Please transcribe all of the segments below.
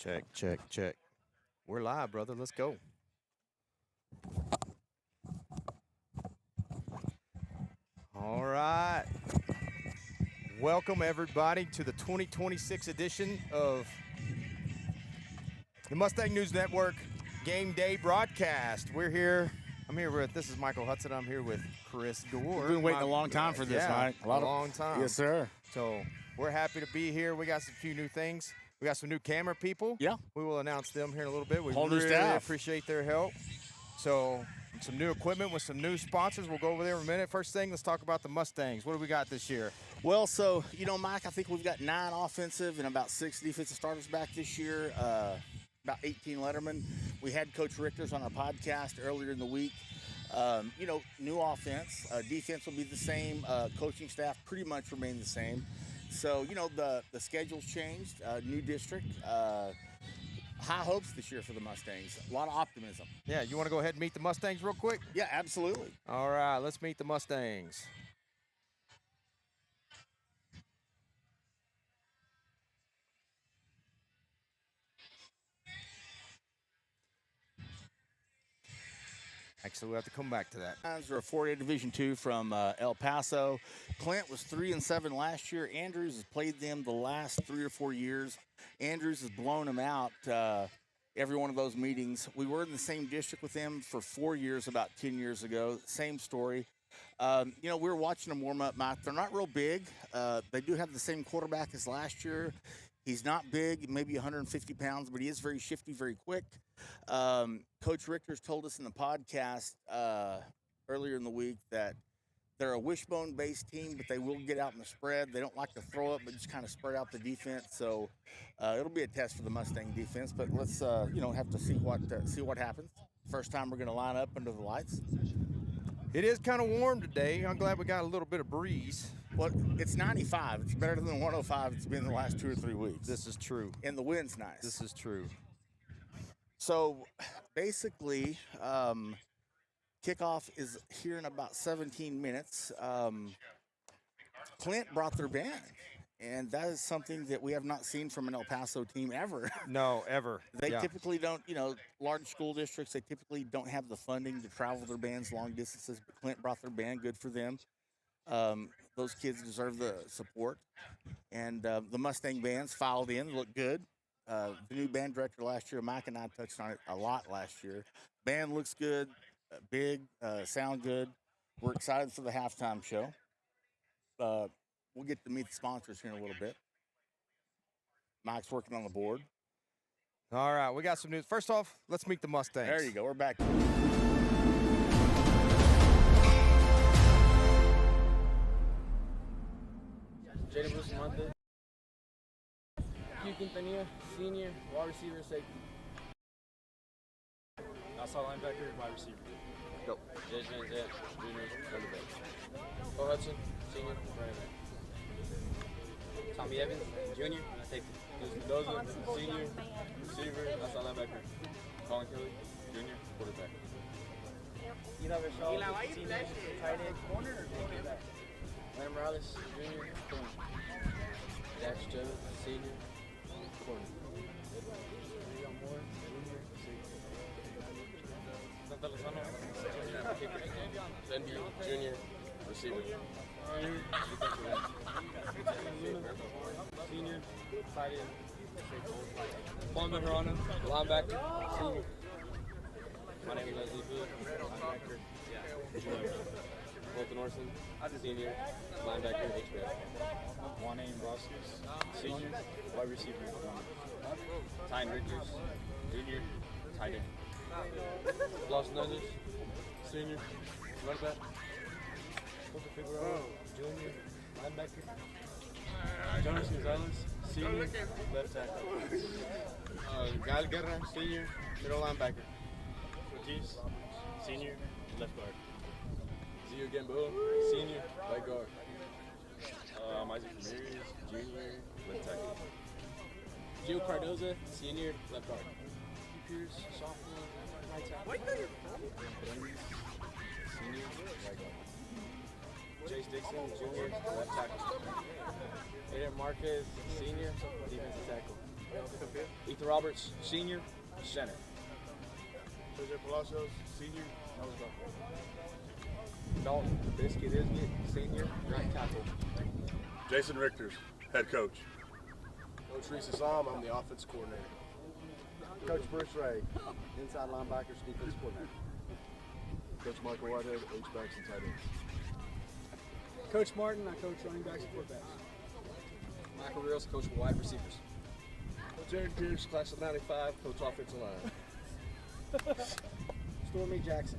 Check, check, check. We're live, brother. Let's go. All right. Welcome, everybody, to the 2026 edition of the Mustang News Network Game Day broadcast. We're here. I'm here with, this is Michael Hudson. I'm here with Chris Gore. We've been waiting a long time for this, Mike. A long time. Yes, sir. So we're happy to be here. We got some few new things. We got some new camera people. Yeah. We will announce them here in a little bit. We Whole new really staff. appreciate their help. So some new equipment with some new sponsors. We'll go over there in a minute. First thing, let's talk about the Mustangs. What do we got this year? Well, so, Mike, I think we've got 9 offensive and about 6 defensive starters back this year, about 18 lettermen. We had Coach Richter's on our podcast earlier in the week. New offense. Defense will be the same. Coaching staff pretty much remain the same. So, the schedule's changed. New district. High hopes this year for the Mustangs. A lot of optimism. Yeah, you want to go ahead and meet the Mustangs real quick? Yeah, absolutely. All right, let's meet the Mustangs. Actually, we'll have to come back to that. They're a 4A Division II from El Paso. Clint was 3-7 last year. Andrews has played them the last 3 or 4 years. Andrews has blown them out every one of those meetings. We were in the same district with them for 4 years, about 10 years ago. Same story. We were watching them warm up, Mike. They're not real big. They do have the same quarterback as last year. He's not big, maybe 150 pounds, but he is very shifty, very quick. Coach Richter's told us in the podcast earlier in the week that they're a wishbone-based team, but they will get out in the spread. They don't like to throw it, but just kind of spread out the defense. So it'll be a test for the Mustang defense. But let's, have to see what happens. First time we're going to line up under the lights. It is kind of warm today. I'm glad we got a little bit of breeze. Well, it's 95. It's better than 105 it's been the last 2 or 3 weeks. This is true. And the wind's nice. This is true. So, basically, kickoff is here in about 17 minutes. Clint brought their band, and that is something that we have not seen from an El Paso team ever. No, ever. They typically don't, large school districts, they typically don't have the funding to travel their bands long distances, but Clint brought their band. Good for them. Those kids deserve the support. And the Mustang bands filed in, looked good. The new band director last year, Mike and I touched on it a lot last year. Band looks good, big, sound good. We're excited for the halftime show. We'll get to meet the sponsors here in a little bit. Mike's working on the board. All right, we got some news. First off, let's meet the Mustangs. There you go. We're back. Jaden Bustamante. Q Quintanilla, senior, wide receiver, safety. Outside linebacker, wide receiver. Go. Jason Zed, junior, quarterback. Bo Hudson, senior, running back. Tommy Evans, junior, safety. Mendoza, senior, receiver, outside linebacker. Colin Kelly, junior, quarterback. Eli Rashad, senior, tight end, corner or quarterback. Landon Morales, junior, corner. Dax Jones, senior, corner. Leon Moore, junior, safety. Santa Lozano, Benby, junior, receiver. senior, tight end. Juan Bejarano, linebacker, senior. My name is Leslie Booth, linebacker, junior. Wilton Orson, senior, linebacker, H-back. Juan Rosses, senior, wide receiver. Tyne Richards, junior, tight end. Los Noses, Senior, running back. Jose Figueroa, junior, linebacker. Jonas Gonzalez, senior, left tackle. Gal Guerra, senior, middle linebacker. Ortiz, senior, left guard. Zio Gamboa, senior, right guard. Isaac Ramirez, junior, left tackle. Gio Cardoza, senior, left guard. Pierce, sophomore, right tackle. Senior, right guard. Chase Dixon, junior, left tackle. Aiden Marquez, senior, defensive tackle. Ethan Roberts, senior, center. Jose Palacios, senior, nose guard. Dalton Biscuit Isn't, senior, right tackle. Jason Richters, head coach. Coach Reese Assam, I'm the offense coordinator. Coach Bruce Ray, inside linebackers, defense coordinator. Coach Michael Whitehead, H-backs and tight ends. Coach Martin, I coach running backs and quarterbacks. Michael Reels, coach for wide receivers. Coach Aaron Pierce, class of 95, coach offensive line. Stormy Jackson,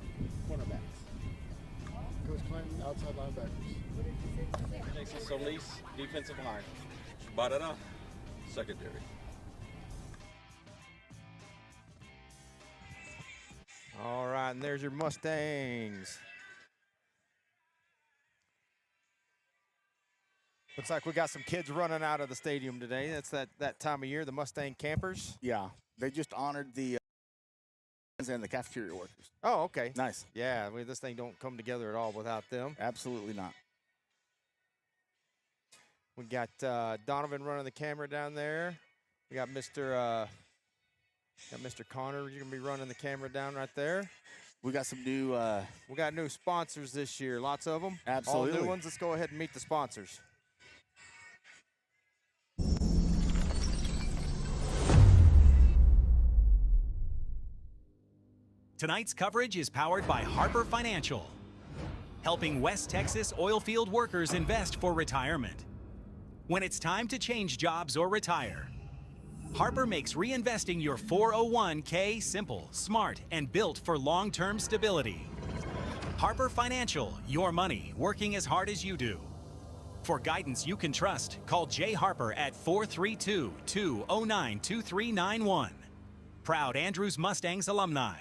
cornerbacks. Coach Clinton, outside linebackers. Casey Solis, defensive line. Barada, secondary. All right, and there's your Mustangs. Looks like we got some kids running out of the stadium today. That's that time of year, the Mustang campers. Yeah, they just honored the and the cafeteria workers. Oh, okay. Nice. Yeah, this thing don't come together at all without them. Absolutely not. We got Donovan running the camera down there. We got Mr. Connor. You're gonna be running the camera down right there. We got some new. We got new sponsors this year. Lots of them. Absolutely. All new ones. Let's go ahead and meet the sponsors. Tonight's coverage is powered by Harper Financial, helping West Texas oilfield workers invest for retirement. When it's time to change jobs or retire, Harper makes reinvesting your 401k simple, smart, and built for long-term stability. Harper Financial, your money working as hard as you do. For guidance you can trust, call Jay Harper at 432-209-2391. Proud Andrews Mustangs alumni.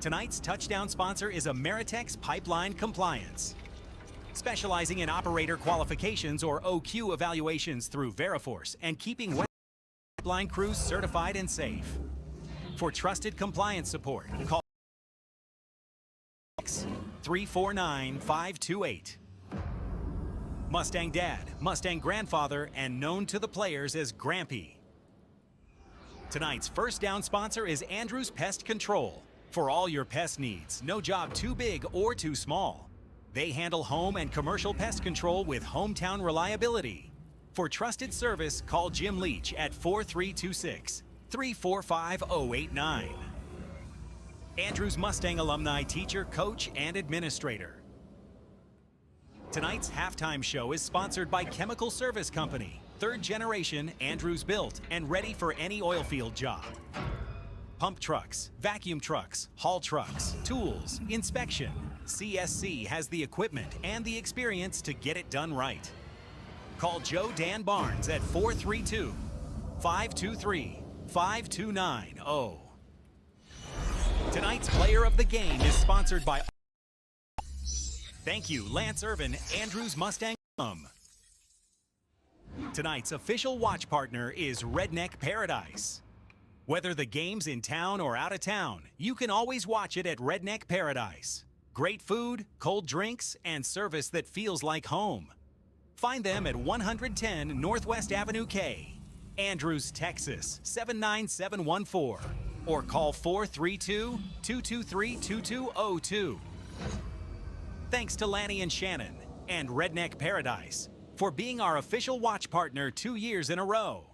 Tonight's touchdown sponsor is Ameritex Pipeline Compliance. Specializing in operator qualifications or OQ evaluations through Veriforce and keeping pipeline crews certified and safe. For trusted compliance support, call 349-528. Mustang Dad, Mustang Grandfather, and known to the players as Grampy. Tonight's first down sponsor is Andrews Pest Control. For all your pest needs, no job too big or too small. They handle home and commercial pest control with hometown reliability. For trusted service, call Jim Leach at 4326-345-089. Andrews Mustang alumni teacher, coach, and administrator. Tonight's halftime show is sponsored by Chemical Service Company, third generation, Andrews built and ready for any oil field job. Pump trucks, vacuum trucks, haul trucks, tools, inspection. CSC has the equipment and the experience to get it done right. Call Joe Dan Barnes at 432-523-5290. Tonight's player of the game is sponsored by. Thank you, Lance Irvin, Andrews Mustang. Tonight's official watch partner is Redneck Paradise. Whether the game's in town or out of town, you can always watch it at Redneck Paradise. Great food, cold drinks, and service that feels like home. Find them at 110 Northwest Avenue K, Andrews, Texas 79714, or call 432-223-2202. Thanks to Lanny and Shannon and Redneck Paradise for being our official watch partner 2 years in a row.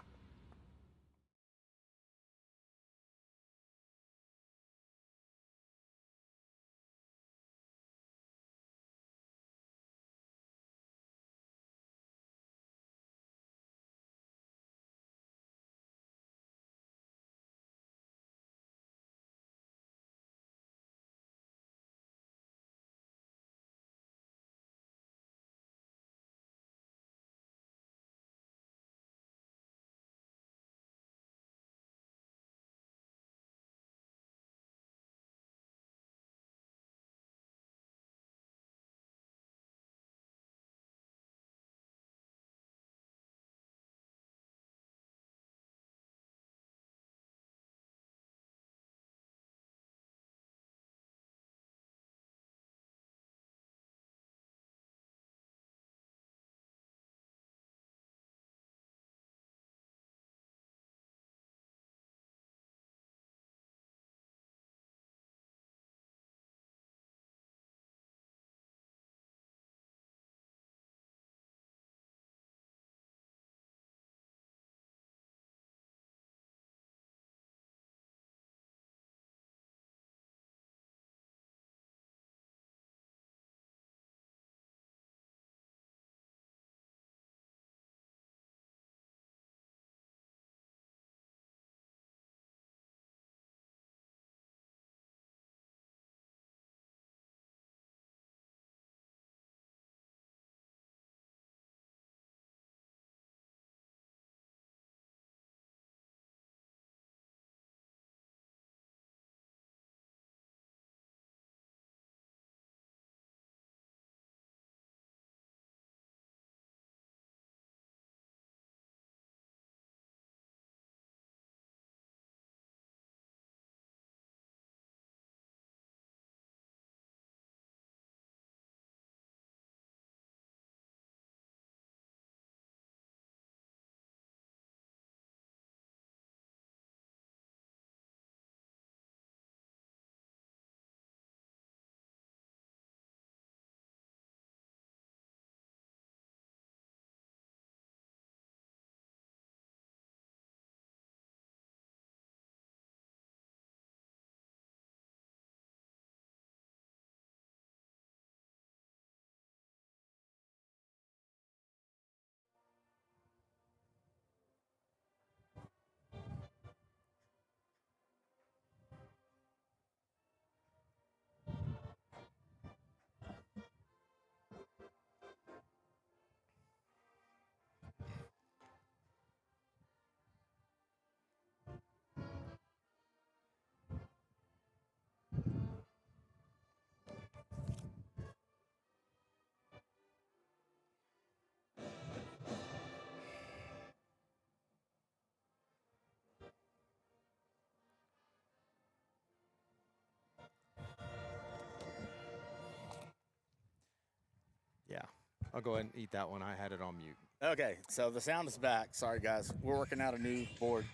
I'll go ahead and eat that one. I had it on mute. Okay, so the sound is back. Sorry, guys. We're working out a new board.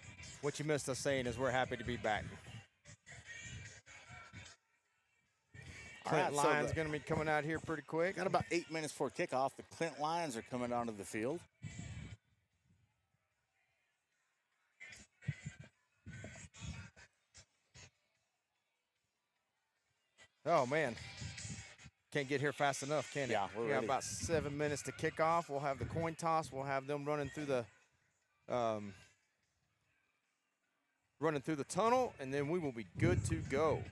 What you missed us saying is we're happy to be back. Clint All right, Lyons going to be coming out here pretty quick. Got about 8 minutes before kickoff. The Clint Lions are coming onto the field. Oh, man. Can't get here fast enough, can it? Yeah, we're we got ready. about 7 minutes to kick off. We'll have the coin toss. We'll have them running through the tunnel, and then we will be good to go.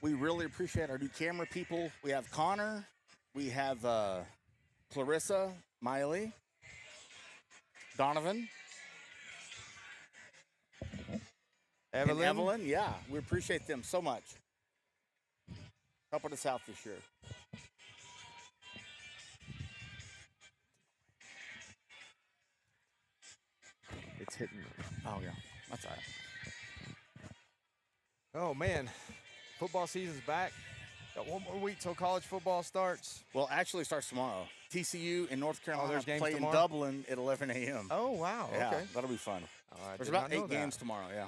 We really appreciate our new camera people. We have Connor. We have Clarissa, Miley, Donovan, and Evelyn. Yeah, we appreciate them so much. Helping us out this year. It's hitting. Oh, yeah. That's all right. Oh, man. Football season's back. Got one more week till college football starts. Well, actually it starts tomorrow. TCU in North Carolina there's games play in tomorrow? Dublin at 11 a.m. Oh, wow. Yeah, Okay. that'll be fun. Oh, I There's did about not know 8 that. games tomorrow, yeah.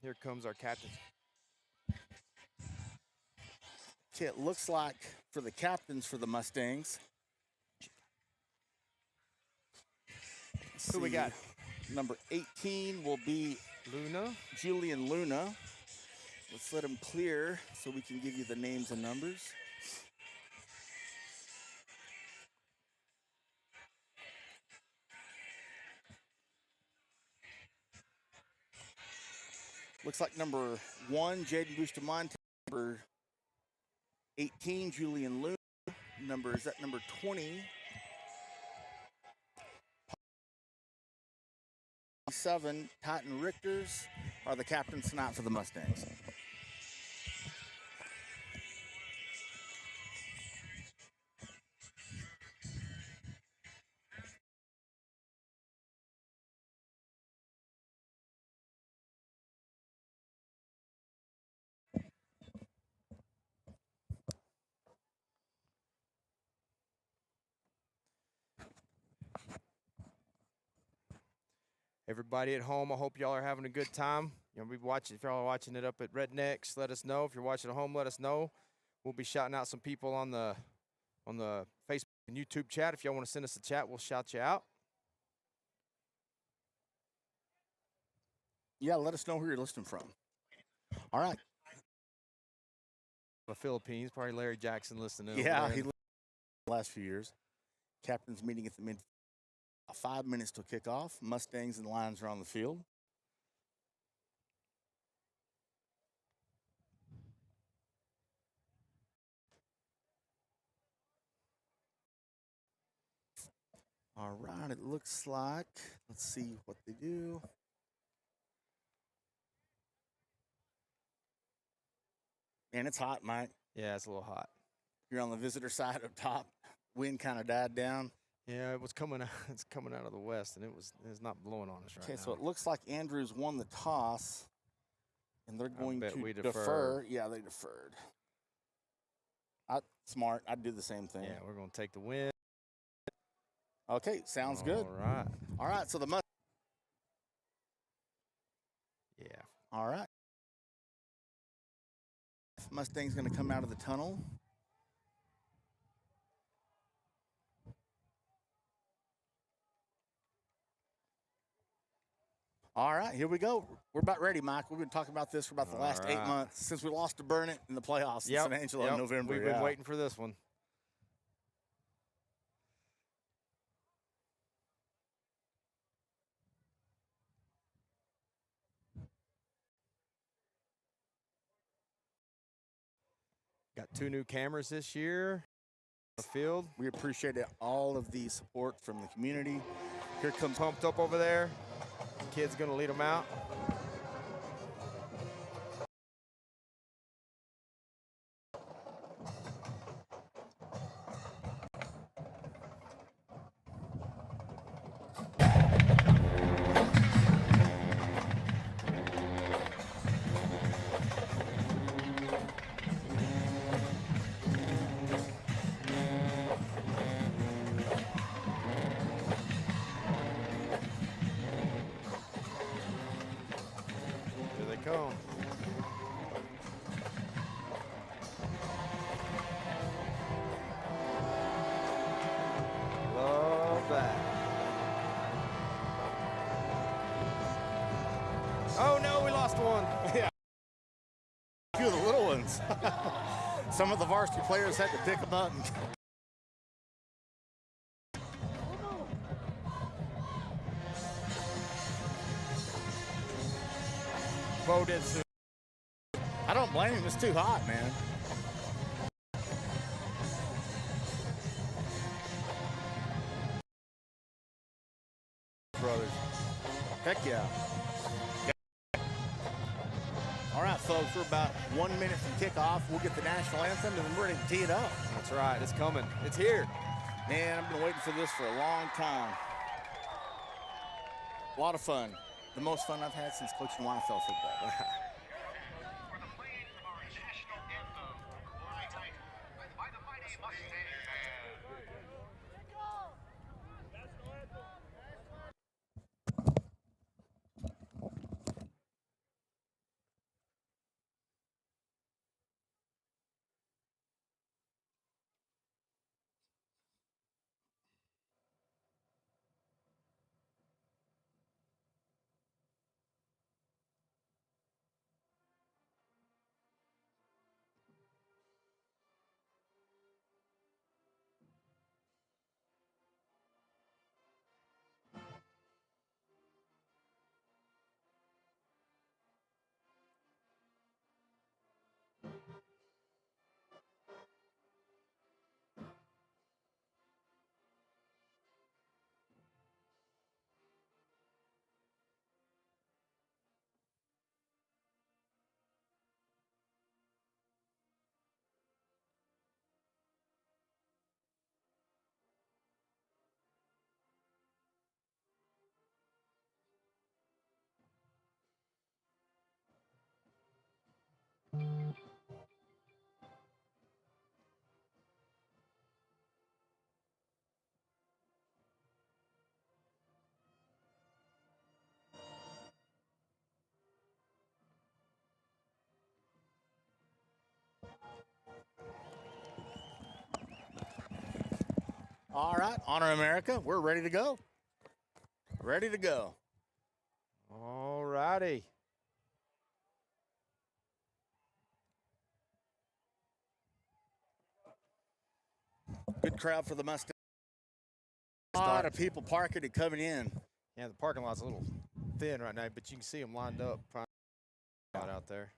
Here comes our captain. Okay, it looks like for the captains for the Mustangs. Who we got? Number 18 will be Luna. Julian Luna. Let's let him clear so we can give you the names and numbers. Looks like number 1, Jaden Bustamante. Number 18, Julian Luna. Is that number 20? 7, Titan Richters are the captains tonight for the Mustangs. Everybody at home, I hope y'all are having a good time. You'll be watching. If y'all are watching it up at Rednecks, let us know. If you're watching at home, let us know. We'll be shouting out some people on the Facebook and YouTube chat. If y'all want to send us a chat, we'll shout you out. Yeah, let us know who you're listening from. All right. The Philippines, probably Larry Jackson listening. Yeah, over he there. the last few years. Captains meeting at the mid. 5 minutes till kickoff. Mustangs and Lions are on the field. All right, it looks like, let's see what they do. And it's hot, Mike. Yeah, it's a little hot. You're on the visitor side up top. Wind kind of died down. Yeah, it was coming out. It's coming out of the west, and it's not blowing on us right Okay, now. so it looks like Andrews won the toss, and they're going bet to we defer. defer. Yeah, they deferred. Smart. I'd do the same thing. Yeah, we're going to take the win. Okay, sounds good. All right. All right, so the Yeah. All right. Mustang's going to come out of the tunnel. All right, here we go. We're about ready, Mike. We've been talking about this for about the last 8 right. months since we lost to Burnett in the playoffs in San Angelo in November. We've been waiting for this one. Got 2 new cameras this year on the field. We appreciate all of the support from the community. Here comes Pumped up over there. Kid's going to lead them out. Clint's. Some of the varsity players had to pick them up. Bo did soon. I don't blame him. It's too hot, man. Brothers. Heck yeah. All right, folks, we're about 1 minute from kickoff. We'll get the national anthem, and then we're ready to tee it up. That's right. It's coming. It's here. Man, I've been waiting for this for a long time. A lot of fun. The most fun I've had since coaching YFL football. All right, Honor America, we're ready to go. Ready to go. All righty. Good crowd for the Mustang. A lot of people parking and coming in. Yeah, the parking lot's a little thin right now, but you can see them lined up out there.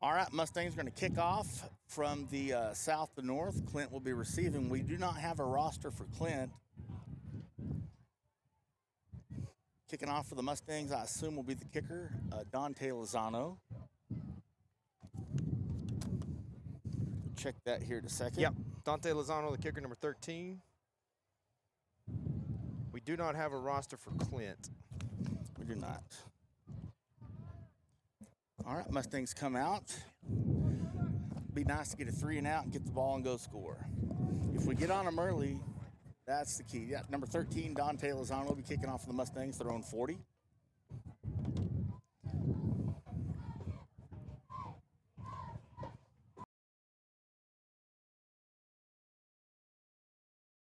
All right, Mustangs are going to kick off from the south to north. Clint will be receiving. We do not have a roster for Clint. Kicking off for the Mustangs, I assume, will be the kicker, Dante Lozano. Check that here in a second. Yep, Dante Lozano, the kicker, number 13. We do not have a roster for Clint. We do not. All right, Mustangs come out. Be nice to get a 3 and out and get the ball and go score. If we get on them early, that's the key. Yeah, number 13, Dante Lozano, will be kicking off for the Mustangs, their own 40.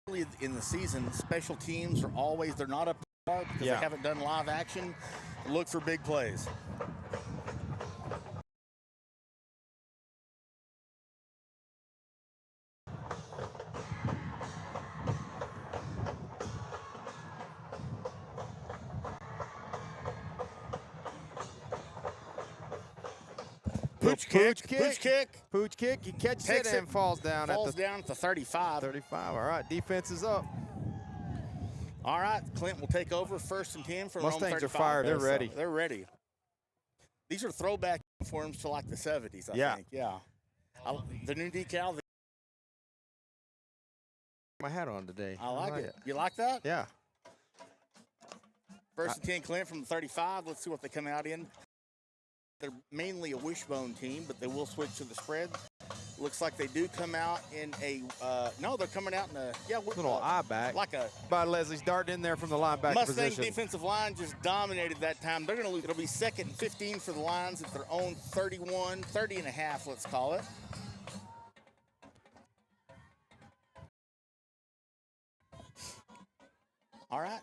Early in the season, special teams are always, they're not up to par because they haven't done live action. Look for big plays. Pooch kick. He catches it and falls down. Falls down at the 35. 35. All right, defense is up. All right, Clint will take over 1st and 10 for Mustangs are fired. They're ready. They're ready. These are throwback uniforms to like the 70s, I think. Yeah. The new decal. My hat on today. I like it. You like that? Yeah. 1st and 10, Clint from the 35. Let's see what they come out in. They're mainly a wishbone team, but they will switch to the spread. Looks like they do come out in a, no, they're coming out in a, little eye back. Like a. By Leslie's darting in there from the linebacker Mustang position. defensive line just dominated that time. They're going to lose. It'll be 2nd and 15 for the Lions at their own 30 and a half, let's call it. All right.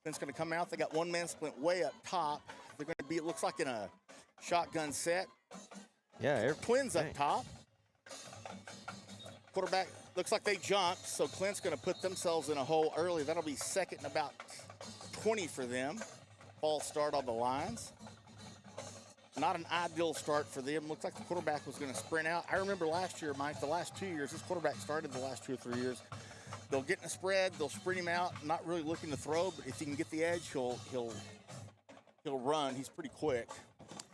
Clint's going to come out. They got one man split way up top. They're going to be, it looks like in a Shotgun set. Yeah, Twins up top. Quarterback looks like they jumped, so Clint's going to put themselves in a hole early. That'll be second and about 20 for them. False start on the lines. Not an ideal start for them. Looks like the quarterback was going to sprint out. I remember last year, Mike, the last 2 years, this quarterback started the last 2 or 3 years. They'll get in a spread, they'll sprint him out, not really looking to throw, but if he can get the edge, he'll run. He's pretty quick.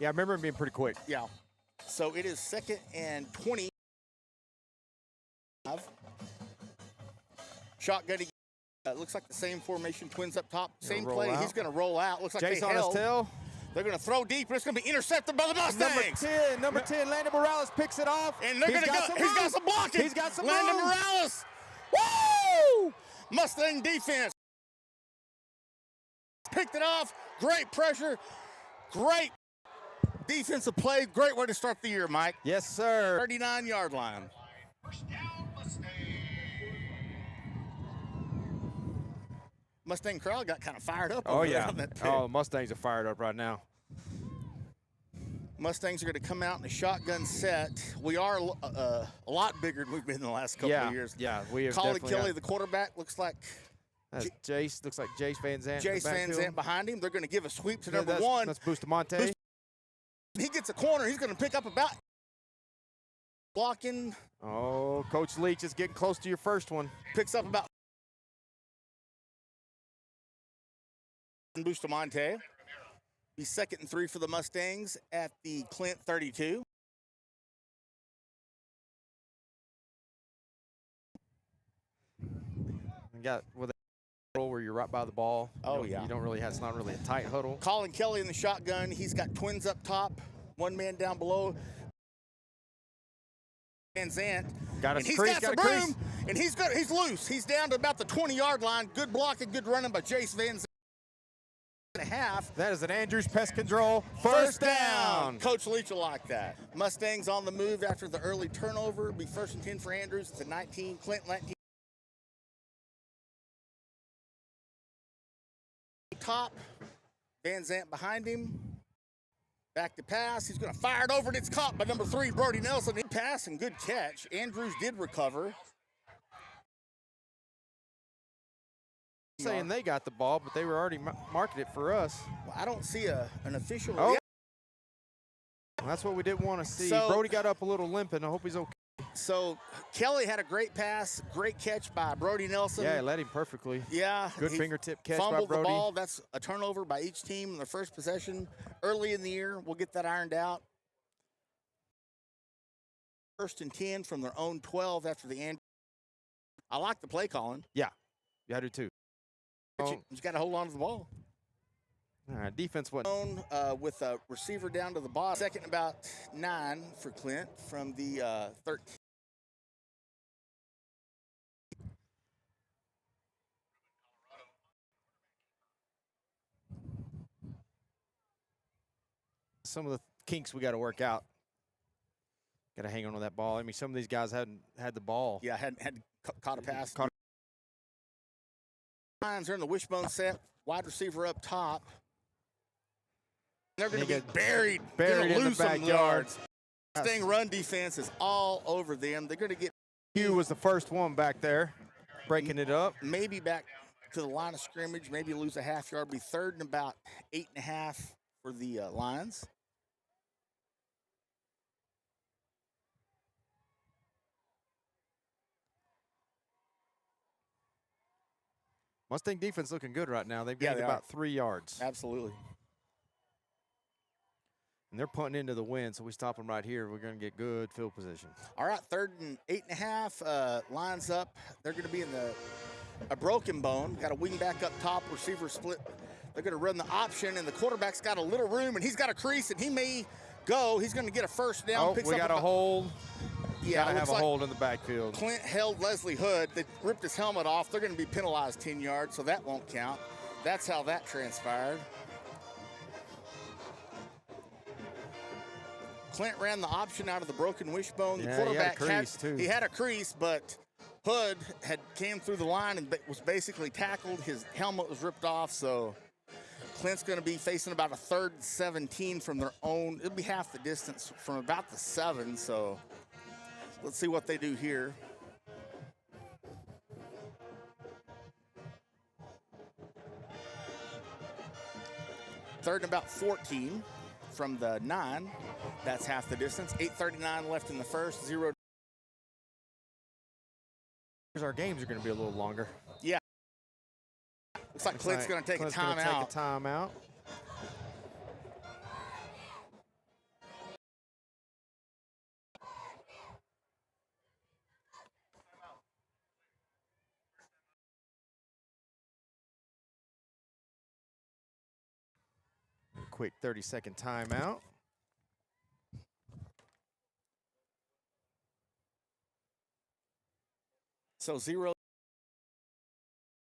Yeah, I remember him being pretty quick. Yeah. So it is second and 20. Shotgun again. Looks like the same formation. Twins up top. Same play. Out. He's going to roll out. Looks like Jace they on held. his tail. They're going to throw deep, but it's going to be intercepted by the Mustangs. Number 10, Landon Morales picks it off. And they're going to go. He's got some blocking. He's got some Landon moves. Morales. Woo! Mustang defense. Picked it off. Great pressure. Great defensive play. Great way to start the year, Mike. Yes, sir. 39-yard line. Mustang crowd got kind of fired up. Oh, over yeah. on that pick. Oh, Mustangs are fired up right now. Mustangs are going to come out in a shotgun set. We are a lot bigger than we've been in the last couple of years. Yeah, we have Collie definitely. Kelly, the quarterback, looks like That's Jace. Looks like Jace Van Zandt. Jace Van Zandt behind him. They're going to give a sweep to number that's, one. That's Bustamante. He gets a corner. He's going to pick up about blocking. Oh, Coach Leach is getting close to your first one. Picks up about Bustamante. He's second and 3 for the Mustangs at the Clint 32. You got with a huddle where you're right by the ball. Oh, yeah. You don't really have. It's not really a tight huddle. Colin Kelly in the shotgun. He's got twins up top. One man down below. Van Zandt. Got a and he's crease, got some room, and he's loose. He's down to about the 20-yard line. Good blocking, good running by Jace Van Zandt. And a half. That is an Andrews Pest Control first down. Coach Leach will like that. Mustangs on the move after the early turnover. It'll be first and 10 for Andrews. It's a 19. Clint 19. Top. Van Zandt behind him. Back to pass. He's going to fire it over, and it's caught by number 3, Brody Nelson. He pass and good catch. Andrews did recover. Saying they got the ball, but they were already marking it for us. Well, I don't see an official. Oh. That's what we didn't want to see. So, Brody got up a little limping. I hope he's okay. So Kelly had a great pass, great catch by Brody Nelson. Yeah, he led him perfectly. Yeah. Good fingertip catch by fumbled Brody. the ball. That's a turnover by each team in their first possession. Early in the year, we'll get that ironed out. First and 10 from their own 12 after the end. I like the play calling. Yeah, I do too. But you got to hold on to the ball. All right, defense went. With a receiver down to the bottom. Second about 9 for Clint from the 13. Some of the kinks we got to work out. Got to hang on to that ball. I mean, some of these guys hadn't had the ball. Yeah, hadn't caught a pass. Lions are in the wishbone set. Wide receiver up top. They're going to get buried in the backyard. Mustang run defense is all over them. They're going to get. Hugh was the first one back there, breaking it up. Maybe back to the line of scrimmage. Maybe lose a half yard. Be third and about 8.5 for the Lions. Mustang defense looking good right now. They've gained about 3 yards. Absolutely. And they're punting into the wind, so we stop them right here. We're going to get good field position. All right, third and 8.5. Lines up. They're going to be in a broken bone. Got a wing back up top. Receiver split. They're going to run the option, and the quarterback's got a little room, and he's got a crease, and he may go. He's going to get a first down. Oh, we got a hold. Yeah, got to have a hold in the backfield. Clint held Leslie Hood. They ripped his helmet off. They're going to be penalized 10 yards, so that won't count. That's how that transpired. Clint ran the option out of the broken wishbone. The quarterback he had a crease, but Hood came through the line and was basically tackled. His helmet was ripped off, so Clint's going to be facing about a 3rd and 17 from their own. It'll be half the distance from about the 7, so let's see what they do here. Third and about 14 from the 9. That's half the distance. 8:39 left in the first. 0. Our games are going to be a little longer. Yeah. Looks like Clint's going to take a timeout. Take a timeout. Quick 30-second timeout. So 0.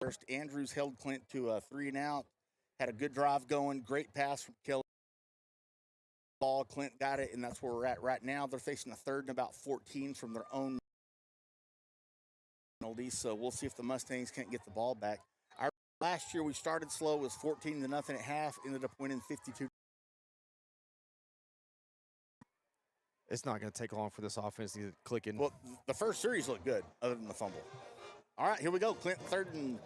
First, Andrews held Clint to a 3-and-out. Had a good drive going. Great pass from Kelly. Ball, Clint got it, and that's where we're at right now. They're facing a 3rd and about 14 from their own penalty. So we'll see if the Mustangs can't get the ball back. Last year we started slow, was 14-0 at half, ended up winning 52. It's not going to take long for this offense to get clicking. Well, the first series looked good, other than the fumble. All right, here we go. Clint, 3rd and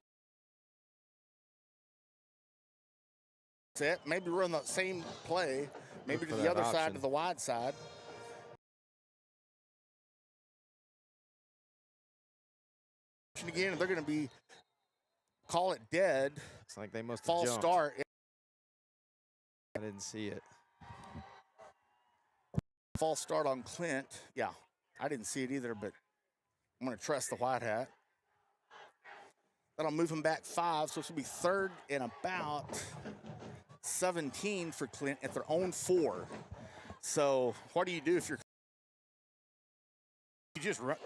set. Maybe run the same play, maybe to the other side, to the wide side. Again, they're going to be call it dead. It's like they must have false jumped. start. I didn't see it. False start on Clint. Yeah, I didn't see it either, but I'm going to trust the white hat. That'll move him back 5, so it's going to be 3rd and about 17 for Clint at their own 4. So what do you do if you're you just run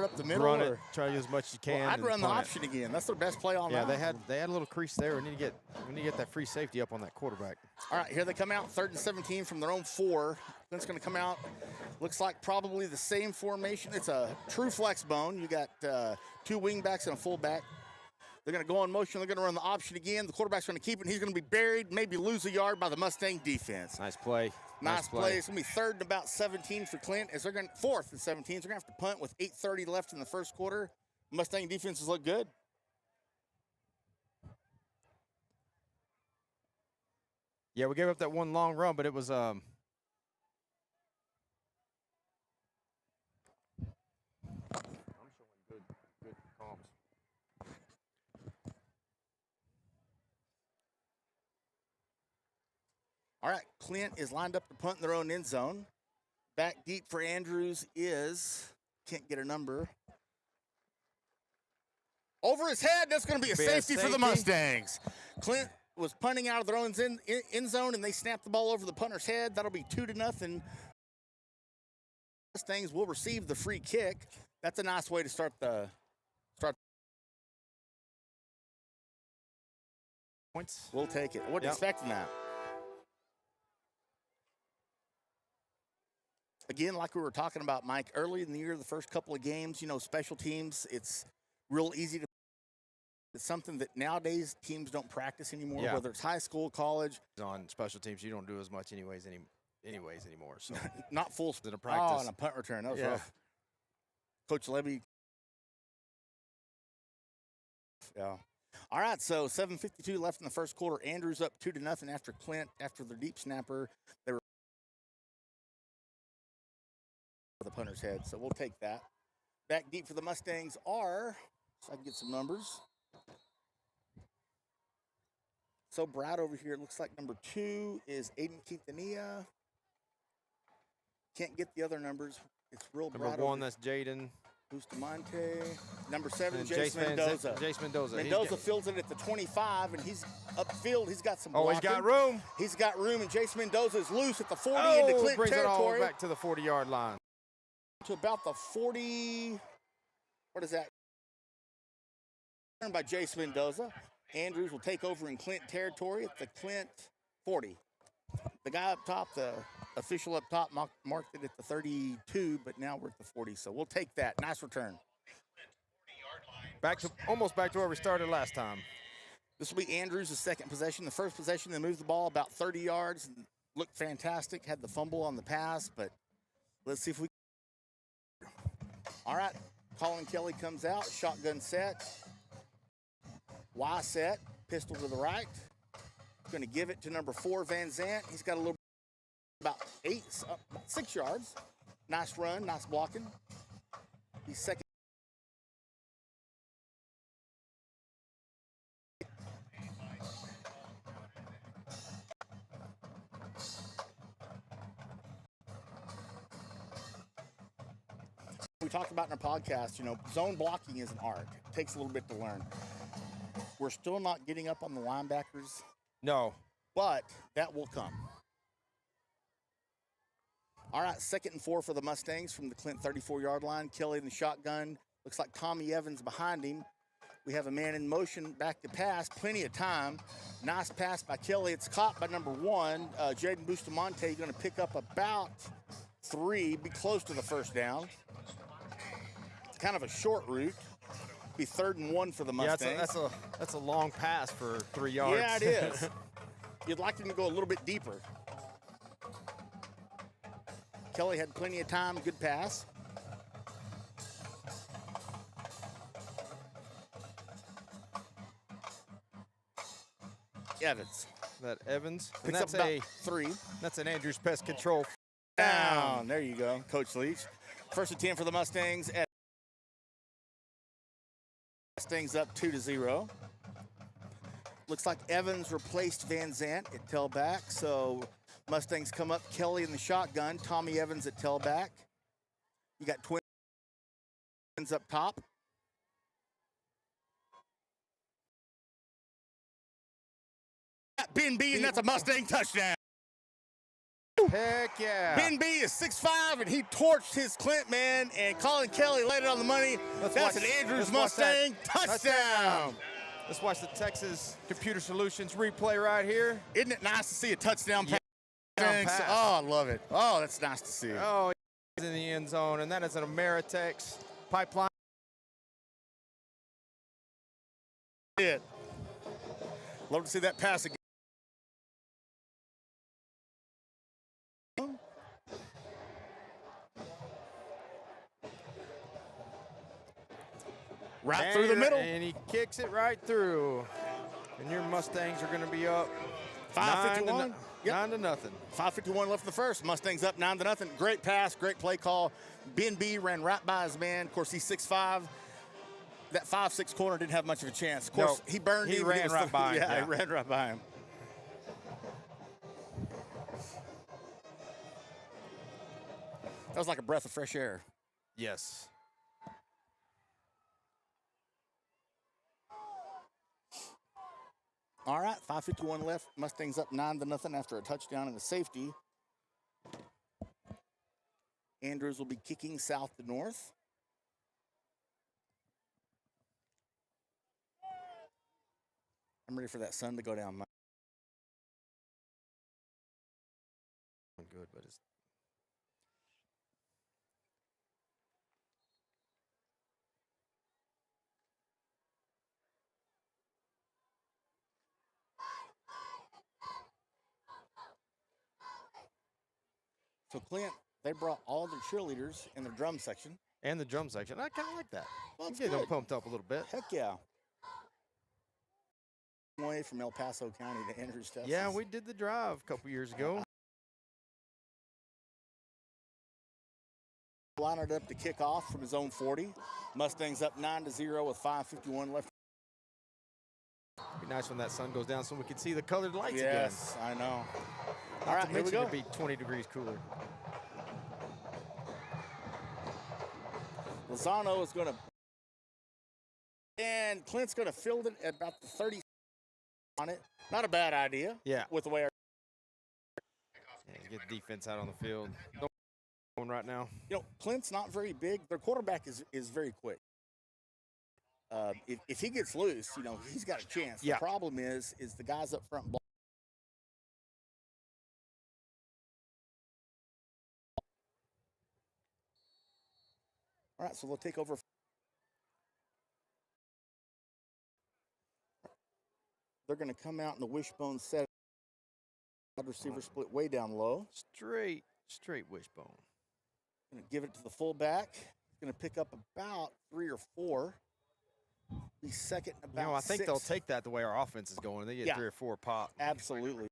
it up the middle? Run it, try to get as much as you can. Well, I'd run the option again. That's their best play on that. Yeah, they had a little crease there. We need to get that free safety up on that quarterback. All right, here they come out, 3rd and 17 from their own 4. Clint's going to come out. Looks like probably the same formation. It's a true flex bone. You got 2 wingbacks and a fullback. They're going to go on motion. They're going to run the option again. The quarterback's going to keep it. And he's going to be buried, maybe lose a yard by the Mustang defense. Nice play. Nice play. It's going to be 3rd and about 17 for Clint. As they're going 4th and 17. So they're going to have to punt with 8:30 left in the first quarter. Mustang defenses look good. Yeah, we gave up that one long run, but it was I'm showing good comms. All right, Clint is lined up to punt in their own end zone. Back deep for Andrews is, can't get a number. Over his head, that's going to be a safety for the Mustangs. Clint was punting out of their own end zone, and they snapped the ball over the punter's head. That'll be 2-0. Mustangs will receive the free kick. That's a nice way to start. Points. We'll take it. I wasn't expecting that. Again, like we were talking about, Mike, early in the year, the first couple of games, you know, special teams, it's real easy to. It's something that nowadays teams don't practice anymore, whether it's high school, college. On special teams, you don't do as much anyways anymore. So not full in a practice. Oh, and a punt return. That was rough. Coach Levy. Yeah. All right, so 7:52 left in the first quarter. Andrews up 2-0 after Clint, after their deep snapper. They were the punter's head, so we'll take that. Back deep for the Mustangs are, so I can get some numbers. So Brad over here, it looks like number 2 is Aiden Quintanilla. Can't get the other numbers. It's real Brad. Number 1, that's Jaden Bustamante. Number 7, Jace Mendoza. Jace Mendoza. Mendoza fields it at the 25, and he's upfield. He's got some blocking. Oh, he's got room. He's got room, and Jace Mendoza is loose at the 40 into Clint brings territory. it all back to the 40-yard line. To about the 40, what is that? Turned by Jace Mendoza. Andrews will take over in Clint territory at the Clint 40. The guy up top, the official up top, marked it at the 32, but now we're at the 40, so we'll take that. Nice return. Almost back to where we started last time. This will be Andrews' second possession. The first possession, they moved the ball about 30 yards and looked fantastic. Had the fumble on the pass, but let's see if we. All right, Colin Kelly comes out, shotgun set. Y set, pistol to the right. Going to give it to number 4, Van Zant. He's got a little, about 6 yards. Nice run, nice blocking. He's second. We talked about in our podcast, you know, zone blocking is an art. It takes a little bit to learn. We're still not getting up on the linebackers. No. But that will come. All right, 2nd and 4 for the Mustangs from the Clint 34-yard line. Kelly in the shotgun. Looks like Tommy Evans behind him. We have a man in motion back to pass. Plenty of time. Nice pass by Kelly. It's caught by number 1, Jaden Bustamante. Going to pick up about 3, be close to the first down. It's kind of a short route. Be 3rd and 1 for the Mustangs. Yeah, that's a long pass for 3 yards. Yeah, it is. You'd like them to go a little bit deeper. Kelly had plenty of time, good pass. Evans. That Evans. And Picks that's up about 3. That's an Andrews Pest Control. Down. There you go, Coach Leach. 1st and 10 for the Mustangs. Mustangs up 2-0. Looks like Evans replaced Van Zant at tailback, so Mustangs come up. Kelly in the shotgun. Tommy Evans at tailback. You got twins up top. Ben B, and that's a Mustang touchdown. Heck yeah. Ben B is 6'5", and he torched his Clint man, and Colin Kelly laid it on the money. That's an Andrews Mustang touchdown. Let's watch the Texas Computer Solutions replay right here. Isn't it nice to see a touchdown pass? pass. Oh, I love it. Oh, that's nice to see. Oh, he's in the end zone, and that is an Ameritex pipeline. It. Love to see that pass again. Right through the middle. And he kicks it right through. And your Mustangs are going to be up 5:51. 9-0. 5:51 left in the first. Mustangs up 9-0. Great pass, great play call. Ben B ran right by his man. Of course, he's 6'5". That 5'6" corner didn't have much of a chance. Of course, he burned him. He ran right by him. Yeah, he ran right by him. That was like a breath of fresh air. Yes. All right, 5:51 left. Mustangs up 9-0 after a touchdown and a safety. Andrews will be kicking south to north. I'm ready for that sun to go down. Good, but it's So Clint, they brought all their cheerleaders in their drum section. and the drum section. I kind of like that. Well, it's Get them good. pumped up a little bit. Heck yeah. Way from El Paso County to Andrews, Texas. Yeah, we did the drive a couple years ago. Lined it up to kick off from his own 40. Mustangs up 9-0 with 5:51 left. Be nice when that sun goes down so we can see the colored lights Yes, I know. again. All right, Not to here we mention go. it'd be 20 degrees cooler. Lozano is going to, and Clint's going to field it at about the 30 on it. Not a bad idea. Yeah. With the way our, Get defense out on the field. Don't going right now. you know, Clint's not very big. Their quarterback is very quick. If he gets loose, you know, he's got a chance. Yeah. The problem is the guys up front. All right, so they'll take over. They're going to come out in the wishbone set. Wide receiver split way down low. Straight wishbone. Going to give it to the fullback. Going to pick up about 3 or 4. Be second and about I think 6. they'll take that the way our offense is going. They get 3 or 4 pop. Absolutely.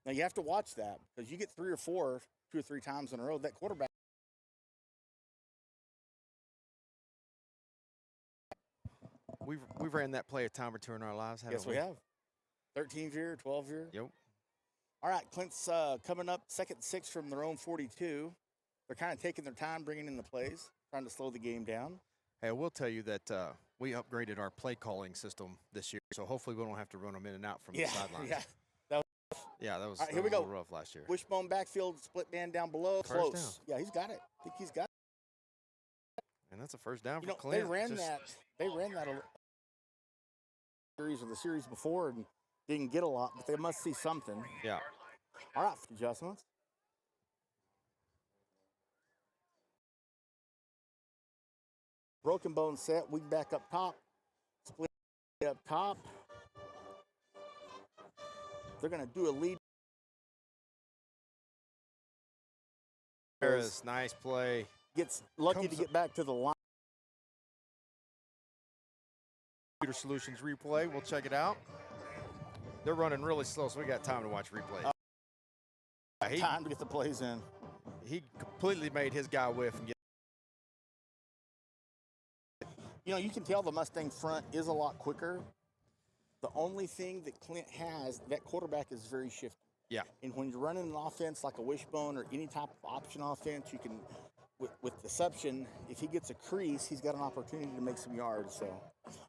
Now, you have to watch that because you get 3 or 4, 2 or 3 times in a row. That quarterback. We've ran that play a time or two in our lives, haven't Yes, we have. 13 year, 12 year. Yep. All right, Clint's coming up 2nd and 6 from their own 42. They're kind of taking their time bringing in the plays, trying to slow the game down. Hey, I will tell you that we upgraded our play calling system this year, so hopefully we don't have to run them in and out from the sidelines. Yeah, that was, right, that here was we a go. little rough last year. Wishbone backfield, split man down below, First close. down. Yeah, he's got it. I think he's got it. And that's a first down You for know, Clint. they ran that series or the series before and didn't get a lot, but they must see something. Yeah. All right, adjustments. Broken bone set, wing back up top, split up top. They're going to do a lead. Harris, nice play. Gets lucky to get back to the line. Computer Solutions replay. We'll check it out. They're running really slow, so we got time to watch replay. Time to get the plays in. He completely made his guy whiff and get. You know, you can tell the Mustang front is a lot quicker. The only thing that Clint has, that quarterback is very shifty. Yeah. And when you're running an offense like a wishbone or any type of option offense, you can, with deception, if he gets a crease, he's got an opportunity to make some yards. So,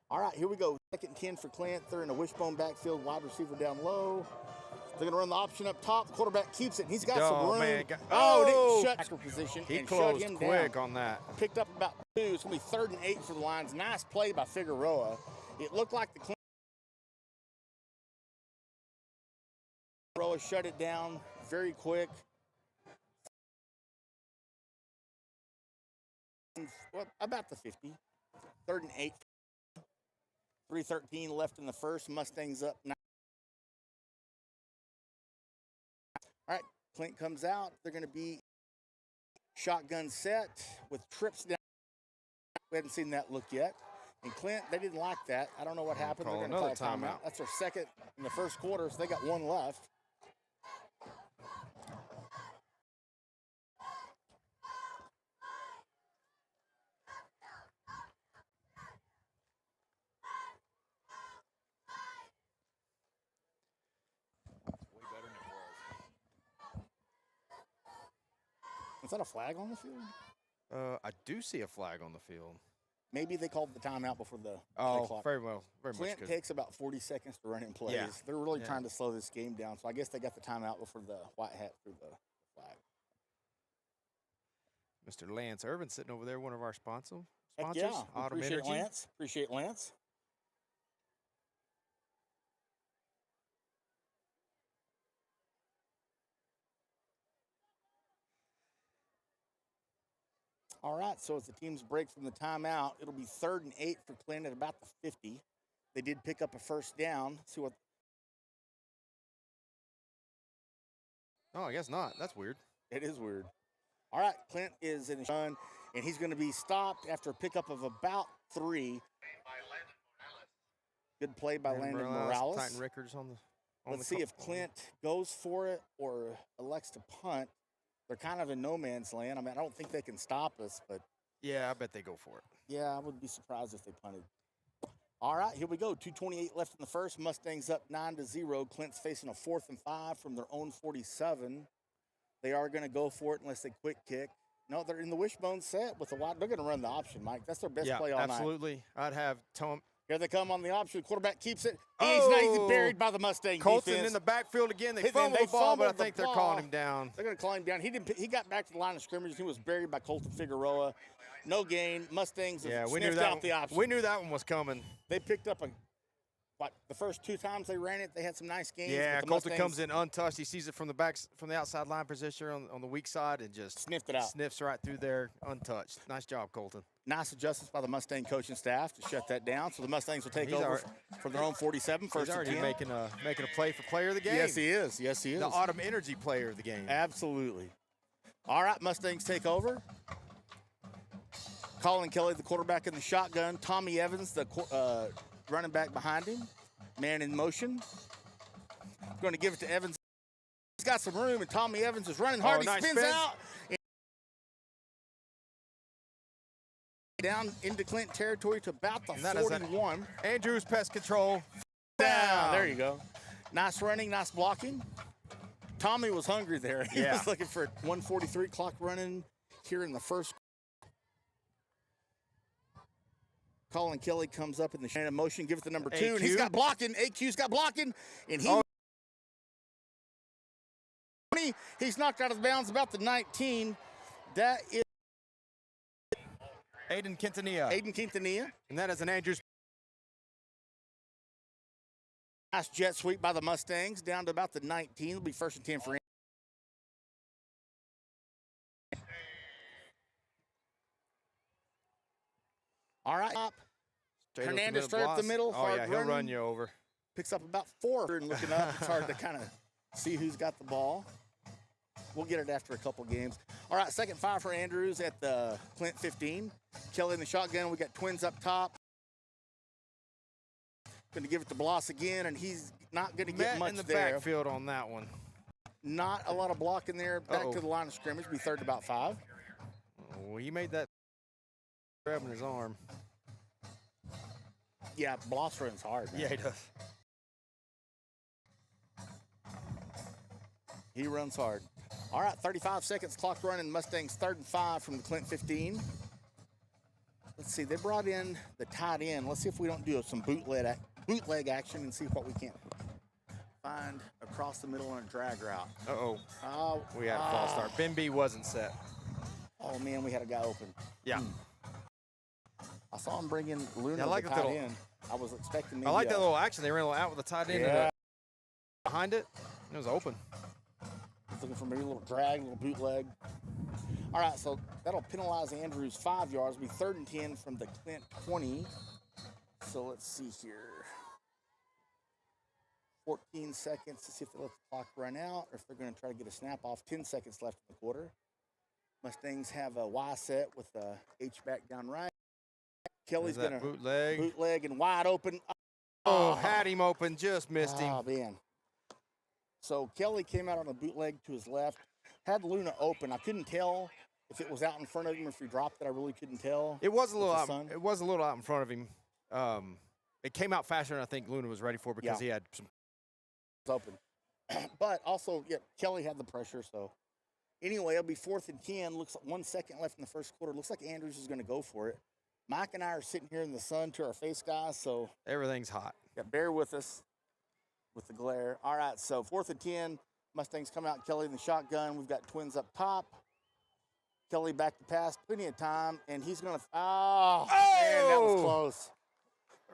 all right, here we go. 2nd and 10 for Clint. They're in a wishbone backfield, wide receiver down low. They're going to run the option up top. Quarterback keeps it. He's got some room. Man, didn't shut position he and closed shut him quick down. on that. Picked up about 2. It's going to be 3rd and 8 for the Lions. Nice play by Figueroa. It looked like the Clint Figueroa shut it down very quick. Well, about the 50. 3rd and 8. 3:13 left in the first. Mustangs up 9. All right, Clint comes out. They're going to be shotgun set with trips down. We haven't seen that look yet. And Clint, they didn't like that. I don't know what happened. They're going to call a timeout. That's their 2nd in the first quarter, so they got 1 left. Is that a flag on the field? I do see a flag on the field. Maybe they called the timeout before the clock. Very well. Very Clint much. takes about 40 seconds to run in plays. Yeah. They're really trying to slow this game down, so I guess they got the timeout before the white hat threw the flag. Mr. Lance Irvin sitting over there, one of our sponsors. Heck yeah, Autumn appreciate Energy. Lance. Appreciate Lance. All right, so as the teams break from the timeout, it'll be 3rd and 8 for Clint at about the 50. They did pick up a first down. See what? Oh, I guess not. That's weird. It is weird. All right, Clint is in a run, and he's going to be stopped after a pickup of about 3. Good play by Landon Morales. Titan Rickers on the. Let's see if Clint goes for it or elects to punt. They're kind of in no man's land. I mean, I don't think they can stop us, but. Yeah, I bet they go for it. Yeah, I would be surprised if they punted. All right, here we go. 2:28 left in the first. Mustangs up 9-0. Clint's facing a 4th and 5 from their own 47. They are going to go for it unless they quick kick. No, they're in the wishbone set with the wide. They're going to run the option, Mike. That's their best play all night. Absolutely. I'd have Tom. Here they come on the option. Quarterback keeps it. He's not buried by the Mustang Colton defense. in the backfield again. They fumbled the ball, but I think they're calling him down. They're going to call him down. He got back to the line of scrimmage. He was buried by Colton Figueroa. No gain. Mustangs have sniffed out the option. We knew that one was coming. They picked up a the first 2 times they ran it, they had some nice games. Yeah, but the Colton Mustangs comes in untouched. He sees it from the outside line position on the weak side and just sniffed it out. Sniffs right through there, untouched. Nice job, Colton. Nice adjustments by the Mustang coaching staff to shut that down. So the Mustangs will take over from their own 47. First He's already and 10. making a play for player of the game. Yes, he is. Yes, he is. The Autumn Energy player of the game. Absolutely. All right, Mustangs take over. Colin Kelly, the quarterback in the shotgun. Tommy Evans, the running back behind him. Man in motion. Going to give it to Evans. He's got some room, and Tommy Evans is running hard. He nice spins spin. out. Down into Clinton territory to about the 41. Andrews pest control. Down. There you go. Nice running, nice blocking. Tommy was hungry there. He was looking for 1:43 clock running here in the first. Colin Kelly comes up in the chain of motion, give it to number 2, and he's got blocking. AQ's got blocking, and he's knocked out of bounds about the 19. That is Aiden Quintanilla. And that is an Andrews. Nice jet sweep by the Mustangs down to about the 19. It'll be 1st and 10 for him. All right. Hernandez straight up the middle. Oh, yeah, he'll run you over. Picks up about 4 and looking up. It's hard to kind of see who's got the ball. We'll get it after a couple games. All right, 2nd 5 for Andrews at the Clint 15. Kelly in the shotgun. We got twins up top. Going to give it to Bloss again, and he's not going to get much in the there. backfield on that one. Not a lot of blocking there. Back to the line of scrimmage. Be 3rd and about 5. Oh, he made that grabbing his arm. Yeah, Bloss runs hard, man. Yeah, he does. He runs hard. All right, 35 seconds, clock running. Mustangs 3rd and 5 from the Clint 15. Let's see, they brought in the tight end. Let's see if we don't do some bootleg action and see what we can find across the middle on a drag route. We had a false start. Ben B wasn't set. Oh, man, we had a guy open. Yeah. I saw him bring in Luna, like the tight end. I was expecting maybe I like that little action. They ran a little out with the tight end and behind it. It was open. Looking for maybe a little drag, a little bootleg. All right, so that'll penalize Andrews 5 yards. It'll be 3rd and 10 from the Clint 20. So let's see here. 14 seconds to see if they let the clock run out or if they're going to try to get a snap off. 10 seconds left in the quarter. Mustangs have a Y set with a H back down right. Kelly's going to bootleg and wide open. Oh, had him open, just missed him. Oh, man. So Kelly came out on a bootleg to his left, had Luna open. I couldn't tell if it was out in front of him or if he dropped it. I really couldn't tell. It was a little out. It was a little out in front of him. It came out faster than I think Luna was ready for because he had some open. But also, Kelly had the pressure. So anyway, it'll be 4th and 10. Looks like 1 second left in the first quarter. Looks like Andrews is going to go for it. Mike and I are sitting here in the sun to our face, guys. So everything's hot. Yeah, bear with us with the glare. All right, so 4th and 10. Mustangs come out. Kelly in the shotgun. We've got twins up top. Kelly back to pass. Plenty of time, and he's going to. Man, that was close.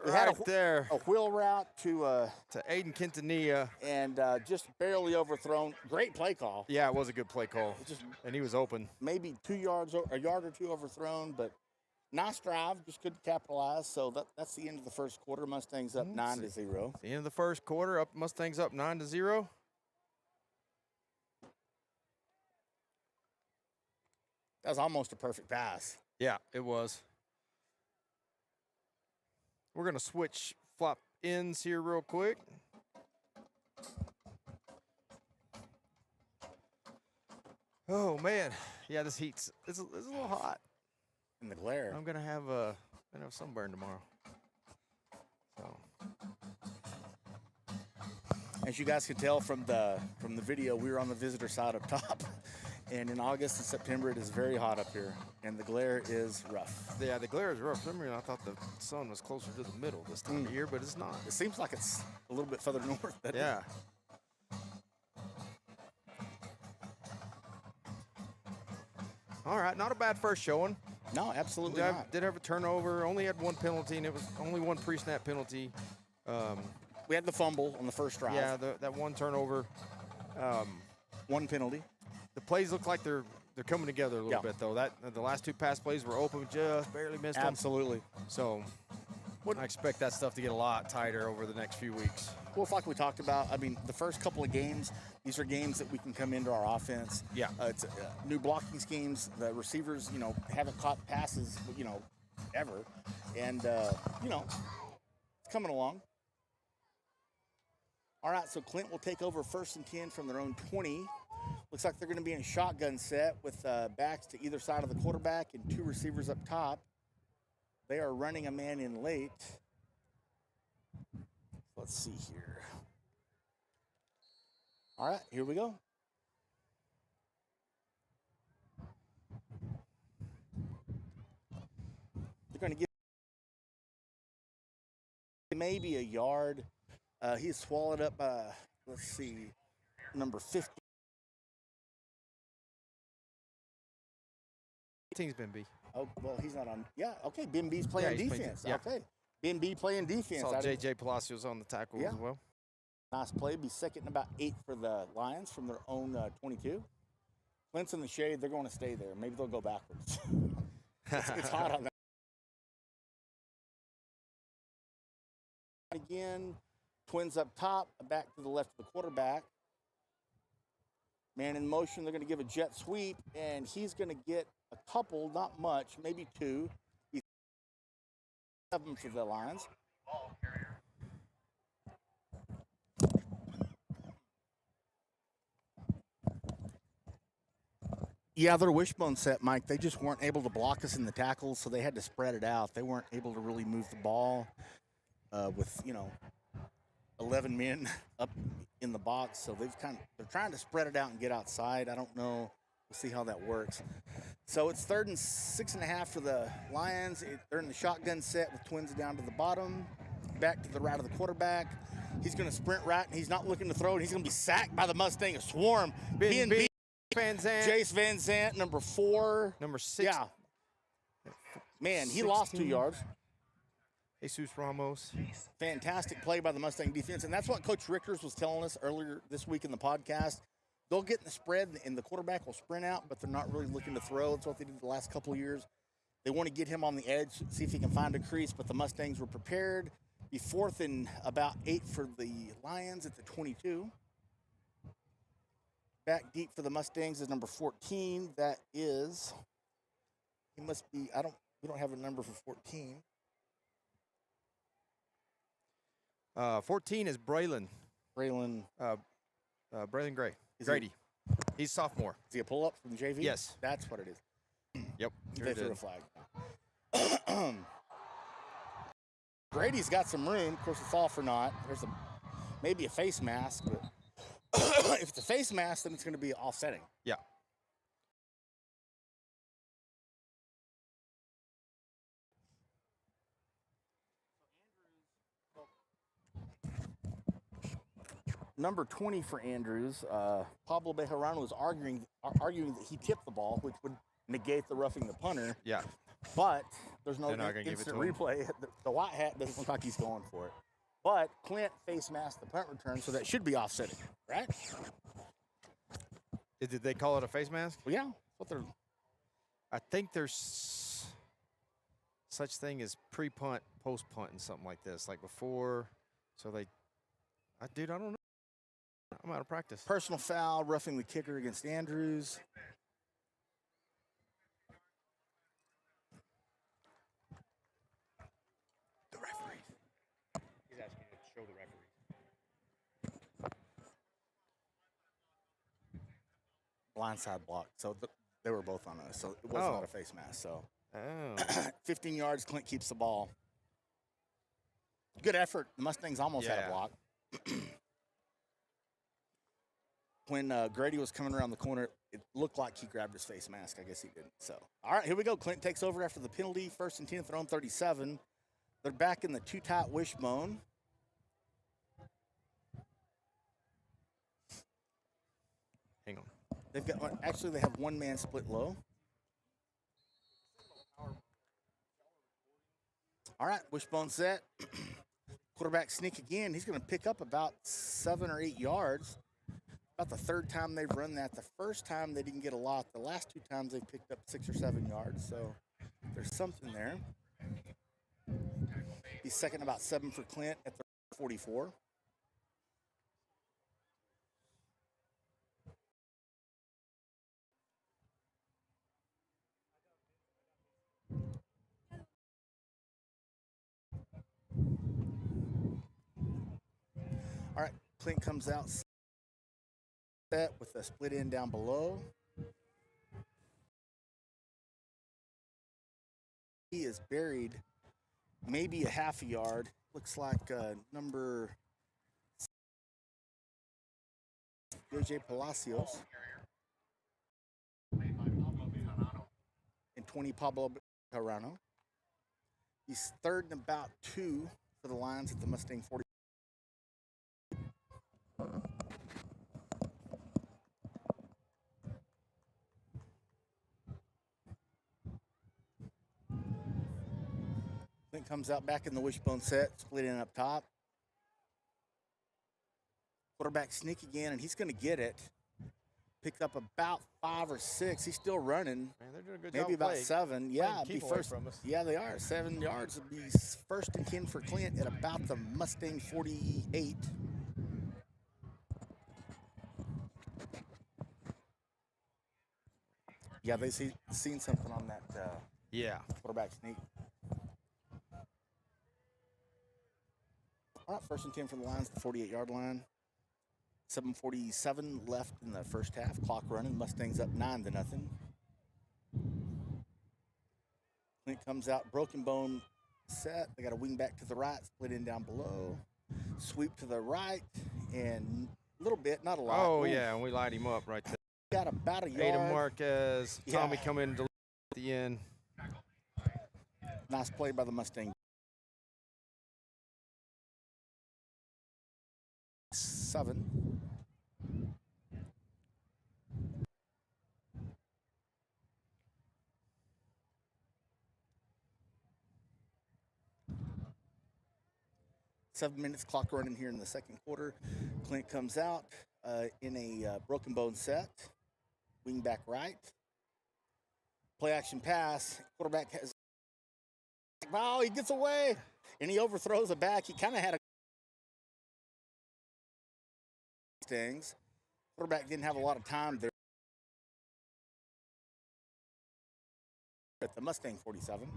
We had a wheel route to Aiden Quintanilla. And just barely overthrown. Great play call. Yeah, it was a good play call. And he was open. Maybe a yard or 2 overthrown, but nice drive. Just couldn't capitalize. So that's the end of the first quarter. Mustangs up 9-0. The end of the first quarter. Mustangs up 9-0. That was almost a perfect pass. Yeah, it was. We're going to switch flop ends here real quick. Oh, man. Yeah, this heat's it's a little hot. In the glare. I'm going to have sunburn tomorrow. So. As you guys can tell from the video, we were on the visitor side up top. And in August and September, it is very hot up here, and the glare is rough. Yeah, the glare is rough. I thought the sun was closer to the middle this time of year, but it's not. It seems like it's a little bit further north. Yeah. All right, not a bad first showing. No, absolutely not. Did have a turnover, only had one penalty, and it was only one pre-snap penalty. We had the fumble on the first drive. Yeah, that one turnover. One penalty. The plays look like they're coming together a little bit, though. The last 2 pass plays were open, just barely missed them. Absolutely. So I expect that stuff to get a lot tighter over the next few weeks. Well, it's like we talked about. I mean, the first couple of games, these are games that we can come into our offense. Yeah. It's new blocking schemes. The receivers, haven't caught passes, ever. And, it's coming along. All right, so Clint will take over 1st and 10 from their own 20. Looks like they're going to be in a shotgun set with backs to either side of the quarterback and 2 receivers up top. They are running a man in late. Let's see here. All right, here we go. They're going to give maybe a yard. He's swallowed up, let's see, number 50. Team's Ben B. Oh, well, he's not on. Yeah, okay, Ben B's playing he's defense. playing, Okay, Ben B playing defense. Saw J.J. Palacios on the tackle as well. Nice play. Be second and about 8 for the Lions from their own 22. Clint's in the shade. They're going to stay there. Maybe they'll go backwards. It's hot on that. Again, Twins up top, back to the left of the quarterback. Man in motion. They're going to give a jet sweep, and he's going to get a couple, not much, maybe 2. He's 7 for the Lions. Yeah, their wishbone set, Mike. They just weren't able to block us in the tackles, so they had to spread it out. They weren't able to really move the ball with 11 men up in the box. So they're trying to spread it out and get outside. I don't know. We'll see how that works. So it's 3rd and 6.5 for the Lions. They're in the shotgun set with Twins down to the bottom, back to the right of the quarterback. He's going to sprint right, and he's not looking to throw, and he's going to be sacked by the Mustang. A swarm. B&B. Van Zandt. Jace Van Zandt, number 4. Number 6. Yeah. Man, he lost 2 yards. Jesus Ramos. Fantastic play by the Mustang defense. And that's what Coach Rickers was telling us earlier this week in the podcast. They'll get in the spread, and the quarterback will sprint out, but they're not really looking to throw. That's what they did the last couple of years. They want to get him on the edge, see if he can find a crease, but the Mustangs were prepared. Be 4th and about 8 for the Lions at the 22. Back deep for the Mustangs is number 14. That is, he must be, we don't have a number for 14. 14 is Braylon. Braylon Gray. Grady. He's sophomore. Is he a pull-up from JV? Yes. That's what it is. Yep. They threw a flag. Grady's got some room. Of course, it's all for naught. There's maybe a face mask, but if it's a face mask, then it's going to be offsetting. Yeah. Number 20 for Andrews, Pablo Bejarano was arguing that he tipped the ball, which would negate the roughing the punter. Yeah. But there's no instant replay. The white hat doesn't look like he's going for it. But Clint face masked the punt return, so that should be offsetting, right? Did they call it a face mask? Well, yeah. What they're. I think there's such thing as pre-punt, post-punt, and something like this, like before. So I don't know. I'm out of practice. Personal foul, roughing the kicker against Andrews. The referee. He's asking you to show the referee. Blindside block. So they were both on us. So it was not a face mask. So 15 yards, Clint keeps the ball. Good effort. The Mustangs almost had a block. When Grady was coming around the corner, it looked like he grabbed his face mask. I guess he didn't. So, all right, here we go. Clint takes over after the penalty. 1st and 10 at their own 37. They're back in the two-tight wishbone. Hang on. They've got actually they have one man split low. All right, wishbone set. Quarterback sneak again. He's going to pick up about 7 or 8 yards. About the third time they've run that. The first time they didn't get a lot. The last 2 times they picked up 6 or 7 yards. So there's something there. He's second about 7 for Clint at the 44. All right, Clint comes out set with a split end down below. He is buried maybe a half a yard. Looks like number JJ Palacios and 20 Pablo Carano. He's third and about 2 for the Lions at the Mustang 40. Clint comes out back in the wishbone set, split in up top. Quarterback sneak again, and he's going to get it. Picked up about 5 or 6. He's still running. Man, they're doing a good Maybe job about playing. 7. Yeah, it'd be first. From us. Yeah, they are. 7 yards would be first and 10 for Clint at about the Mustang 48. Yeah, they seen something on that Yeah. quarterback sneak. All right, first and 10 for the Lions, the 48-yard line. 7:47 left in the first half. Clock running. Mustangs up 9-0. Clint comes out, broken bone set. They got a wing back to the right, split in down below. Sweep to the right, and a little bit, not a lot. Oh, Ooh. yeah, and we light him up right there. Got about a yard. Adam Marquez, Yeah. Tommy come in at the end. Nice play by the Mustang. 7. Seven minutes, clock running here in the second quarter. Clint comes out in a broken bone set. Wing back right. Play action pass. Quarterback has. Oh, he gets away. And he overthrows a back. He kind of had a. Things. Quarterback didn't have a lot of time there. At the Mustang 47.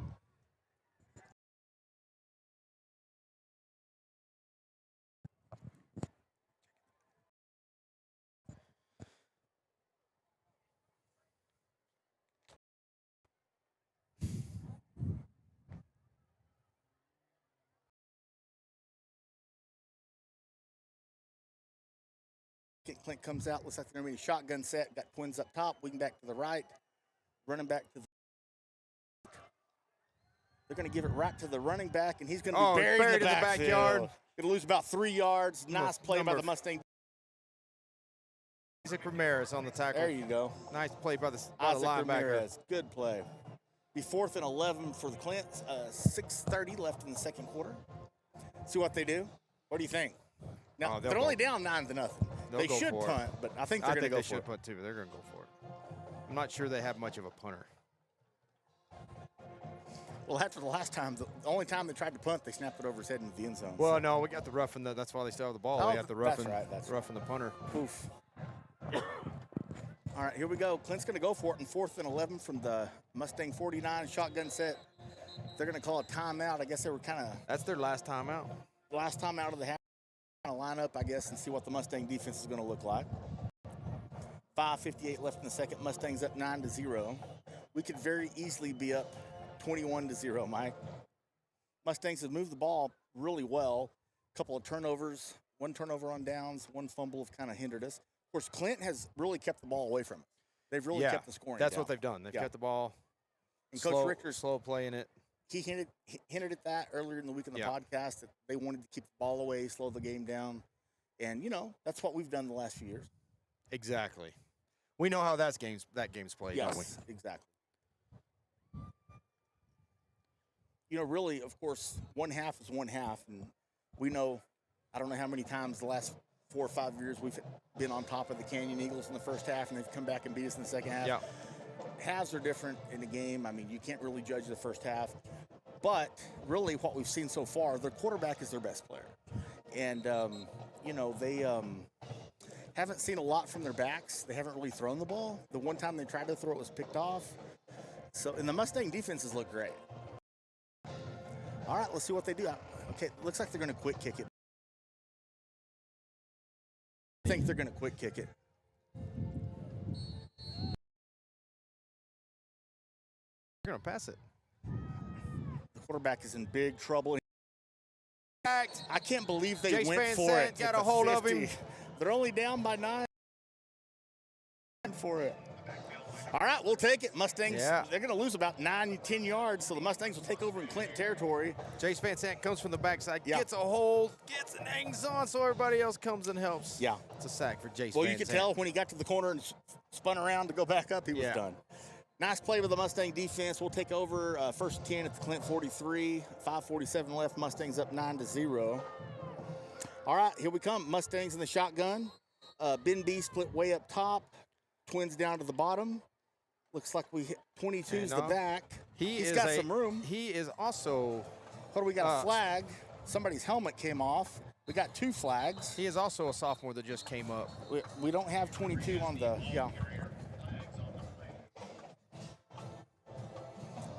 Clint comes out, looks like they're going to be a shotgun set. Got twins up top, wing back to the right, running back to the. They're going to give it right to the running back, and he's going to be buried in the backyard. Going to lose about 3 yards. Nice play by the Mustang. Isaac Ramirez on the tackle. There you go. Nice play by the Isaac linebacker. Ramirez. Good play. Be 4th and 11 for the Clint's. 6:30 left in the second quarter. See what they do. What do you think? Now, they're only down 9-0. They should punt, but I think they're going to go for it. They should punt too, but they're going to go for it. I'm not sure they have much of a punter. Well, after the last time, the only time they tried to punt, they snapped it over his head into the end zone. Well, no, we got the roughing. That's why they still have the ball. Oh, we have the roughing, that's roughing the punter. Oof. All right, here we go. Clint's going to go for it in 4th and 11 from the Mustang 49 shotgun set. They're going to call a timeout. I guess they were kind of. That's their last timeout. Last time out of the half. Kind of line up, I guess, and see what the Mustang defense is going to look like. 5:58 left in the second. Mustangs up 9-0. We could very easily be up 21-0, Mike. Mustangs have moved the ball really well. A couple of turnovers, 1 turnover on downs, 1 fumble have kind of hindered us. Of course, Clint has really kept the ball away from it. They've really kept the scoring That's down. what they've done. They've kept the ball. And slow, Coach Richter's slow playing it. He hinted at that earlier in the week in the podcast that they wanted to keep the ball away, slow the game down. And, you know, that's what we've done the last few years. Exactly. We know how that game's played, don't we? Yes, exactly. You know, really, of course, one half is one half. And We know, I don't know how many times the last 4 or 5 years we've been on top of the Canyon Eagles in the first half, and they've come back and beat us in the second half. Yeah. Halves are different in the game. I mean, you can't really judge the first half. But really what we've seen so far, their quarterback is their best player. And, you know, they haven't seen a lot from their backs. They haven't really thrown the ball. The one time they tried to throw it was picked off. So, and the Mustang defenses look great. All right, let's see what they do. Okay, looks like they're going to quick kick it. I think they're going to quick kick it. They're going to pass it. The quarterback is in big trouble. I can't believe they Jace went Van for Sant it. got at a the hold of 50. him. They're only down by 9 for it. All right, we'll take it. Mustangs, they're going to lose about 9, 10 yards, so the Mustangs will take over in Clinton territory. Jace Van Sant comes from the backside, gets a hold, gets and hangs on, so everybody else comes and helps. Yeah. It's a sack for Jace Well, Van you could Sant. tell when he got to the corner and spun around to go back up, he was done. Nice play with the Mustang defense. We'll take over first 10 at the Clint 43. 5:47 left. Mustangs up 9-0. All right, here we come. Mustangs in the shotgun. Ben B split way up top. Twins down to the bottom. Looks like we hit 22's the back. He's got some room. He is also. What do we got? A flag. Somebody's helmet came off. We got 2 flags. He is also a sophomore that just came up. We don't have 22 on the.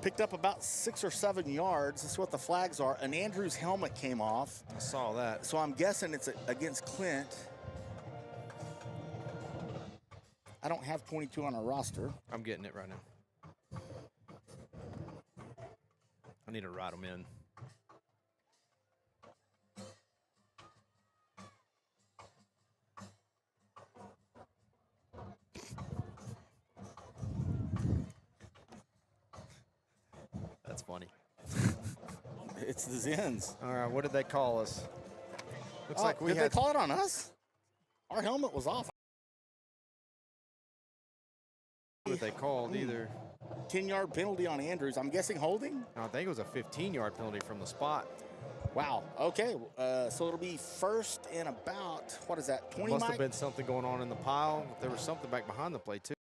Picked up about 6 or 7 yards. That's what the flags are. And Andrews' helmet came off. I saw that. So I'm guessing it's against Clint. I don't have 22 on our roster. I'm getting it right now. I need to ride them in. That's funny. It's the Zens. All right, what did they call us? Looks like we did had. they call it on us? Our helmet was off. What they called either. 10-yard penalty on Andrews. I'm guessing holding? I think it was a 15-yard penalty from the spot. Wow. Okay. So it'll be first and about, what is that, 20, Must Mike? have been something going on in the pile. There was something back behind the play, too.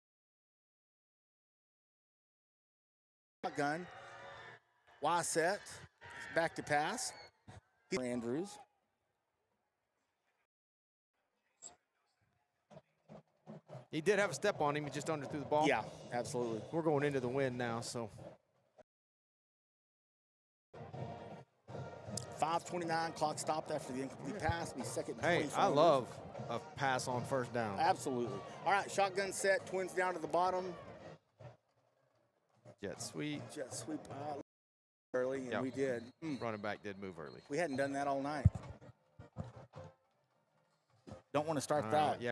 Gun. Y set. Back to pass. Andrews. He did have a step on him. He just underthrew the ball. Yeah, absolutely. We're going into the wind now, so. 5:29, clock stopped after the incomplete pass. Be second and 24. Hey, I love a pass on first down. Absolutely. All right, shotgun set. Twins down to the bottom. Jet sweep. Jet sweep early, and we did. Running back did move early. We hadn't done that all night. Don't want to start that. Yeah.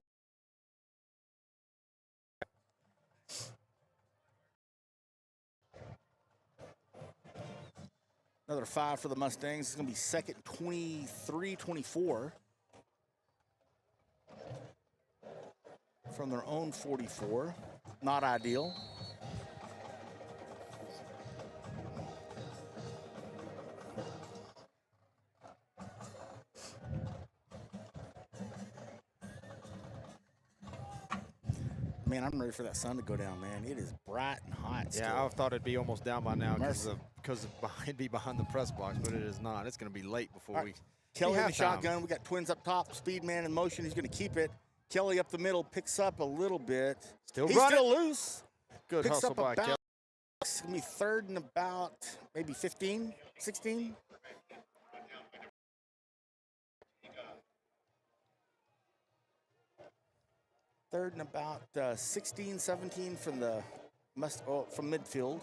Another 5 for the Mustangs. It's going to be second 23-24 from their own 44. Not ideal. Man, I'm ready for that sun to go down, man. It is bright and hot still. Yeah, I thought it'd be almost down by now because it'd be behind the press box, but it is not. It's going to be late before we. Kelly in the shotgun. We got Twins up top. Speed man in motion. He's going to keep it. Kelly up the middle, picks up a little bit. He's still loose. Good picks hustle up by Kelly. It's going to be third and about maybe 15, 16. Third and about 16, 17 from the from midfield.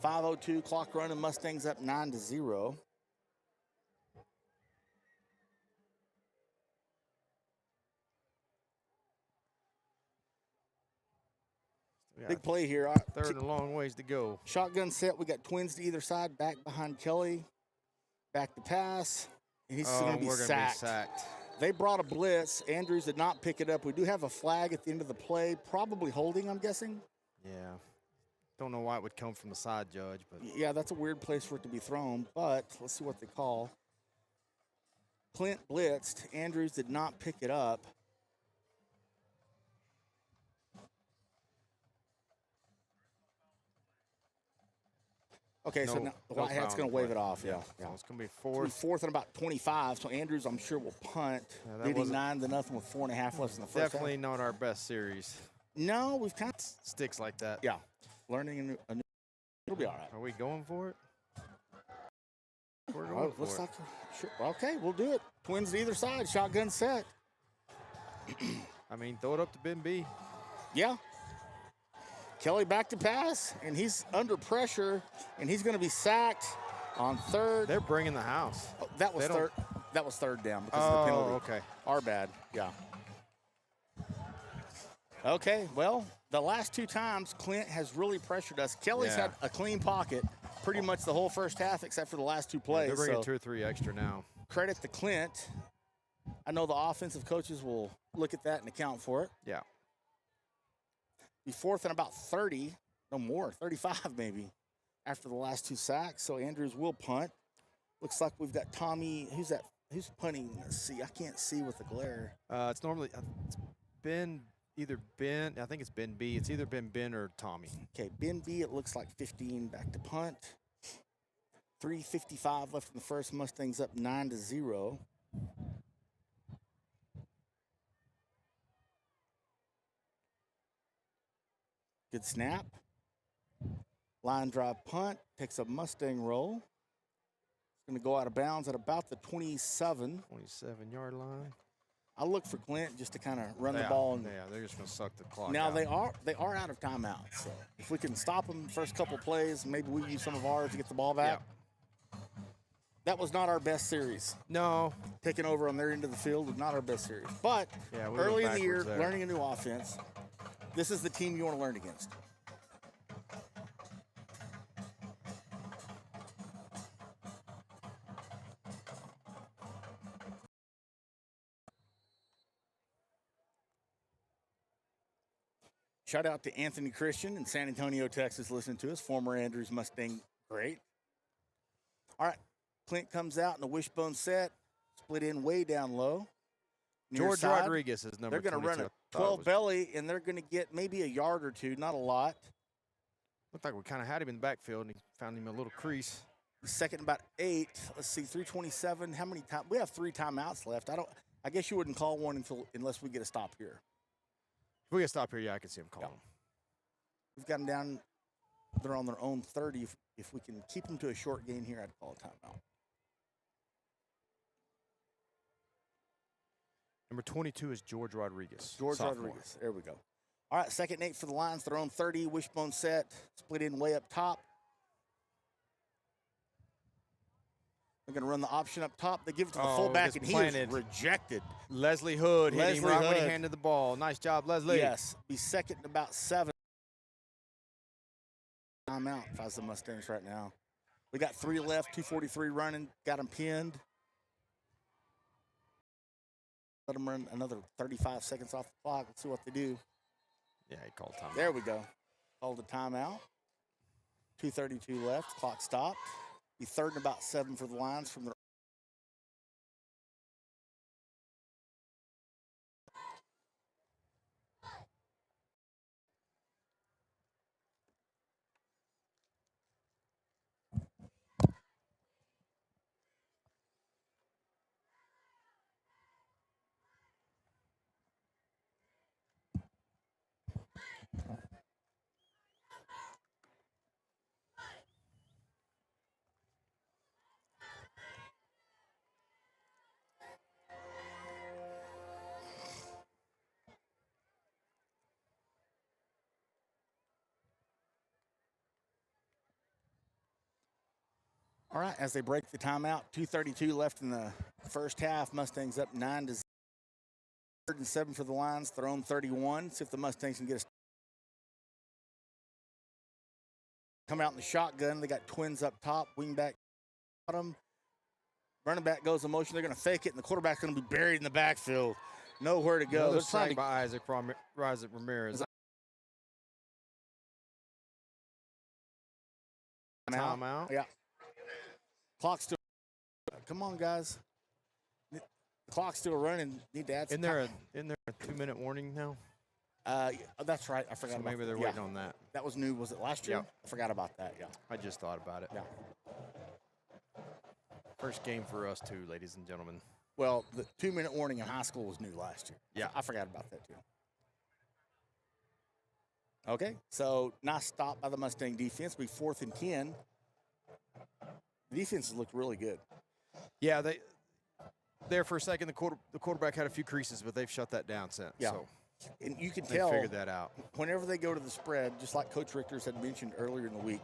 5:02 clock running. Mustangs up 9-0. Big play here. Third and a long ways to go. Shotgun set. We got Twins to either side. Back behind Kelly. Back to pass. And he's going to be sacked. They brought a blitz. Andrews did not pick it up. We do have a flag at the end of the play. Probably holding, I'm guessing. Yeah. Don't know why it would come from the side, Judge. But yeah, that's a weird place for it to be thrown. But let's see what they call. Clint blitzed. Andrews did not pick it up. Okay, so now the White Hat's going to wave it off. Yeah. So it's going to be It's gonna be fourth and about 25. So Andrews, I'm sure, will punt, leading 9-0 with 4.5 left in the first definitely half. not our best series. No, we've kind of Sticks like that. yeah, learning a new. It'll be all right. Are we going for it? We're going Oh, for looks it. like sure. Okay, we'll do it. Twins to either side, shotgun set. I mean, throw it up to Ben B. Yeah. Kelly back to pass, and he's under pressure, and he's going to be sacked on third. They're bringing the house. Oh, that was they don't- third. That was third down because of the penalty. Okay. Our bad. Yeah. Okay. Well, the last two times Clint has really pressured us. Kelly's had a clean pocket pretty much the whole first half except for the last two plays. They're bringing so 2 or 3 extra now. credit to Clint. I know the offensive coaches will look at that and account for it. Yeah. Be fourth and about 30, no more, 35 maybe, after the last 2 sacks. So Andrews will punt. Looks like we've got Tommy. Who's that? Who's punting? Let's see. I can't see with the glare. It's normally it's Ben, either Ben, I think it's Ben B. It's either Ben or Tommy. Okay, Ben B, it looks like 15 back to punt. 3:55 left in the first. Mustangs up 9-0. Good snap. Line drive punt. Takes a Mustang roll. It's going to go out of bounds at about the 27. 27-yard line. I'll look for Clint just to kind of run the ball. And they're just going to suck the clock now out. they are out of timeout. So if we can stop them the first couple plays, maybe we use some of ours to get the ball back. Yeah. That was not our best series. No. Taking over on their end of the field was not our best series. But Yeah, we early in went the year, backwards there. learning a new offense, this is the team you want to learn against. Shout out to Anthony Christian in San Antonio, Texas, listening to us. Former Andrews Mustang great. All right, Clint comes out in a wishbone set, split in way down low. Near George side. Rodriguez is number They're going to 22. run a I thought it 12 was- belly, and they're going to get maybe a yard or two, not a lot. Looked like we kind of had him in the backfield, and he found him a little crease. Second and about 8. Let's see, 3:27. How many times? We have 3 timeouts left. I guess you wouldn't call one unless we get a stop here. If we get stop here, I can see him calling. We've got them down. They're on their own 30. If we can keep them to a short gain here, I'd call a timeout. Number 22 is George Rodriguez. George sophomore. Rodriguez. There we go. All right, 2nd and 8 for the Lions. Their own 30. Wishbone set. Split in way up top. They're going to run the option up top. They give it to the fullback, just and he planted. is rejected. Leslie Hood hit him right when he Hood. handed the ball. Nice job, Leslie. Yes. Be second and about 7. Timeout if I was the Mustangs right now. We got 3 left, 2:43 running. Got them pinned. Let them run another 35 seconds off the clock. Let's see what they do. Yeah, he called timeout. There we go. Called a timeout. 2:32 left. Clock stopped. Be 3rd and about 7 for the Lions from their. All right, as they break the timeout, 2:32 left in the first half. Mustangs up 9-0. 3rd and 7 for the Lions. Their own 31. See if the Mustangs can get a. Come out in the shotgun. They got twins up top. Wingback bottom. Running back goes in motion. They're going to fake it, and the quarterback's going to be buried in the backfield. Nowhere to go. Another They're trying sack to. by Isaac Ramirez. Timeout. Yeah. Clock still. Come on, guys. The clock's still running. Need to add some Isn't there a 2-minute warning now? That's right. I forgot So about maybe they're that. waiting on that. That was new. Was it last year? Yeah. I forgot about that. Yeah. I just thought about it. Yeah. First game for us too, ladies and gentlemen. Well, the 2-minute warning in high school was new last year. Yeah. I forgot about that too. Okay, so nice stop by the Mustang defense. Be 4th and 10. The defenses looked really good. Yeah, there for a second the quarterback had a few creases, but they've shut that down since. Yeah. So And you can they tell figured that out. whenever they go to the spread, just like Coach Richters had mentioned earlier in the week,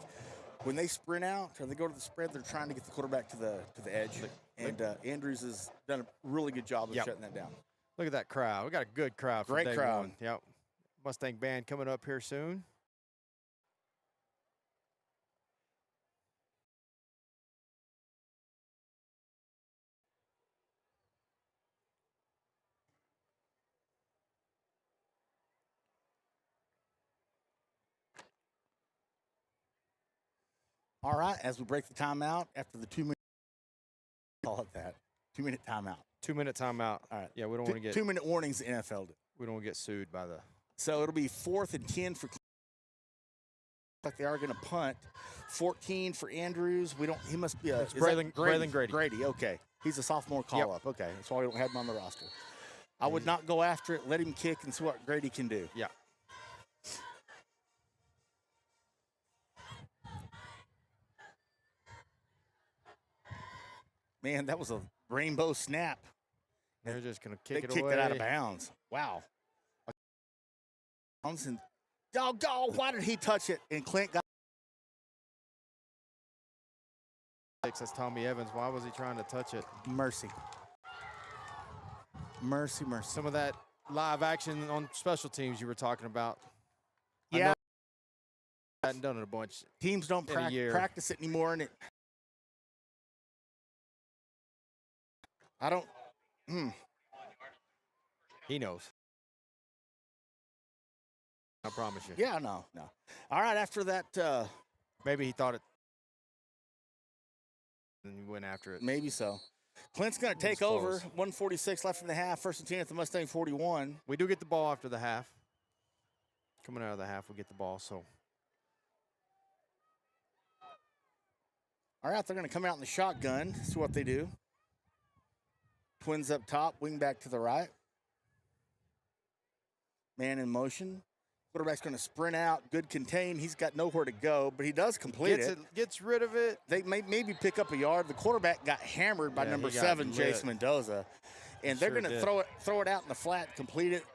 when they sprint out or they go to the spread, they're trying to get the quarterback to the edge. And Andrews has done a really good job of shutting that down. Look at that crowd. We got a good crowd for Great day crowd. one. Yep. Mustang band coming up here soon. All right, as we break the timeout after the 2 minute, call it that, 2-minute timeout. 2-minute timeout. All right. Yeah, we don't want to get 2-minute warnings. The NFL did. we don't want to get sued by the. So it'll be 4th and 10 for. Like they are going to punt. 14 for Andrews. We don't. He must be a. It's is that Braylon Grady. Grady. Okay, he's a sophomore call Yep. up. Okay, that's why we don't have him on the roster. I would not go after it. Let him kick and see what Grady can do. Yeah. Man, that was a rainbow snap. They're just going to They kick it kicked away. it out of bounds. Wow. And oh, why did he touch it? And Clint got. That's Tommy Evans. Why was he trying to touch it? Mercy. Mercy. Some of that live action on special teams you were talking about. Yeah. I hadn't done it a bunch. Teams don't in a year. practice it anymore, and it. I don't. He knows. I promise you. Yeah, no. All right, after that, Maybe he thought it. And he went after it. maybe so. Clint's going to take close. over. 1:46 left in the half. 1st and 10 at the Mustang 41. We do get the ball after the half. Coming out of the half, we get the ball. So All right, they're going to come out in the shotgun. See what they do. Twins up top, wing back to the right. Man in motion. Quarterback's going to sprint out. Good contain. He's got nowhere to go, but he does complete it. Gets rid of it. They may maybe pick up a yard. The quarterback got hammered by Yeah, number he got 7, lit. Jace Mendoza. And they're Sure going to did. throw it out in the flat, complete it,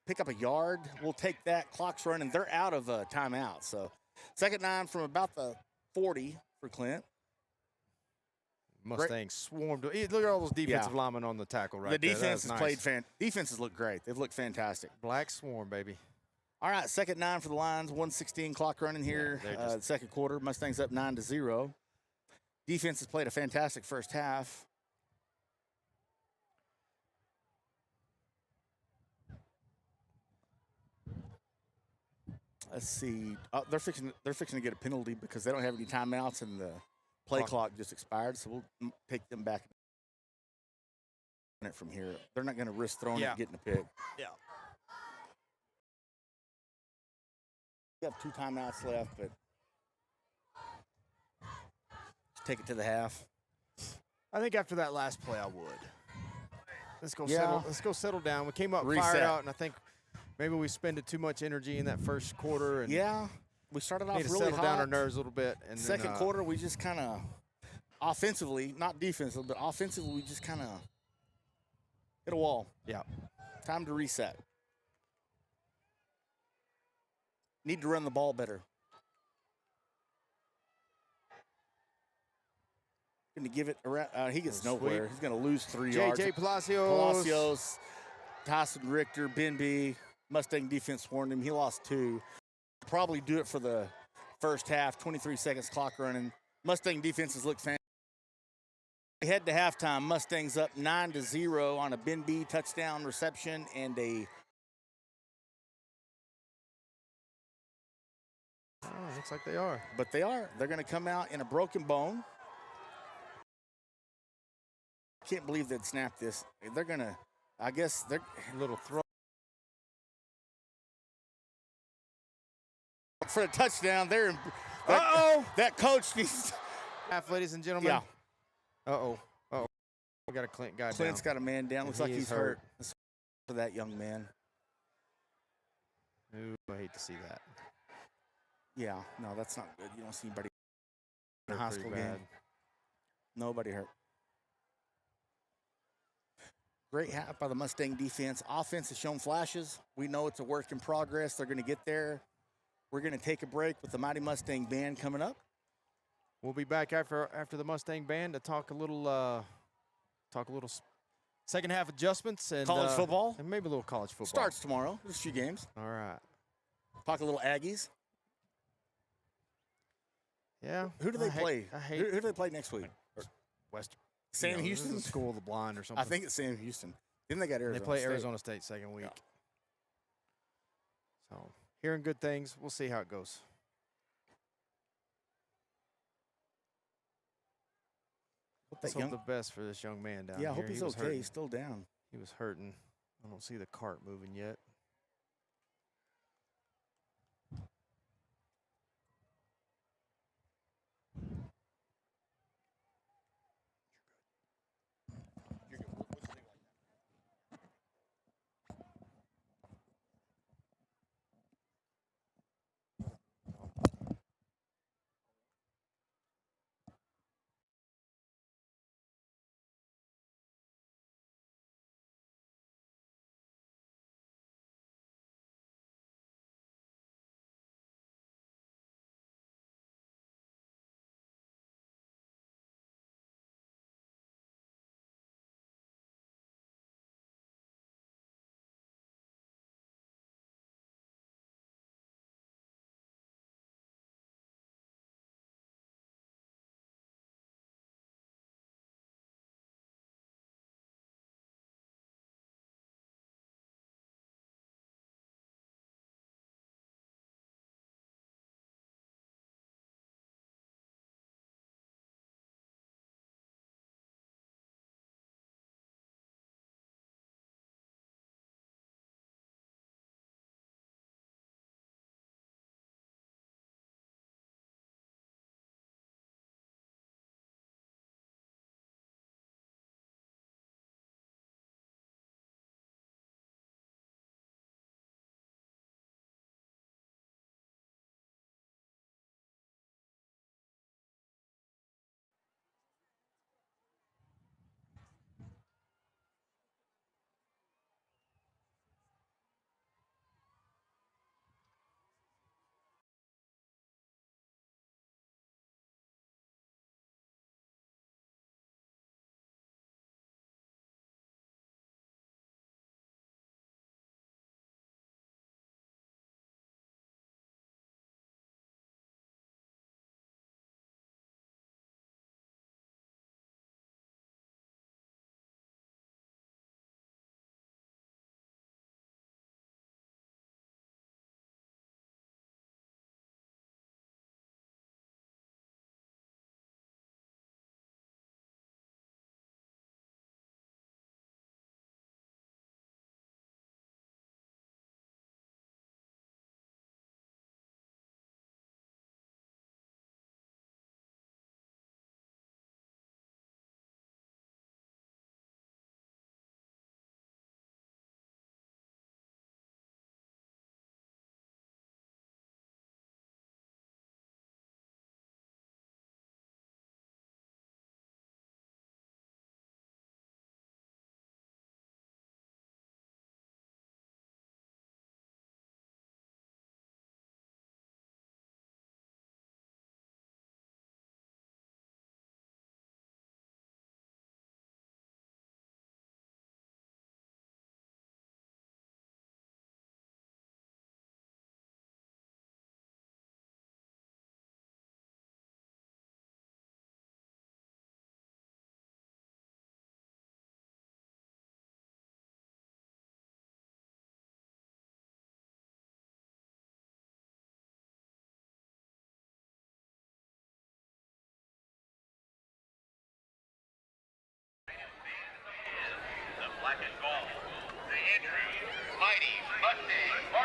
pick up a yard. We'll take that. Clock's running. They're out of timeout. So 2nd 9 from about the 40 for Clint. Mustang swarmed. Look at all those defensive linemen on the tackle right The there. defense That has was nice. played defenses look great. They've looked fantastic. Black swarm, baby. All right, 2nd 9 for the Lions. 1:16 clock running here. they're just- The 2nd quarter. Mustangs up 9-0. Defense has played a fantastic first half. Let's see. They're fixing to get a penalty because they don't have any timeouts and the play clock just expired. So we'll take them back from here. They're not going to risk throwing it and getting a pick. Yeah. We have 2 timeouts left, but just take it to the half. I think after that last play, I would. Let's go Yeah. settle. Let's go settle down. We came up Reset. fired out, and I think maybe we spended too much energy in that first quarter. And Yeah, we started off need to really settle hot. down our nerves a little bit. And Second then, quarter, we just kind of offensively, not defensively, but offensively, we just kind of hit a wall. Yeah. Time to reset. Need to run the ball better. Going to give it around. He gets nowhere. He's going to lose 3 yards. J.J. Palacios, Tyson Richter, Ben B. Mustang defense warned him. He lost 2. Probably do it for the first half. 23 seconds clock running. Mustang defenses look fantastic. Head to halftime. Mustangs up 9-0 on a Ben B touchdown reception and a. Oh, looks like they are. But they are. They're going to come out in a broken bone. can't believe they'd snap this. They're gonna. I guess they're Little throw. for a touchdown. They're. Uh-oh. That coach needs. Half, ladies and gentlemen. Yeah. Uh-oh. Uh-oh. We got a Clint guy Clint's down. got a man down. And Looks like he is he's hurt. For that young man. Ooh, I hate to see that. Yeah. No, that's not good. You don't see anybody in a Hurt high pretty school bad. game. Nobody hurt. Great half by the Mustang defense. Offense has shown flashes. We know it's a work in progress. They're going to get there. We're going to take a break with the Mighty Mustang Band coming up. We'll be back after the Mustang Band to talk a little second half adjustments and College football. and maybe a little college football. Starts tomorrow. There's a few games. All right. Talk a little Aggies. Yeah. Who do they play? I hate Who do they play next week? West. Sam you know, Houston? This is the School of the Blind or something. I think it's Sam Houston. Then they got Arizona They play State. Arizona State second week. Yeah. So hearing good things. We'll see how it goes. Let's hope the best for this young man down Yeah, I here. hope he's He was okay. hurting. He's still down. He was hurting. I don't see the cart moving yet.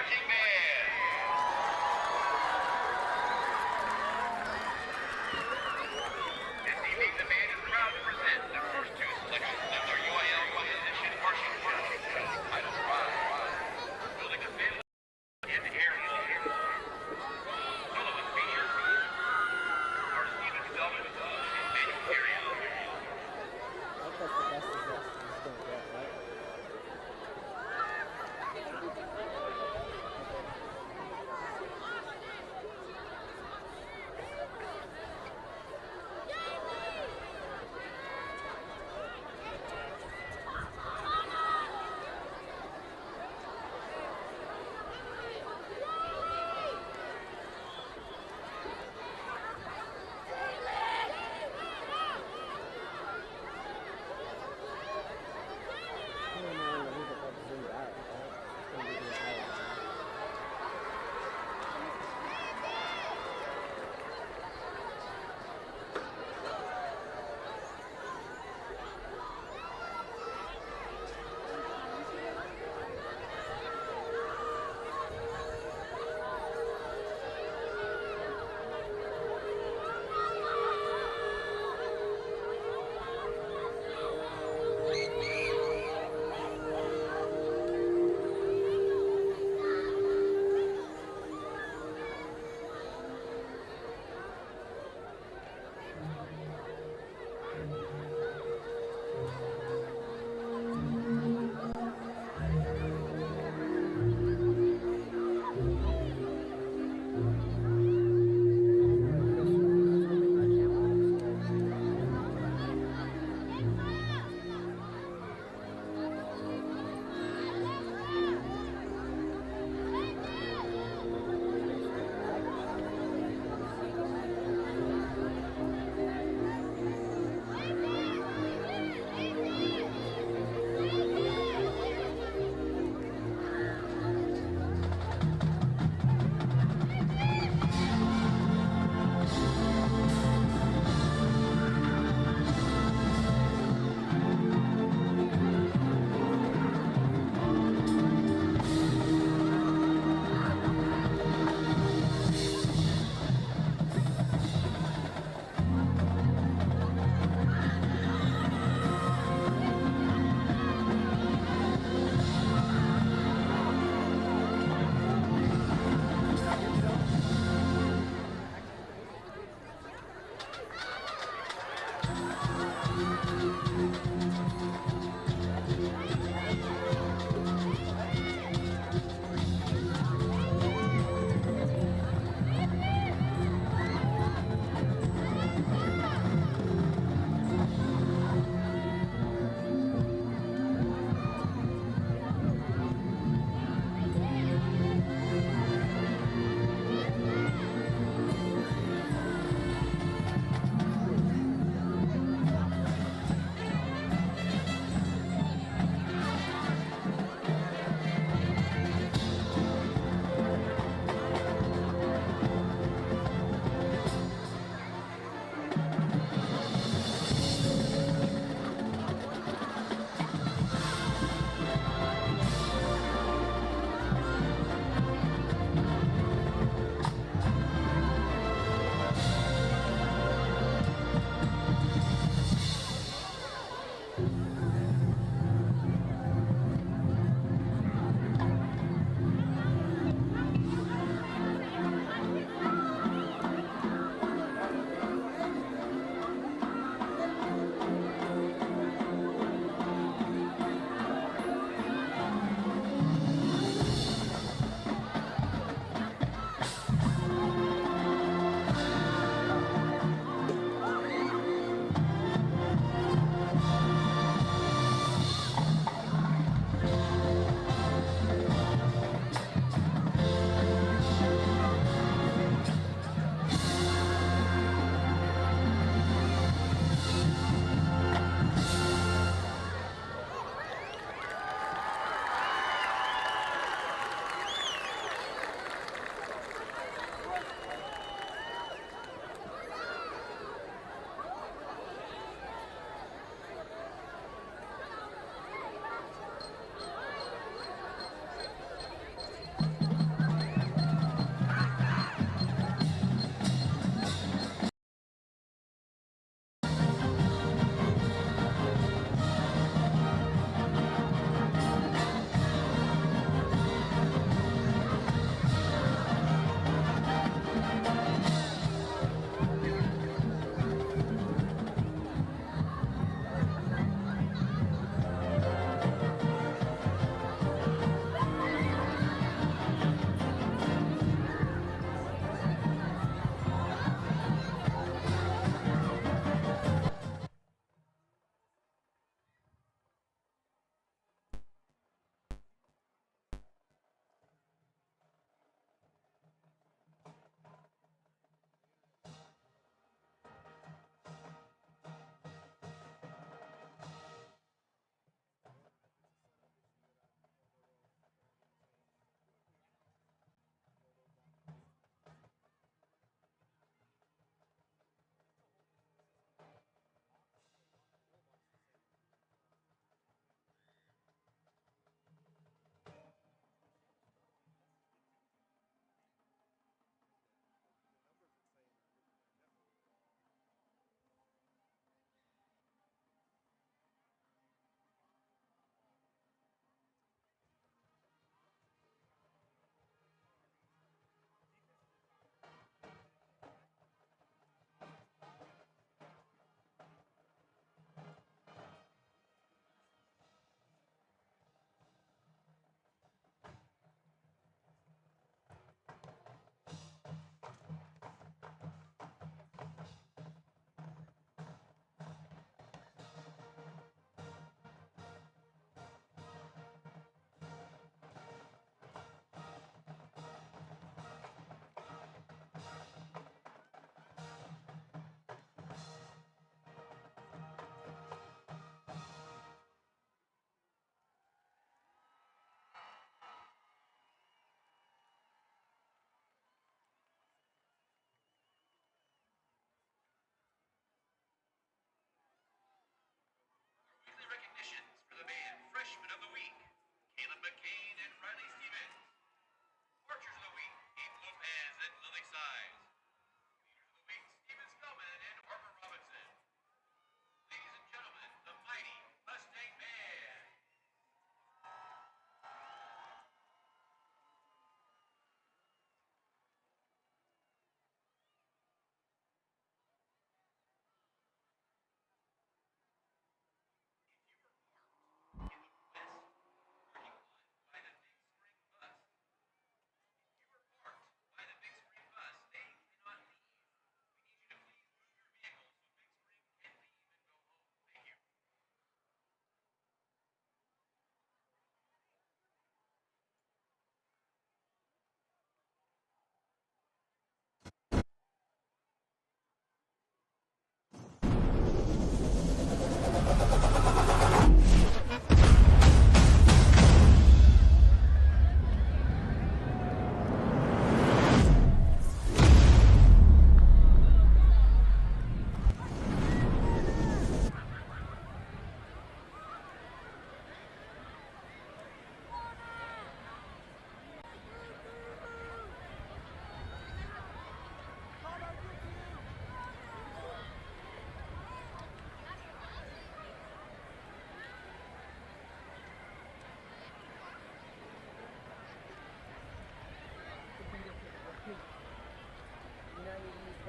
marching band. This evening, the band is proud to present the first two selections of their UIL Musician Marching March, titled Rise, building a family in area. Soloist features are Stephen Spellman and Daniel Carrion.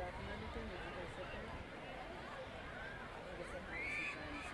back and everything? Did you guys sit there? I guess I haven't seen friends.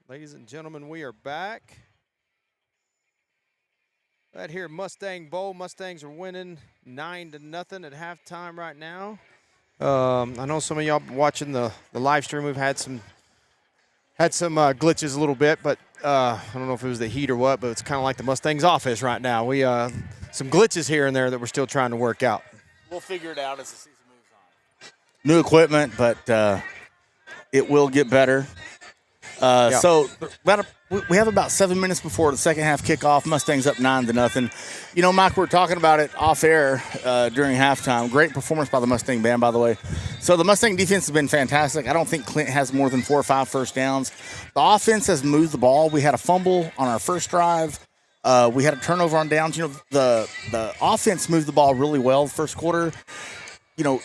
Ladies and gentlemen, we are back. Right here, Mustang Bowl. Mustangs are winning 9-0 at halftime right now. I know some of y'all watching the live stream. We've had some glitches a little bit, but I don't know if it was the heat or what. But it's kind of like the Mustangs' office right now. We some glitches here and there that we're still trying to work out. We'll figure it out as the season moves on. New equipment, but it will get better. Yeah. So we have about 7 minutes before the second half kickoff. Mustangs up 9-0. You know, Mike, we were talking about it off air during halftime. Great performance by the Mustang band, by the way. So the Mustang defense has been fantastic. I don't think Clint has more than 4 or 5 first downs. The offense has moved the ball. We had a fumble on our first drive. We had a turnover on downs. You know, the offense moved the ball really well the first quarter. You know,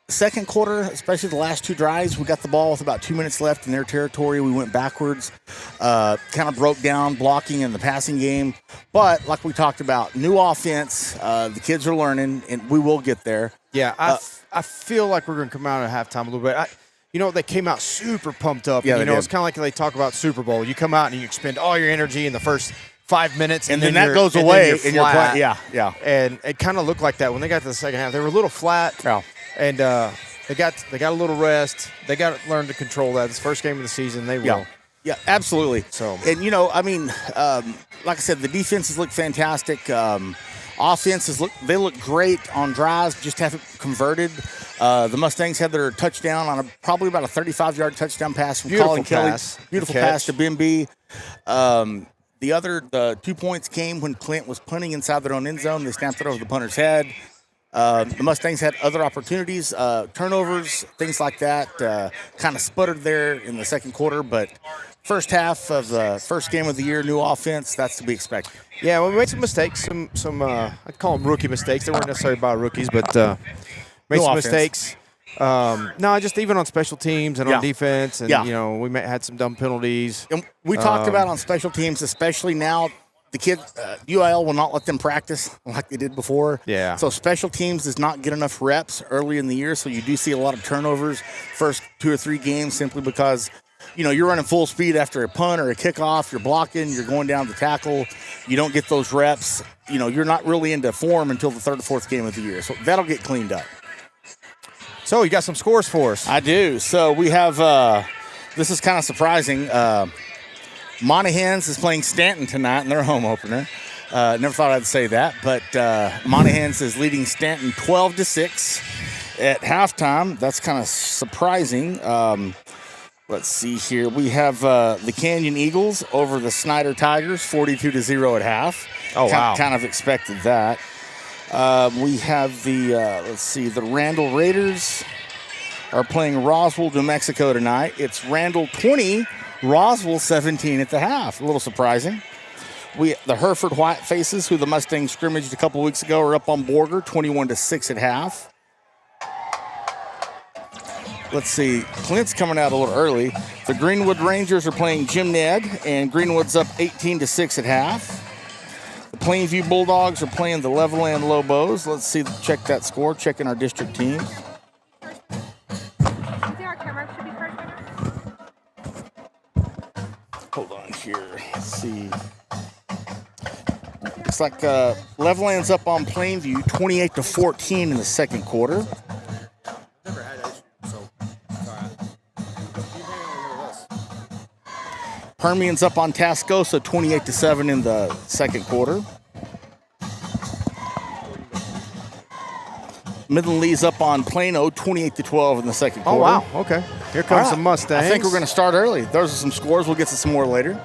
second quarter, especially the last 2 drives, we got the ball with about 2 minutes left in their territory. We went backwards, kind of broke down blocking in the passing game. But like we talked about, new offense, the kids are learning, and we will get there. Yeah, I feel like we're going to come out at halftime a little bit. You know, they came out super pumped up. Yeah, and, they did. it's kind of like they talk about Super Bowl. You come out and you expend all your energy in the first 5 minutes, And then that goes away, and you're flat. yeah. And it kind of looked like that when they got to the second half. They were a little flat. Yeah. And they got a little rest. They got to learn to control that. It's the first game of the season. They will. Yeah, absolutely. So, and you know, I mean, like I said, the defenses look fantastic. Offenses look great on drives, just haven't converted. The Mustangs had their touchdown on probably about a 35-yard touchdown pass from Colin Kelly. Beautiful pass to Bimby. The 2 points came when Clint was punting inside their own end zone. They snapped it over the punter's head. The Mustangs had other opportunities, turnovers, things like that. Kind of sputtered there in the second quarter, but first half of the first game of the year, new offense, that's to be expected. Yeah, well, we made some mistakes, some I'd call them rookie mistakes. They weren't necessarily by rookies, but made some mistakes. No, just even on special teams and on defense, and you know, we had some dumb penalties. And we talked about on special teams, especially now. The kids, UIL will not let them practice like they did before. Yeah. So special teams does not get enough reps early in the year, so you do see a lot of turnovers first 2 or 3 games simply because, you know, you're running full speed after a punt or a kickoff. You're blocking. You're going down to tackle. You don't get those reps. You know, you're not really into form until the 3rd or 4th game of the year. So that'll get cleaned up. So you got some scores for us. I do. So we have this is kind of surprising. Monahans is playing Stanton tonight in their home opener. Never thought I'd say that, but Monahans is leading Stanton 12-6 at halftime. That's kind of surprising. Let's see here. We have the Canyon Eagles over the Snyder Tigers, 42-0 at half. Oh, wow. Kind of expected that. We have the Randall Raiders are playing Roswell, New Mexico tonight. It's Randall 20, Roswell 17 at the half. A little surprising. The Hereford White Faces, who the Mustangs scrimmaged a couple weeks ago, are up on Borger 21-6 at half. Let's see. Clint's coming out a little early. The Greenwood Rangers are playing Jim Ned, and Greenwood's up 18-6 at half. The Plainview Bulldogs are playing the Levelland Lobos. Let's see. Check that score. Checking our district teams. Hold on here. Let's see. Looks like Levelland's up on Plainview 28-14 in the second quarter. Never had issue, so it's all right. Permian's up on Tascosa 28-7 in the second quarter. Midland Lee's up on Plano 28-12 in the second quarter. Oh, wow. Okay. Here comes some Mustangs. I think we're going to start early. Those are some scores. We'll get to some more later.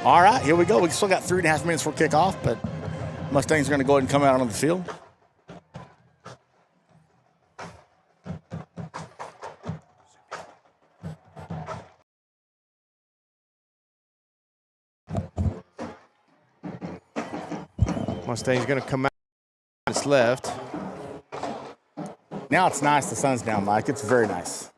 All right, here we go. We still got 3.5 minutes for kickoff, but Mustangs are going to go ahead and come out on the field. Mustangs going to come out. It's left. Now it's nice. The sun's down, Mike. It's very nice.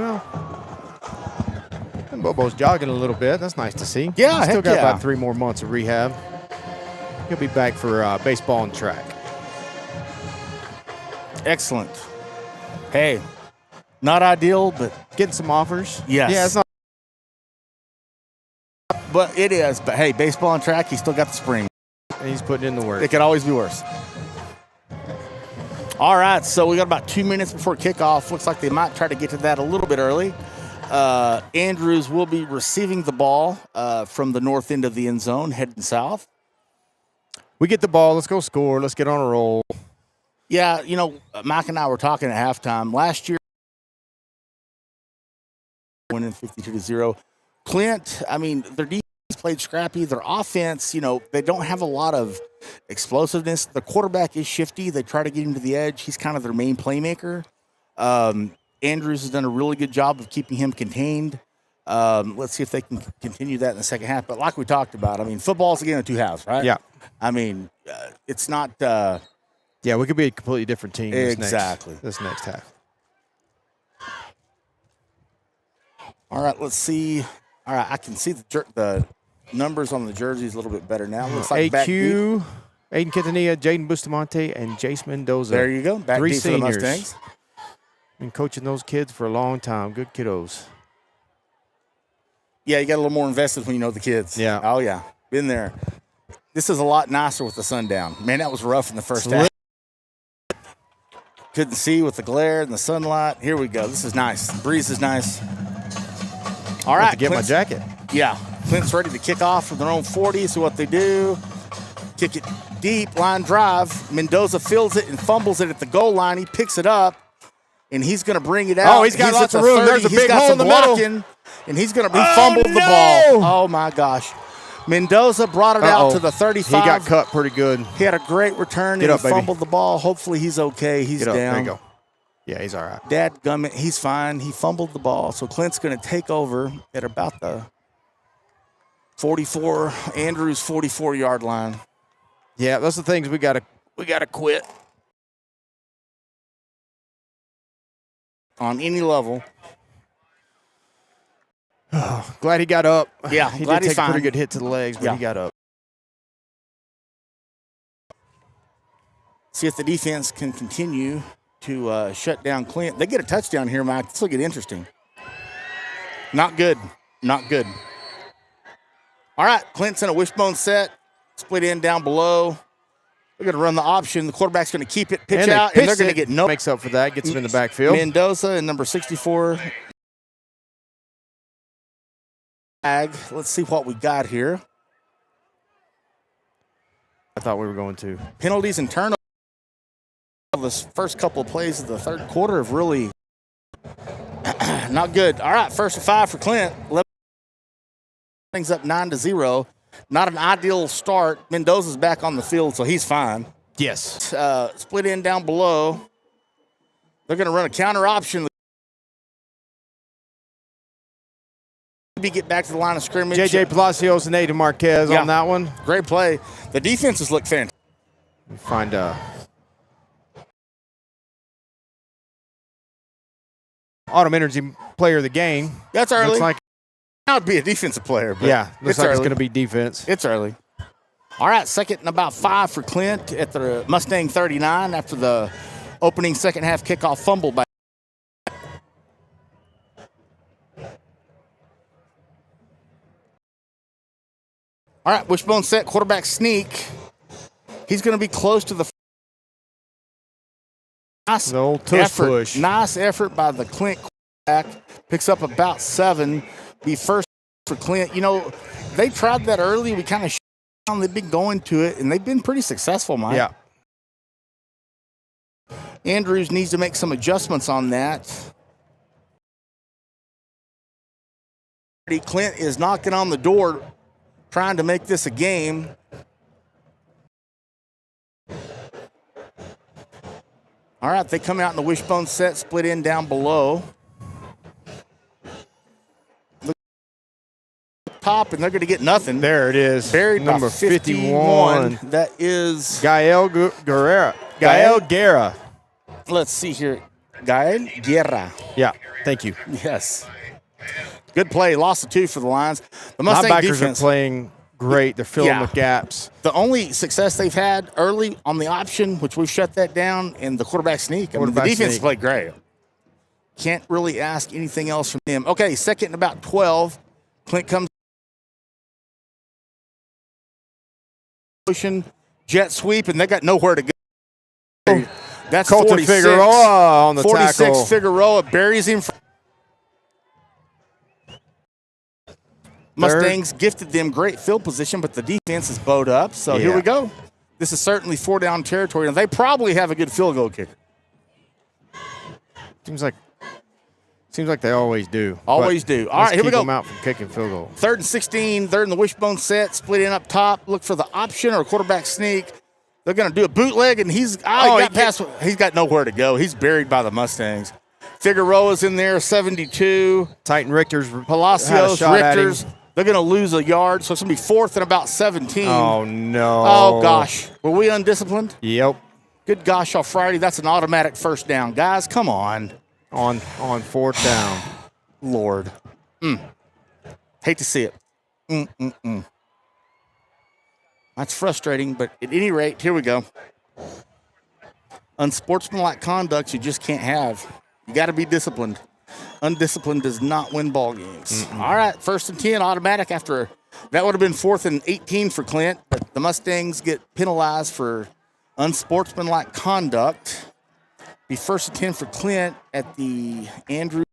Well, and Bobo's jogging a little bit. That's nice to see. Yeah, He's still heck got yeah. about 3 more months of rehab. He'll be back for baseball and track. Excellent. Hey, not ideal, but getting some offers. Yes. Yeah, it's not. But it is. But hey, baseball and track, he's still got the spring. And he's putting in the work. It could always be worse. All right, so we got about 2 minutes before kickoff. Looks like they might try to get to that a little bit early. Andrews will be receiving the ball from the north end of the end zone, heading south. We get the ball. Let's go score. Let's get on a roll. Yeah, you know, Mike and I were talking at halftime. Last year, winning 52-0. Clint, I mean, their defense played scrappy. Their offense, you know, they don't have a lot of explosiveness. The quarterback is shifty. They try to get him to the edge. He's kind of their main playmaker. Andrews has done a really good job of keeping him contained. Let's see if they can continue that in the second half. But like we talked about, I mean, football's a game of two halves, right? Yeah. I mean, it's not yeah, we could be a completely different team exactly this next half. All right, let's see. All right, I can see the numbers on the jerseys a little bit better now. Looks like AQ, Aiden Quintanilla, Jaden Bustamante, and Jace Mendoza. There you go. Back 3 deep for the seniors. Mustangs. Been coaching those kids for a long time. Good kiddos. Yeah, you got a little more invested when you know the kids. Yeah. Oh, yeah. Been there. This is a lot nicer with the sun down. Man, that was rough in the first half. Couldn't see with the glare and the sunlight. Here we go. This is nice. The breeze is nice. All right. Get my jacket. Yeah. Clint's ready to kick off from their own 40. So what they do, kick it deep, line drive. Mendoza fields it and fumbles it at the goal line. He picks it up, and he's going to bring it out. Oh, he's got lots of room. There's a big hole in the middle. And he's going to fumble the ball. Oh, my gosh. Mendoza brought it out to the 35. He got cut pretty good. He had a great return and he fumbled the ball. Hopefully he's okay. He's down. There you go. Yeah, he's all right. Dadgummit, he's fine. He fumbled the ball. So Clint's going to take over at about the 44, Andrews 44-yard line. Yeah, those are the things we gotta quit. On any level. Oh, glad he got up. Yeah, he glad did he's take a pretty fine. good hit to the legs, but he got up. See if the defense can continue to shut down Clint. They get a touchdown here, Mike. This will get interesting. Not good. Not good. All right, Clint's in a wishbone set. Split in down below. They're going to run the option. The quarterback's going to keep it, pitch out, and they're going to get no. Makes up for that. Gets him in the backfield. Mendoza and number 64. Let's see what we got here. I thought we were going to. Penalties and turnovers. The first couple of plays of the third quarter have really not good. All right, 1st and 5 for Clint. Things up 9-0. Not an ideal start. Mendoza's back on the field, so he's fine. Yes. Split in down below. They're going to run a counter option. Get back to the line of scrimmage. J.J. Palacios and Aiden Marquez on that one. Great play. The defenses look fantastic. Find Autumn Energy player of the game. That's early. Looks like now it'd be a defensive player. But yeah, looks like early. it's going to be defense. It's early. All right, 2nd and about 5 for Clint at the Mustang 39 after the opening second half kickoff fumble by. All right, wishbone set, quarterback sneak. He's going to be close to the The old tush effort. push. Nice effort by the Clint quarterback. Picks up about 7. Be first for Clint. You know, they tried that early. We kind of they've been going to it, and they've been pretty successful, Mike. Yeah. Andrews needs to make some adjustments on that. Clint is knocking on the door, trying to make this a game. All right, they come out in the wishbone set, split in down below. Look top, and they're going to get nothing. There it is. Buried number by 51. That is Gael Guerra. Gael Guerra. Let's see here. Gael Guerra. Yeah, thank you. Yes. Good play. Lost the 2 for the Lions. The Mustang Linebackers defense are playing great. They're filling with gaps. The only success they've had early on the option, which we've shut that down, and the quarterback sneak. The defense played great. Can't really ask anything else from them. Okay, second and about 12. Clint comes. Jet sweep, and they got nowhere to go. That's Colton 46. Figueroa on the 46 tackle. Figueroa buries him. Mustangs gifted them great field position, but the defense is bowed up. So here we go. This is certainly 4-down territory, and they probably have a good field goal kicker. Seems like they always do. Always do. All right, here we go. Keep them out from kicking field goal. 3rd and 16. They're in the wishbone set. Split in up top. Look for the option or quarterback sneak. They're going to do a bootleg, and he got past. He's got nowhere to go. He's buried by the Mustangs. Figueroa's in there, 72. Titan Richter's Palacios, Richters. They're going to lose a yard, so it's going to be 4th and about 17. Oh, no. Oh, gosh. Were we undisciplined? Yep. Good gosh, on Friday, that's an automatic first down. Guys, come on. On 4th down. Lord. Hate to see it. That's frustrating, but at any rate, here we go. Unsportsmanlike conduct you just can't have. You got to be disciplined. Undisciplined does not win ball games. All right, 1st and 10, automatic after. That would have been 4th and 18 for Clint, but the Mustangs get penalized for unsportsmanlike conduct. Be 1st and 10 for Clint at the Andrew.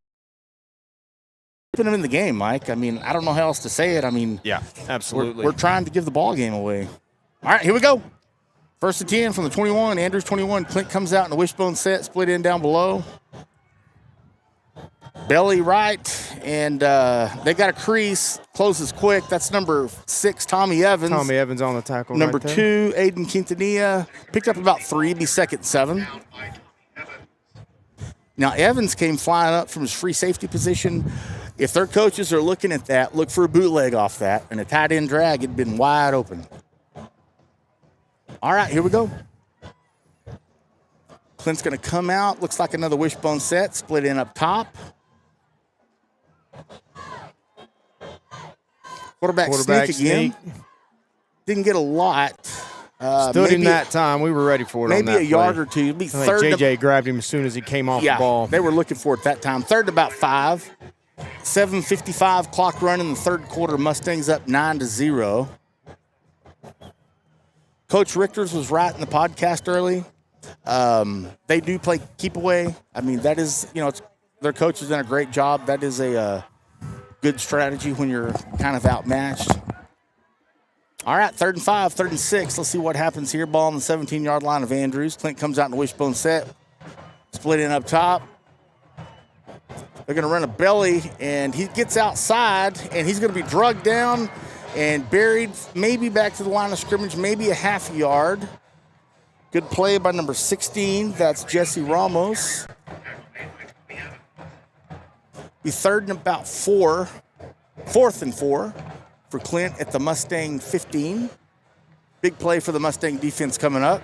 Put him in the game, Mike. I mean, I don't know how else to say it. I mean, yeah, absolutely. We're trying to give the ball game away. All right, here we go. 1st and 10 from the 21. Andrews 21. Clint comes out in the wishbone set, split in down below. Belly right, and they got a crease. Closes quick. That's number 6, Tommy Evans. Tommy Evans on the tackle. Number right 2, Aiden Quintanilla. Picked up about 3, be 2nd 7. Now, Evans came flying up from his free safety position. If their coaches are looking at that, look for a bootleg off that, and a tight end drag had been wide open. All right, here we go. Clint's going to come out. Looks like another wishbone set. Split in up top. Quarterback sneak again. Didn't get a lot. Stood him that time. We were ready for it. Maybe on that a yard play. or two. It'd be I think third. JJ grabbed him as soon as he came off the ball. They were looking for it that time. 3rd and about 5. 7:55 clock run in the 3rd quarter. Mustangs up 9-0. Coach Richters was right in the podcast early. They do play keep away. I mean, that is, their coach has done a great job. That is a good strategy when you're kind of outmatched. All right, 3rd and 5, 3rd and 6. Let's see what happens here. Ball on the 17-yard line of Andrews. Clint comes out in the wishbone set. Split in up top. They're going to run a belly, and he gets outside, and he's going to be drugged down and buried maybe back to the line of scrimmage, maybe a half yard. Good play by number 16. That's Jesse Ramos. Be 3rd and about 4. 4th and 4 for Clint at the Mustang 15. Big play for the Mustang defense coming up.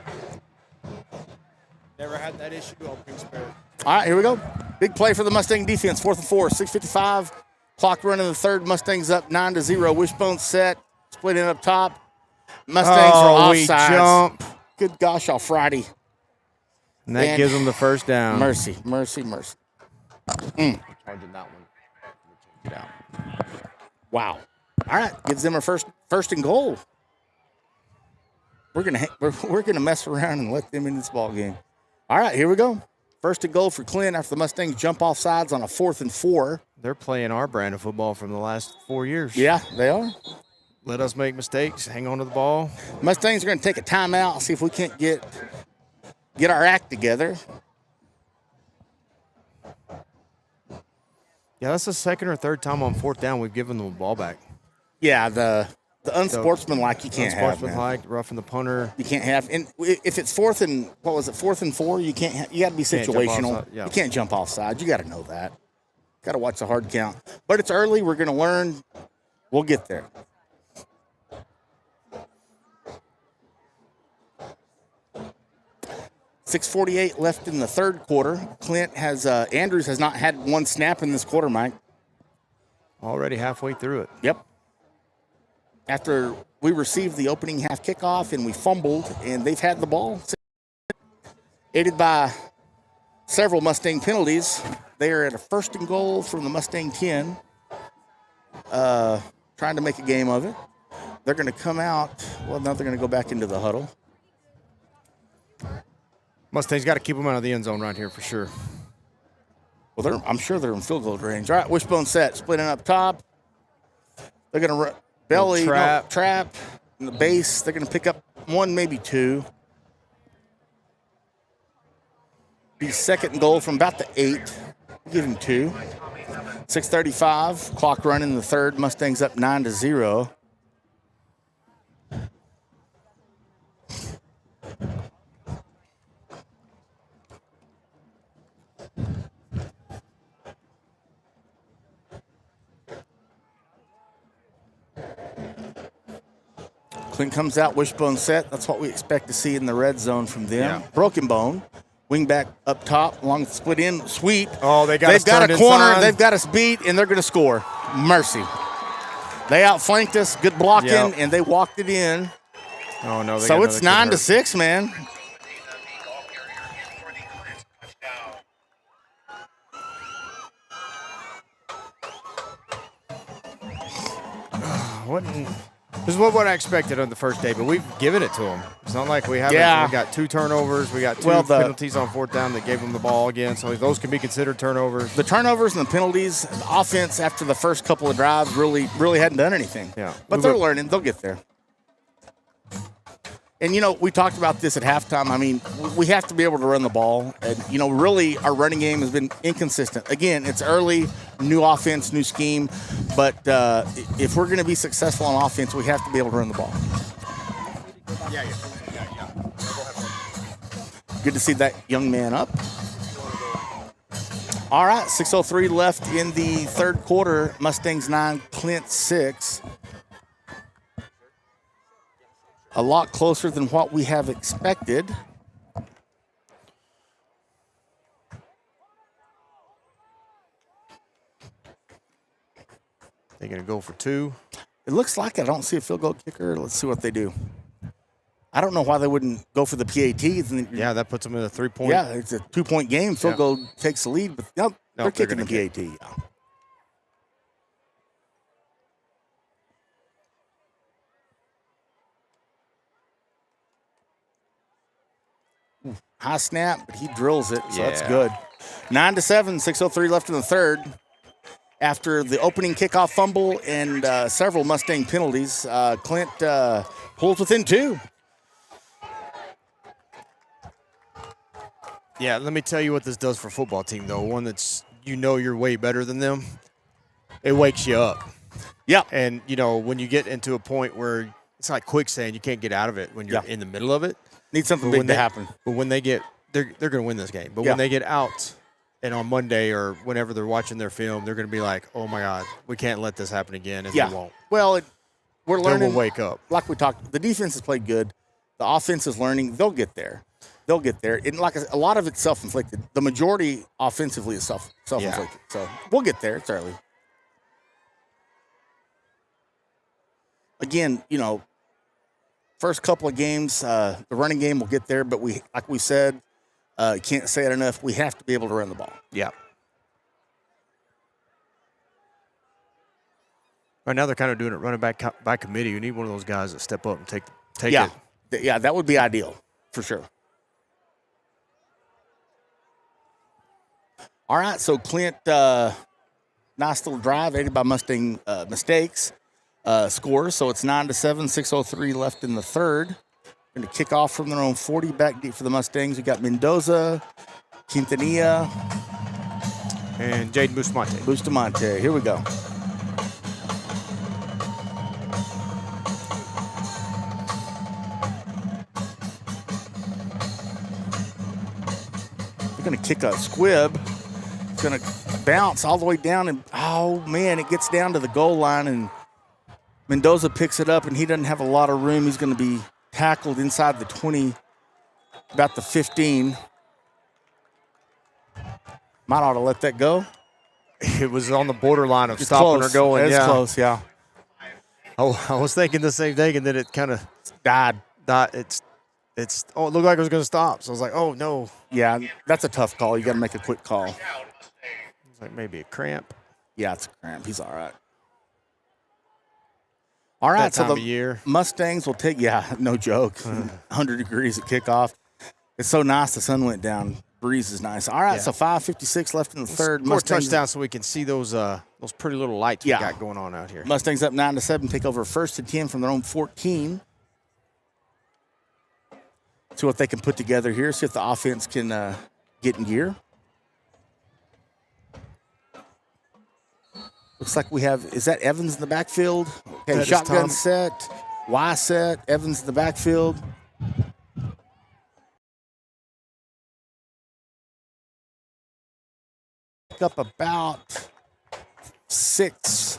Never had that issue on Kingsbury. All right, here we go. Big play for the Mustang defense. 4th and 4. 6:55. Clock running the 3rd. Mustangs up 9-0. Wishbone set. Split in up top. Mustangs are we offsides. jump. Good gosh, all Friday. And that gives them the first down. Mercy. Changing that one. Wow. All right, gives them a first and goal. We're gonna mess around and let them in this ball game. All right, here we go. 1st and goal for Clint after the Mustangs jump off sides on a 4th and 4. They're playing our brand of football from the last 4 years. Yeah, they are. Let us make mistakes, hang on to the ball. Mustangs are going to take a timeout, see if we can't get our act together. Yeah, that's the 2nd or 3rd time on 4th down we've given them the ball back. Yeah, the unsportsmanlike you can't have. Unsportsmanlike, roughing the punter. You can't have. And if it's 4th and 4, you can't. You got to be situational. You can't jump offside. You got to know that. Got to watch the hard count. But it's early. We're going to learn. We'll get there. 6:48 left in the third quarter. Andrews has not had one snap in this quarter, Mike. Already halfway through it. Yep. After we received the opening half kickoff and we fumbled, and they've had the ball. Aided by several Mustang penalties. They are at a 1st and goal from the Mustang 10. Trying to make a game of it. They're going to come out. Well, now they're going to go back into the huddle. Mustangs got to keep them out of the end zone right here for sure. Well, I'm sure they're in field goal range. All right, wishbone set, splitting up top. They're going to belly, trap in the base. They're going to pick up 1, maybe 2. Be 2nd and goal from about the 8. Give him 2. 6:35, clock running in the third. Mustangs up 9-0. Clint comes out, wishbone set. That's what we expect to see in the red zone from them. Yeah. Broken bone. Wing back up top, along the split in, sweep. Oh, they've got a corner. Inside. They've got us beat, and they're going to score. Mercy. They outflanked us, good blocking, and they walked it in. Oh, no. So it's 9-6, man. This is what I expected on the first day, but we've given it to them. It's not like we haven't. We got 2 turnovers. We got 2 penalties on 4th down that gave them the ball again, so those can be considered turnovers. The turnovers and the penalties, the offense after the first couple of drives really hadn't done anything. Yeah. But they're learning. They'll get there. And, we talked about this at halftime. I mean, we have to be able to run the ball. And, really our running game has been inconsistent. Again, it's early, new offense, new scheme. But if we're going to be successful on offense, we have to be able to run the ball. Yeah. Good to see that young man up. All right, 6:03 left in the third quarter. Mustangs 9, Clint 6. A lot closer than what we have expected. They're going to go for 2. It looks like I don't see a field goal kicker. Let's see what they do. I don't know why they wouldn't go for the PATs. Yeah, that puts them in a 3-point. Yeah, it's a 2-point game. Field goal takes the lead, but they're kicking the PAT. Yeah. High snap, but he drills it, so that's good. 9-7, 6:03 left in the third. After the opening kickoff fumble and several Mustang penalties, Clint pulls within 2. Yeah, let me tell you what this does for a football team, though. One that's, you're way better than them. It wakes you up. Yeah. And, when you get into a point where it's like quicksand, you can't get out of it when you're in the middle of it. Need something big to happen. But when they get, they're going to win this game. But when they get out and on Monday or whenever they're watching their film, they're going to be like, oh, my God, we can't let this happen again, and they won't. Well, we're learning. Then we'll wake up. Like we talked, the defense has played good. The offense is learning. They'll get there. They'll get there. And like a lot of it's self-inflicted. The majority offensively is self-inflicted. Yeah. So we'll get there. It's early. Again, first couple of games, the running game will get there, but like we said, can't say it enough, we have to be able to run the ball. Yeah. Right now they're kind of doing it running back by committee. You need one of those guys that step up and take it. Yeah, that would be ideal for sure. All right, so Clint, nice little drive, aided by Mustang mistakes. Scores, so it's 9-7, 6:03 left in the third. Going to kick off from their own 40, back deep for the Mustangs. We got Mendoza, Quintanilla, and Jaden Bustamante. Here we go. They're going to kick a squib. It's going to bounce all the way down, and it gets down to the goal line, and Mendoza picks it up, and he doesn't have a lot of room. He's going to be tackled inside the 20 about the 15. Might ought to let that go. It was on the borderline of It's stopping close. or going. It's close, yeah. Oh, I was thinking the same thing, and then it kind of died. It looked like it was going to stop. So I was like, oh, no. Yeah, that's a tough call. You got to make a quick call. It's like maybe a cramp. Yeah, it's a cramp. He's all right. All right, That time so of year. Mustangs will take, no joke, 100 degrees at kickoff. It's so nice the sun went down. Breeze is nice. All right, Yeah. so 5:56 left in the third. More Mustangs touchdown so we can see those pretty little lights we got going on out here. Mustangs up 9-7, take over 1st and 10 from their own 14. See what they can put together here. See if the offense can get in gear. Looks like we have, is that Evans in the backfield? Okay, That is shotgun Tom. set, Y set, Evans in the backfield. Pick up about 6.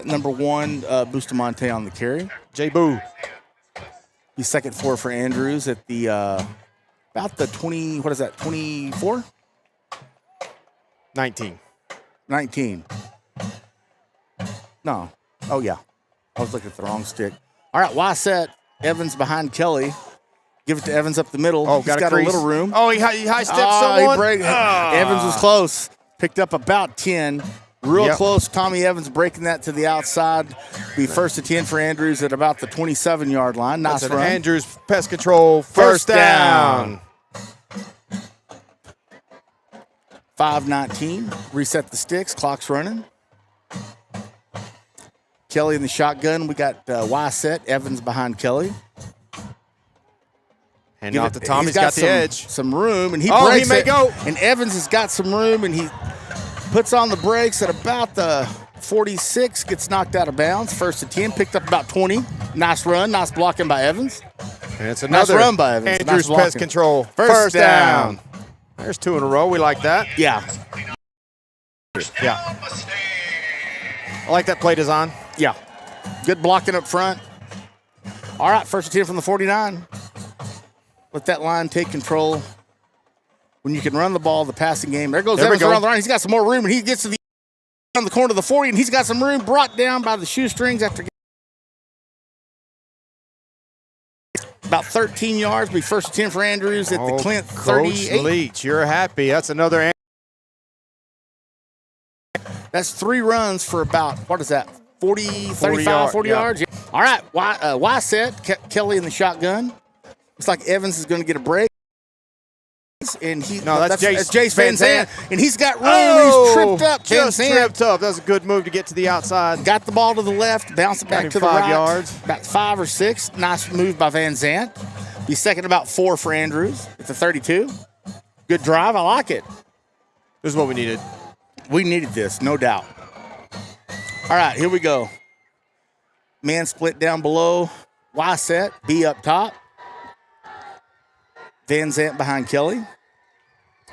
Number 1, Bustamante on the carry. J-Boo. He's second for Andrews at the about the 20, what is that, 24? 19. No. Oh, yeah. I was looking at the wrong stick. All right, Y set. Evans behind Kelly. Give it to Evans up the middle. Oh, He's got a little room. Oh, he high-stepped someone. Evans was close. Picked up about 10. Real close. Tommy Evans breaking that to the outside. Be 1st and 10 for Andrews at about the 27-yard line. Nice That's run. Andrews pest control. First down. 5:19. Reset the sticks. Clock's running. Kelly in the shotgun. We got Y set. Evans behind Kelly. And off to Tom. He's got the edge. Some room, and he Oh, breaks he may it. go. And Evans has got some room, and he puts on the brakes at about the 46. Gets knocked out of bounds. 1st and 10. Picked up about 20. Nice run. Nice blocking by Evans. And it's another nice run by Evans. Andrews Nice pest blocking. control. First down. There's 2 in a row. We like that. Yeah. Yeah. I like that play design. Yeah. Good blocking up front. All right, 1st and 10 from the 49. Let that line take control. When you can run the ball, the passing game. There goes Evans around the line. He's got some more room, and he gets to the on the corner of the 40, and he's got some room brought down by the shoestrings after about 13 yards. Be 1st and 10 for Andrews at the Clint 38. Coach Leach, you're happy. That's another. That's 3 runs for about, what is that, 40 yards? Yeah. All right, Y set, Kelly in the shotgun. Looks like Evans is going to get a break. And that's Jace Van Zandt. And he's got room. He's tripped up. Just tripped up. That was a good move to get to the outside. Got the ball to the left, bounce it back to the right. 5 yards. About 5 or 6. Nice move by Van Zandt. He's second about 4 for Andrews at the 32. Good drive. I like it. This is what we needed. We needed this, no doubt. All right, here we go. Man split down below. Y set, B up top. Van Zandt behind Kelly.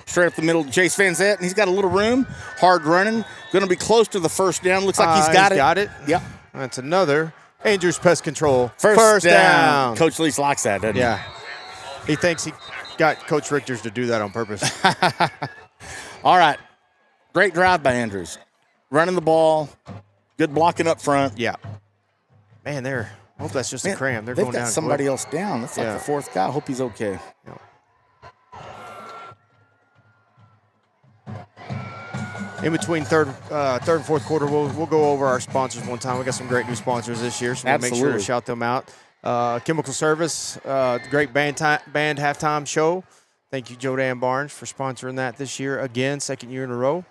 Straight up the middle, Jace Van Zandt, and he's got a little room. Hard running. Going to be close to the first down. Looks like he's got it. Got it. Yep. That's another. Andrews pest control. First down. Coach Leach likes that, doesn't he? Yeah. He thinks he got Coach Richters to do that on purpose. All right. Great drive by Andrews. Running the ball. Good blocking up front. Yeah. Man, I hope that's just a cram. They've got somebody else down. That's like the 4th guy. I hope he's okay. Yeah. In between third and 4th quarter, we'll go over our sponsors one time. We got some great new sponsors this year, so we'll make sure to shout them out. Chemical Service, great band halftime show. Thank you, Joe Dan Barnes, for sponsoring that this year again, 2nd year in a row.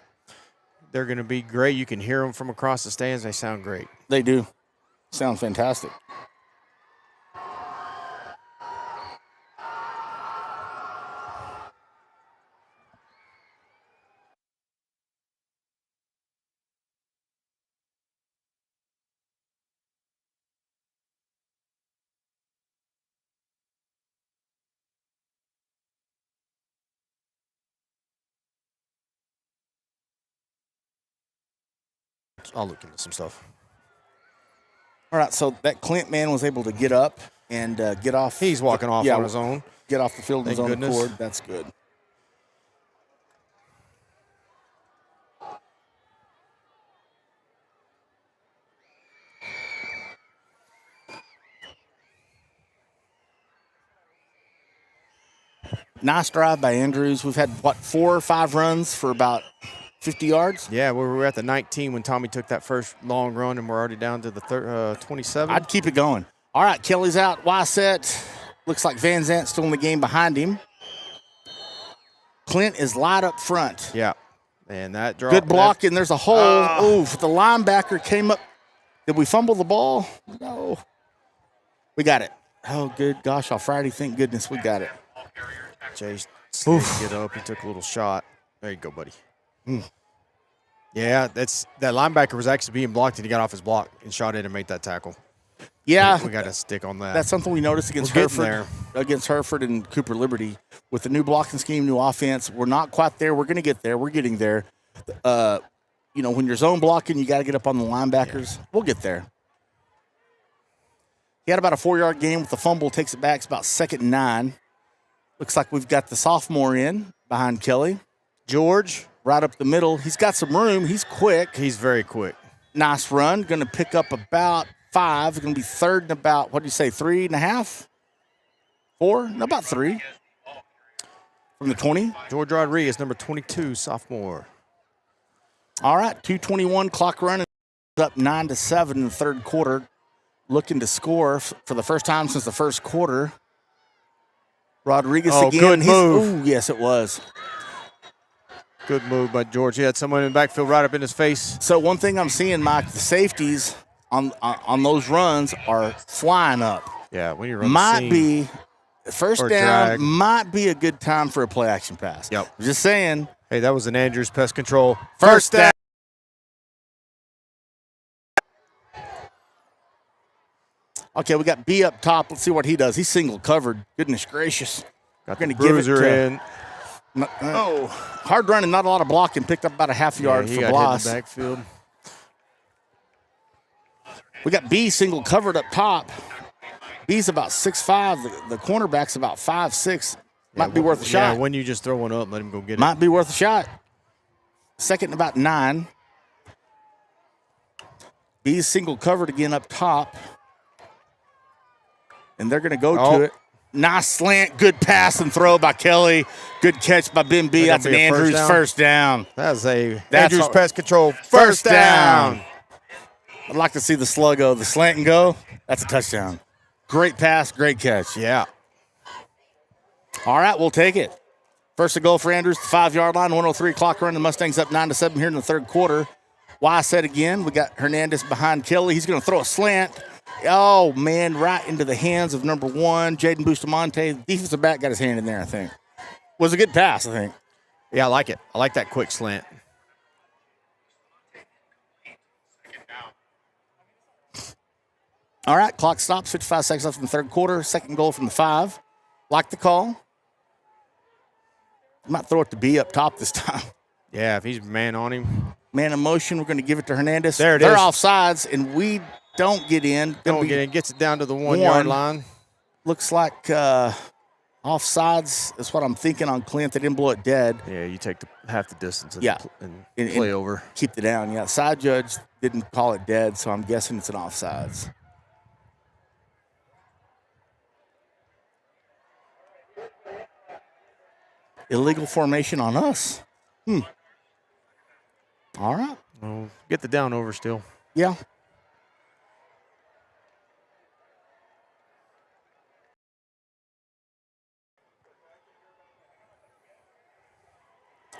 They're going to be great. You can hear them from across the stands. They sound great. They do. Sound fantastic. I'll look into some stuff. All right, so that Clint man was able to get up and get off. He's walking off on his own. Get off the field on his own goodness. accord. That's good. Nice drive by Andrews. We've had, 4 or 5 runs for about 50 yards? Yeah, we were at the 19 when Tommy took that first long run, and we're already down to the 27. I'd keep it going. All right, Kelly's out. Y-set. Looks like Van Zant's still in the game behind him. Clint is light up front. Yeah, and that drop. Good block, and there's a hole. Oof, the linebacker came up. Did we fumble the ball? No. We got it. Oh, good gosh, Friday, thank goodness we got it. Jay slid get up. He took a little shot. There you go, buddy. Yeah, that linebacker was actually being blocked, and he got off his block and shot in and made that tackle. Yeah. We got to stick on that. That's something we noticed against Hereford and Cooper Liberty. With the new blocking scheme, new offense, we're not quite there. We're going to get there. We're getting there. When you're zone blocking, you got to get up on the linebackers. Yeah. We'll get there. He had about a 4-yard gain with the fumble, takes it back. It's about 2nd and 9. Looks like we've got the sophomore in behind Kelly. George. Right up the middle. He's got some room. He's quick. He's very quick. Nice run. Going to pick up about 5. Going to be 3rd and about, 3.5? 4? No, about 3. From the 20. George Rodriguez, number 22, sophomore. All right, 2:21 clock running. Up 9-7 in the 3rd quarter. Looking to score for the first time since the 1st quarter. Rodriguez again. Good move. Yes, it was. Good move by George. He had someone in the backfield right up in his face. So one thing I'm seeing, Mike, the safeties on those runs are flying up. Yeah, when you run might be first down, drag. might be a good time for a play action pass. Yep. Just saying. Hey, that was an Andrews Pest Control. First down. Okay, we got B up top. Let's see what he does. He's single covered. Goodness gracious. Got We're the going to give it bruiser to in. Hard running, not a lot of blocking. Picked up about a half yard he for got loss. hit in the backfield. We got B single covered up top. B's about 6'5". The cornerback's about 5'6". Might be worth a shot. Yeah, when you just throw one up, let him go get it. Might be worth a shot. 2nd and about 9. B's single covered again up top. And they're going to go to it. Nice slant, good pass and throw by Kelly. Good catch by Ben B. That's an Andrews first down. That's Andrews Pest Control first down. I'd like to see the sluggo, the slant and go. That's a touchdown. Great pass, great catch. Yeah. All right, we'll take it. First and goal for Andrews, the 5-yard line, 103 clock run. The Mustangs up 9-7 here in the 3rd quarter. Y-set again. We got Hernandez behind Kelly. He's going to throw a slant. Oh, man, right into the hands of number 1, Jaden Bustamante. The defensive back got his hand in there, I think. Was a good pass, I think. Yeah, I like it. I like that quick slant. All right, clock stops, 55 seconds left in the 3rd quarter. 2nd goal from the 5. Like the call. Might throw it to B up top this time. Yeah, if he's man on him. Man in motion, we're going to give it to Hernandez. There it They're is. offsides, and we don't get in. Don't get in. Gets it down to the 1-yard line. Looks like offsides is what I'm thinking on Clint. They didn't blow it dead. Yeah, you take half the distance and, and play over. Keep the down. Yeah, side judge didn't call it dead, so I'm guessing it's an offsides. Illegal formation on us. All right. Well, get the down over still. Yeah.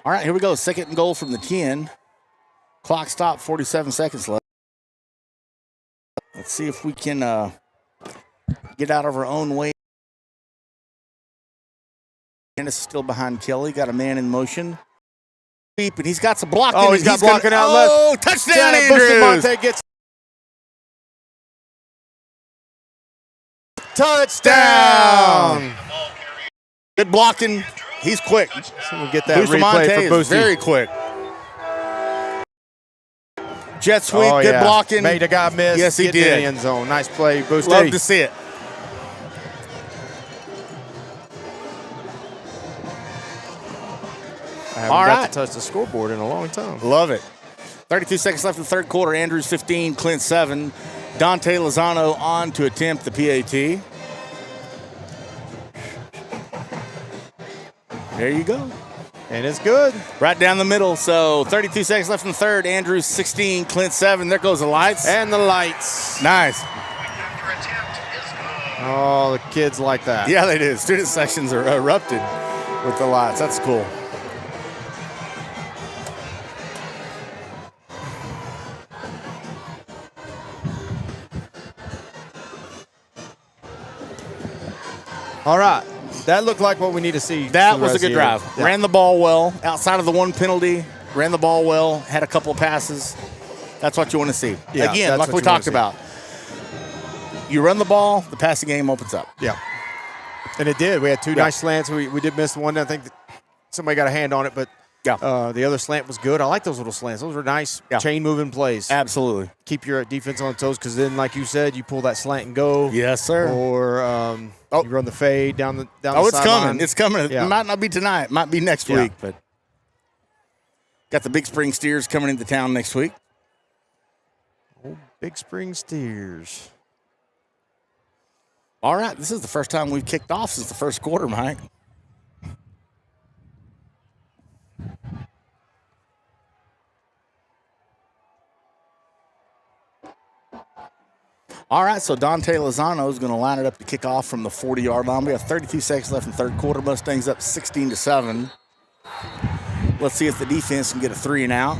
All right, here we go. 2nd and goal from the 10. Clock stop, 47 seconds left. Let's see if we can get out of our own way. Dennis is still behind Kelly. Got a man in motion. And he's got some blocking. Oh, he's got blocking out left. Oh, touchdown, Andrews. Bustamante gets touchdown. Good blocking. He's quick. So we'll get that replay for Boosty. Very quick. Jet sweep, good blocking. Made a guy miss. Yes, he Get did. in the end zone. Nice play, Boosty. Love to see it. haven't All got right. to touch the scoreboard in a long time. Love it. 32 seconds left in the third quarter. Andrews 15, Clint 7. Dante Lozano on to attempt the PAT. There you go. And it's good. Right down the middle. So 32 seconds left in the third. Andrews 16, Clint 7. There goes the lights. And the lights. Nice. Oh, the kids like that. Yeah, they do. Student sections are erupted with the lights. That's cool. All right. That looked like what we need to see. That was a good drive. Yeah. Ran the ball well. Outside of the one penalty, ran the ball well. Had a couple of passes. That's what you want to see. Yeah, Again, that's like what we you wanna talked see. about. You run the ball, the passing game opens up. Yeah. And it did. We had two nice slants. We did miss one. I think that somebody got a hand on it, but the other slant was good. I like those little slants. Those were nice chain-moving plays. Absolutely. Keep your defense on toes because then, like you said, you pull that slant and go. Yes, sir. Or you run the fade down the it's sideline. coming. It's coming. Yeah. It might not be tonight. It might be next week. But got the Big Spring Steers coming into town next week. Oh, Big Spring Steers. All right. This is the first time we've kicked off since the first quarter, Mike. All right, so Dante Lozano is going to line it up to kick off from the 40-yard line. We have 32 seconds left in the third quarter. Mustangs up 16-7. Let's see if the defense can get a 3 and out.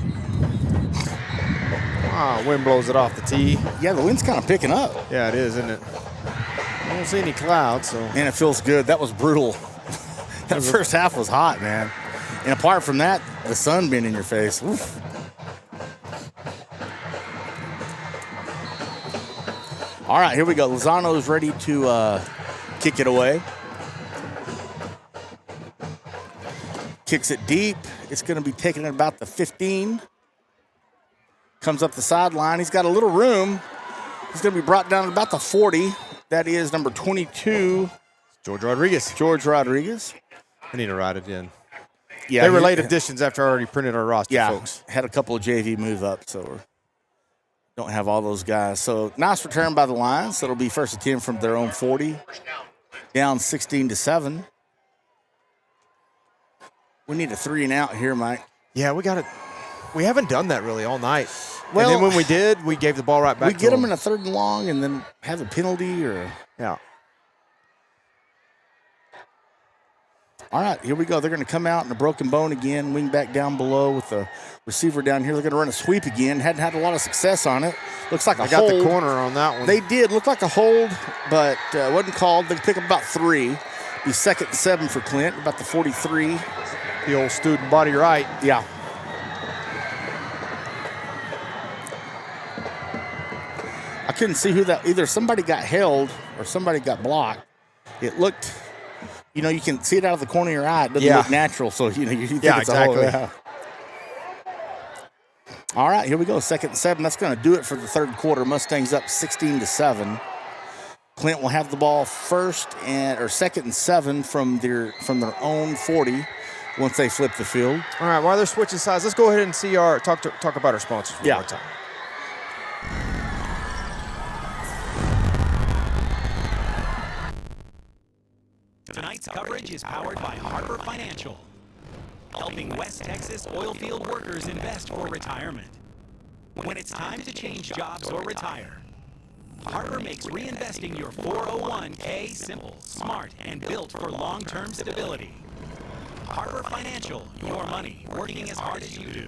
Wind blows it off the tee. Yeah, the wind's kind of picking up. Yeah, it is, isn't it? I don't see any clouds, so. Man, it feels good. That was brutal. That first half was hot, man. And apart from that, the sun being in your face. Oof. All right, here we go. Lozano's ready to kick it away. Kicks it deep. It's going to be taken at about the 15. Comes up the sideline. He's got a little room. He's going to be brought down at about the 40. That is number 22. George Rodriguez. George Rodriguez. I need to write it in. Yeah, they were late additions after I already printed our roster, folks. Had a couple of JV move up, so we don't have all those guys. So nice return by the Lions. So it'll be first and 10 from their own 40. Down 16-7. We need a 3 and out here, Mike. Yeah, we got it. We haven't done that really all night. Well, and then when we did, we gave the ball right back we to get them in a 3rd and long and then have a penalty or. Yeah. All right, here we go. They're going to come out in a broken bone again, wing back down below with the receiver down here. They're going to run a sweep again. Hadn't had a lot of success on it. Looks like a hold. They got the corner on that one. They did. Looked like a hold, but wasn't called. They pick up about 3. Be 2nd and 7 for Clint, about the 43. The old student body right. Yeah. I couldn't see who that, either somebody got held or somebody got blocked. It looked, you know, you can see it out of the corner of your eye. It doesn't look natural, so you think it's a hold. Yeah. All right, here we go. 2nd and 7. That's going to do it for the 3rd quarter. Mustangs up 16-7. Clint will have the ball 2nd and 7 from their own 40 once they flip the field. All right, while they're switching sides, let's go ahead and see talk about our sponsors one more time. Tonight's coverage is powered by Harbor Financial, helping West Texas oilfield workers invest for retirement. When it's time to change jobs or retire, Harbor makes reinvesting your 401k simple, smart, and built for long-term stability. Harbor Financial, your money working as hard as you do.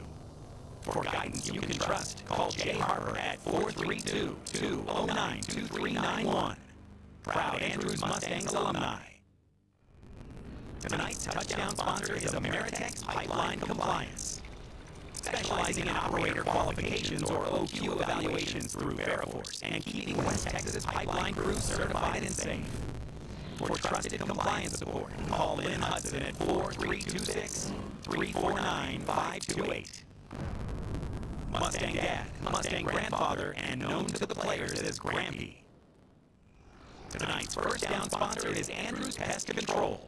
For guidance you can trust, call Jay Harbor at 432-209-2391. Proud Andrews Mustangs alumni. Tonight's touchdown sponsor is Ameritex Pipeline Compliance, specializing in operator qualifications or OQ evaluations through Veriforce and keeping West Texas pipeline crews certified and safe. For trusted compliance support, call Lynn Hudson at 432-349-528. Mustang Dad, Mustang Grandfather, and known to the players as Grampy. Tonight's first down sponsor is Andrews Pest Control.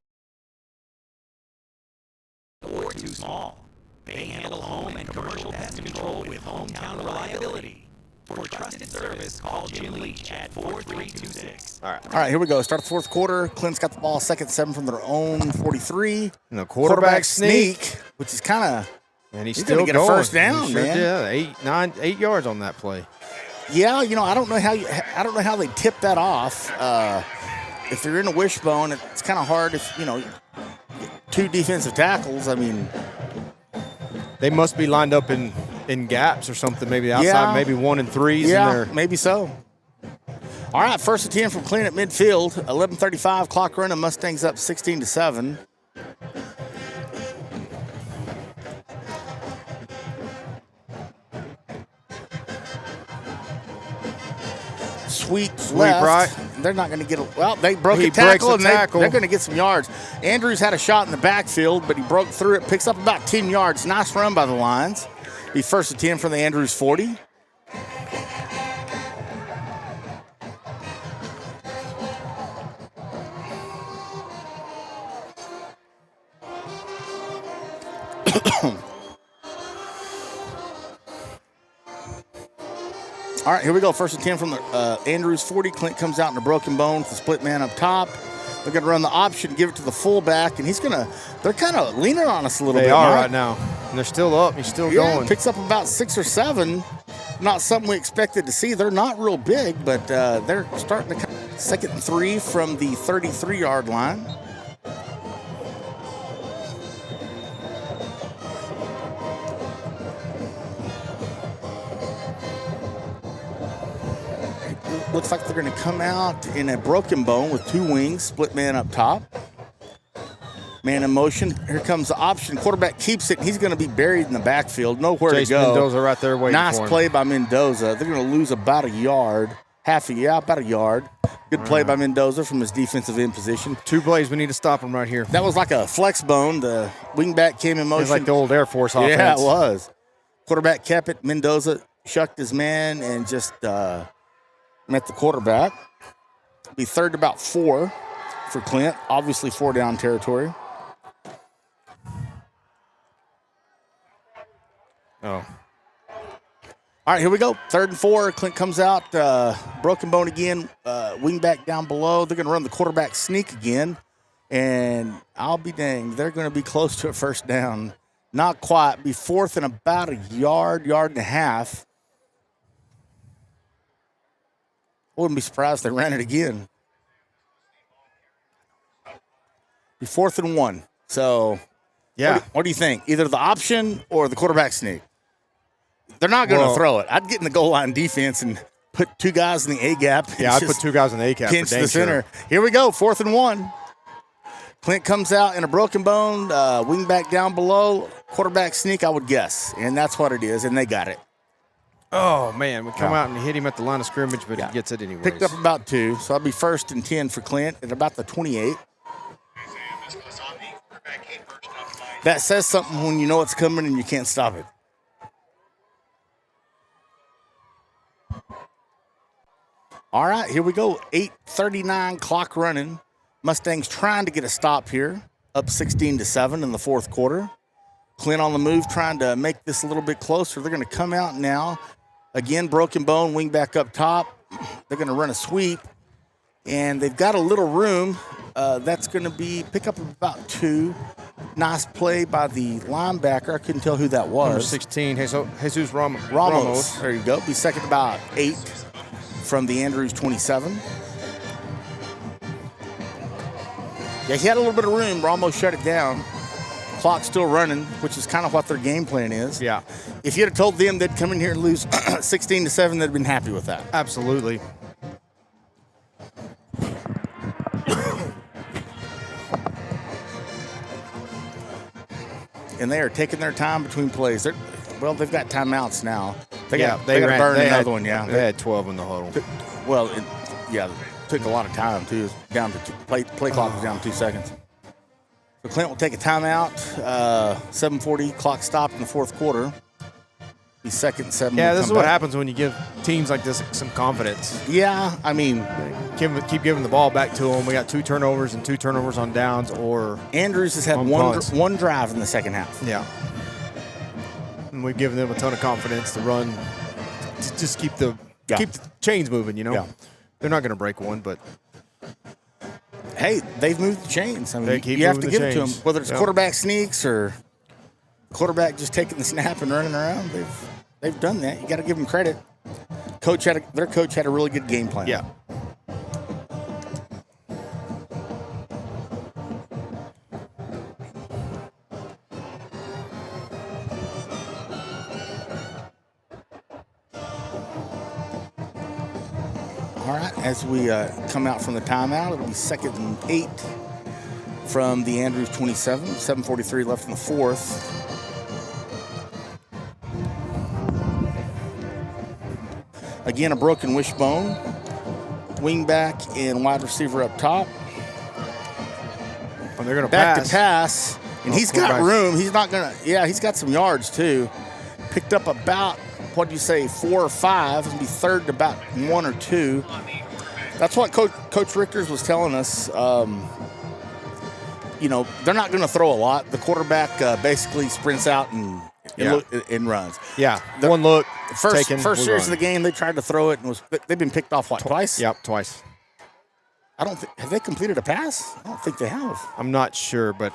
or too small. They handle home and commercial pest control with hometown reliability. For trusted service, call Jim Leach at 4326. All right. All right, here we go. Start the fourth quarter. Clint's got the ball, 2nd 7 from their own 43. And the quarterback sneak, which is kind of, and he's gonna still get going. a first down, He sure man. did. 8 yards on that play. Yeah, you know, I don't know how they tip that off. If they're in a wishbone, it's kind of hard if, you know, 2 defensive tackles. I mean, they must be lined up in gaps or something, maybe outside, Yeah. maybe 1 and 3s. Yeah, maybe so. All right, 1st and 10 from Clint at midfield. 11:35 clock running. Mustangs up 16-7. Sweep left. Right. They're not going to get a, well, they broke He a tackle, breaks a tackle. they're going to get some yards. Andrews had a shot in the backfield, but he broke through it, picks up about 10 yards. Nice run by the Lions. Be 1st and 10 from the Andrews 40. All right, here we go. 1st and 10 from the Andrews 40. Clint comes out in a broken bone with the split man up top. They're going to run the option, give it to the fullback, and they're kind of leaning on us a little bit. They are Mike. right now. And they're still up. He's still going. Picks up about 6 or 7. Not something we expected to see. They're not real big, but they're starting to come. 2nd and 3 from the 33-yard line. Looks like they're going to come out in a broken bone with 2 wings, split man up top. Man in motion. Here comes the option. Quarterback keeps it. He's going to be buried in the backfield. Nowhere Chase to go. Mendoza right there waiting nice for him. play by Mendoza. They're going to lose about a yard. About a yard. Good play by Mendoza from his defensive end position. 2 plays. We need to stop him right here. That was like a flex bone. The wingback came in motion. It's like the old Air Force offense. Yeah, it was. Quarterback kept it. Mendoza shucked his man and just met the quarterback. Be 3rd about 4 for Clint. Obviously 4 down territory. Oh. All right, here we go. 3rd and 4. Clint comes out. Broken bone again. Wingback down below. They're going to run the quarterback sneak again. And I'll be danged. They're going to be close to a first down. Not quite. Be 4th and about a yard and a half. Wouldn't be surprised if they ran it again. Be 4th and 1. So, yeah. What do you think? Either the option or the quarterback sneak? They're not going to throw it. I'd get in the goal line defense and put 2 guys in the A gap. Yeah, I'd put 2 guys in the A gap. Pinch the center. Here we go. 4th and 1. Clint comes out in a broken bone. Wing back down below. Quarterback sneak, I would guess. And that's what it is. And they got it. Oh, man. We come out and hit him at the line of scrimmage, but he gets it anyway. Picked up about 2. So I'll be 1st and 10 for Clint at about the 28. That says something when you know it's coming and you can't stop it. All right, here we go. 8:39 clock running. Mustangs trying to get a stop here. Up 16-7 in the 4th quarter. Clint on the move trying to make this a little bit closer. They're going to come out now. Again, broken bone, wing back up top. They're going to run a sweep. And they've got a little room. That's going to be pick up about 2. Nice play by the linebacker. I couldn't tell who that was. Number 16, Jesus Ramos. There you go. Be 2nd about 8 from the Andrews 27. Yeah, he had a little bit of room. Ramos shut it down. Clock's still running, which is kind of what their game plan is. Yeah. If you'd have told them they'd come in here and lose 16-7, they'd have been happy with that. Absolutely. And they are taking their time between plays. They've got timeouts now. They got to ran, burn they another had, one, yeah. They had 12 in the huddle. Well, it took a lot of time, too. Down to play clock was down to 2 seconds. So Clint will take a timeout. 7:40 clock stopped in the 4th quarter. Be 2nd and 7. Yeah, this is what happens when you give teams like this some confidence. Yeah, I mean, keep giving the ball back to them. We got 2 turnovers and 2 turnovers on downs or Andrews has had one drive in the second half. Yeah. And we've given them a ton of confidence to run, to just keep the chains moving, you know. Yeah. They're not going to break one, but hey, they've moved the chains. I mean, they keep you have to moving give the it to them, chains. whether it's quarterback sneaks or quarterback just taking the snap and running around. They've done that. You got to give them credit. Their coach had a really good game plan. Yeah. All right, as we come out from the timeout, it'll be 2nd and 8 from the Andrews 27, 7:43 left in the fourth. Again, a broken wishbone. Wingback and wide receiver up top. Oh, they're going to back pass. to pass, and he's got room. He's not going to. Yeah, he's got some yards too. Picked up about, what do you say, 4 or 5. It'll be 3rd to about 1 or 2. That's what Coach Richters was telling us. You know, they're not going to throw a lot. The quarterback basically sprints out and runs. Yeah, one look. First series of the game, they tried to throw it, and they've been picked off, what, twice? Yep, twice. Have they completed a pass? I don't think they have. I'm not sure, but.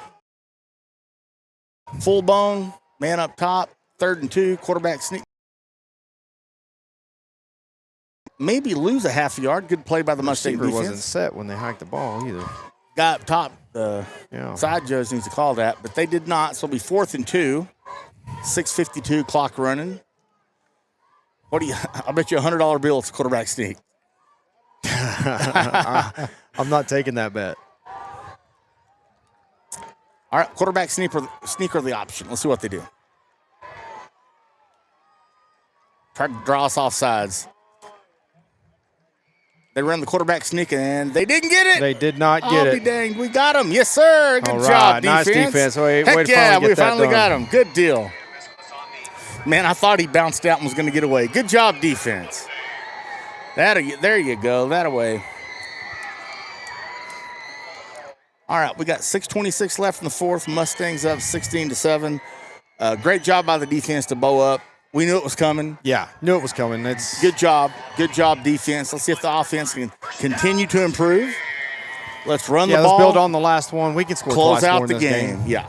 Full bone, man up top, 3rd and 2, quarterback sneak. Maybe lose a half yard. Good play by the Mustang defense. Wasn't set when they hiked the ball either. Guy up top, side judge needs to call that, but they did not. So it'll be 4th and 2, 6:52 clock running. I bet you $100 bill it's a quarterback sneak. I'm not taking that bet. All right, quarterback sneaker the option. Let's see what they do. Tried to draw us off sides. They ran the quarterback sneak, and they didn't get it. They did not get it. I'll be danged. We got him. Yes, sir. Good job, defense. Nice defense. Heck yeah, we finally got him. Good deal. Man, I thought he bounced out and was going to get away. Good job, defense. There you go. That away. All right, we got 6:26 left in the fourth. Mustangs up 16-7. Great job by the defense to bow up. We knew it was coming. Yeah, knew it was coming. Good job. Good job, defense. Let's see if the offense can continue to improve. Let's run the ball. Let's build on the last one. We can score Close twice out more in the this game. Yeah.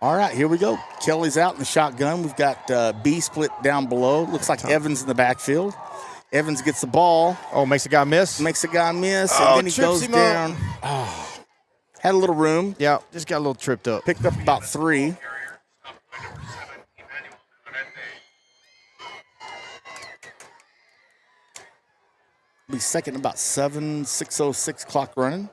All right, here we go. Kelly's out in the shotgun. We've got B split down below. Looks like Evans in the backfield. Evans gets the ball. Oh, makes a guy miss? Makes a guy miss, and then he goes down. Oh. Had a little room. Yeah, just got a little tripped up. Picked up about 3. Be 2nd about 7, 6:06 clock running.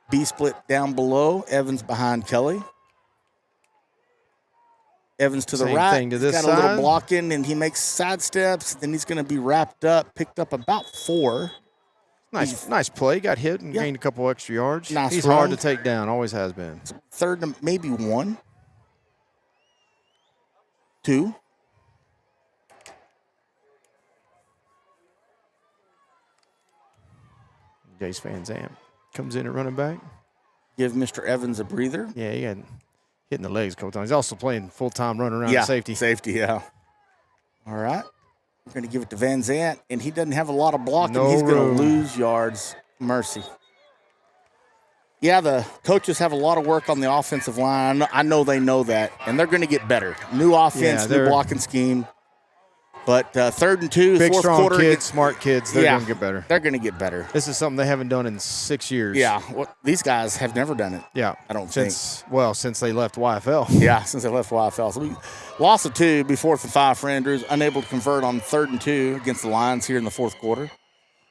B split down below. Evans behind Kelly. Evans to the right. Same thing to this side. Got a little blocking, and he makes side steps. Then he's going to be wrapped up. Picked up about 4. Nice play. Got hit and gained a couple extra yards. Nice He's run. hard to take down. Always has been. 3rd and maybe 1. 2. Jace Van Zandt comes in at running back. Give Mr. Evans a breather. Yeah, he got hit in the legs a couple times. He's also playing full-time running around safety. Safety, yeah. All right. We're going to give it to Van Zandt, and he doesn't have a lot of blocking. No He's going room. to lose yards. Mercy. Yeah, the coaches have a lot of work on the offensive line. I know they know that, and they're going to get better. New offense, new blocking scheme. But 3rd and 2, Big, fourth strong quarter. kids, smart kids, they're going to get better. They're going to get better. This is something they haven't done in 6 years. Yeah, these guys have never done it. Yeah. I don't think. Since they left YFL. Yeah, since they left YFL. So we lost of 2, be 4th and 5 for Andrews. Unable to convert on 3rd and 2 against the Lions here in the fourth quarter.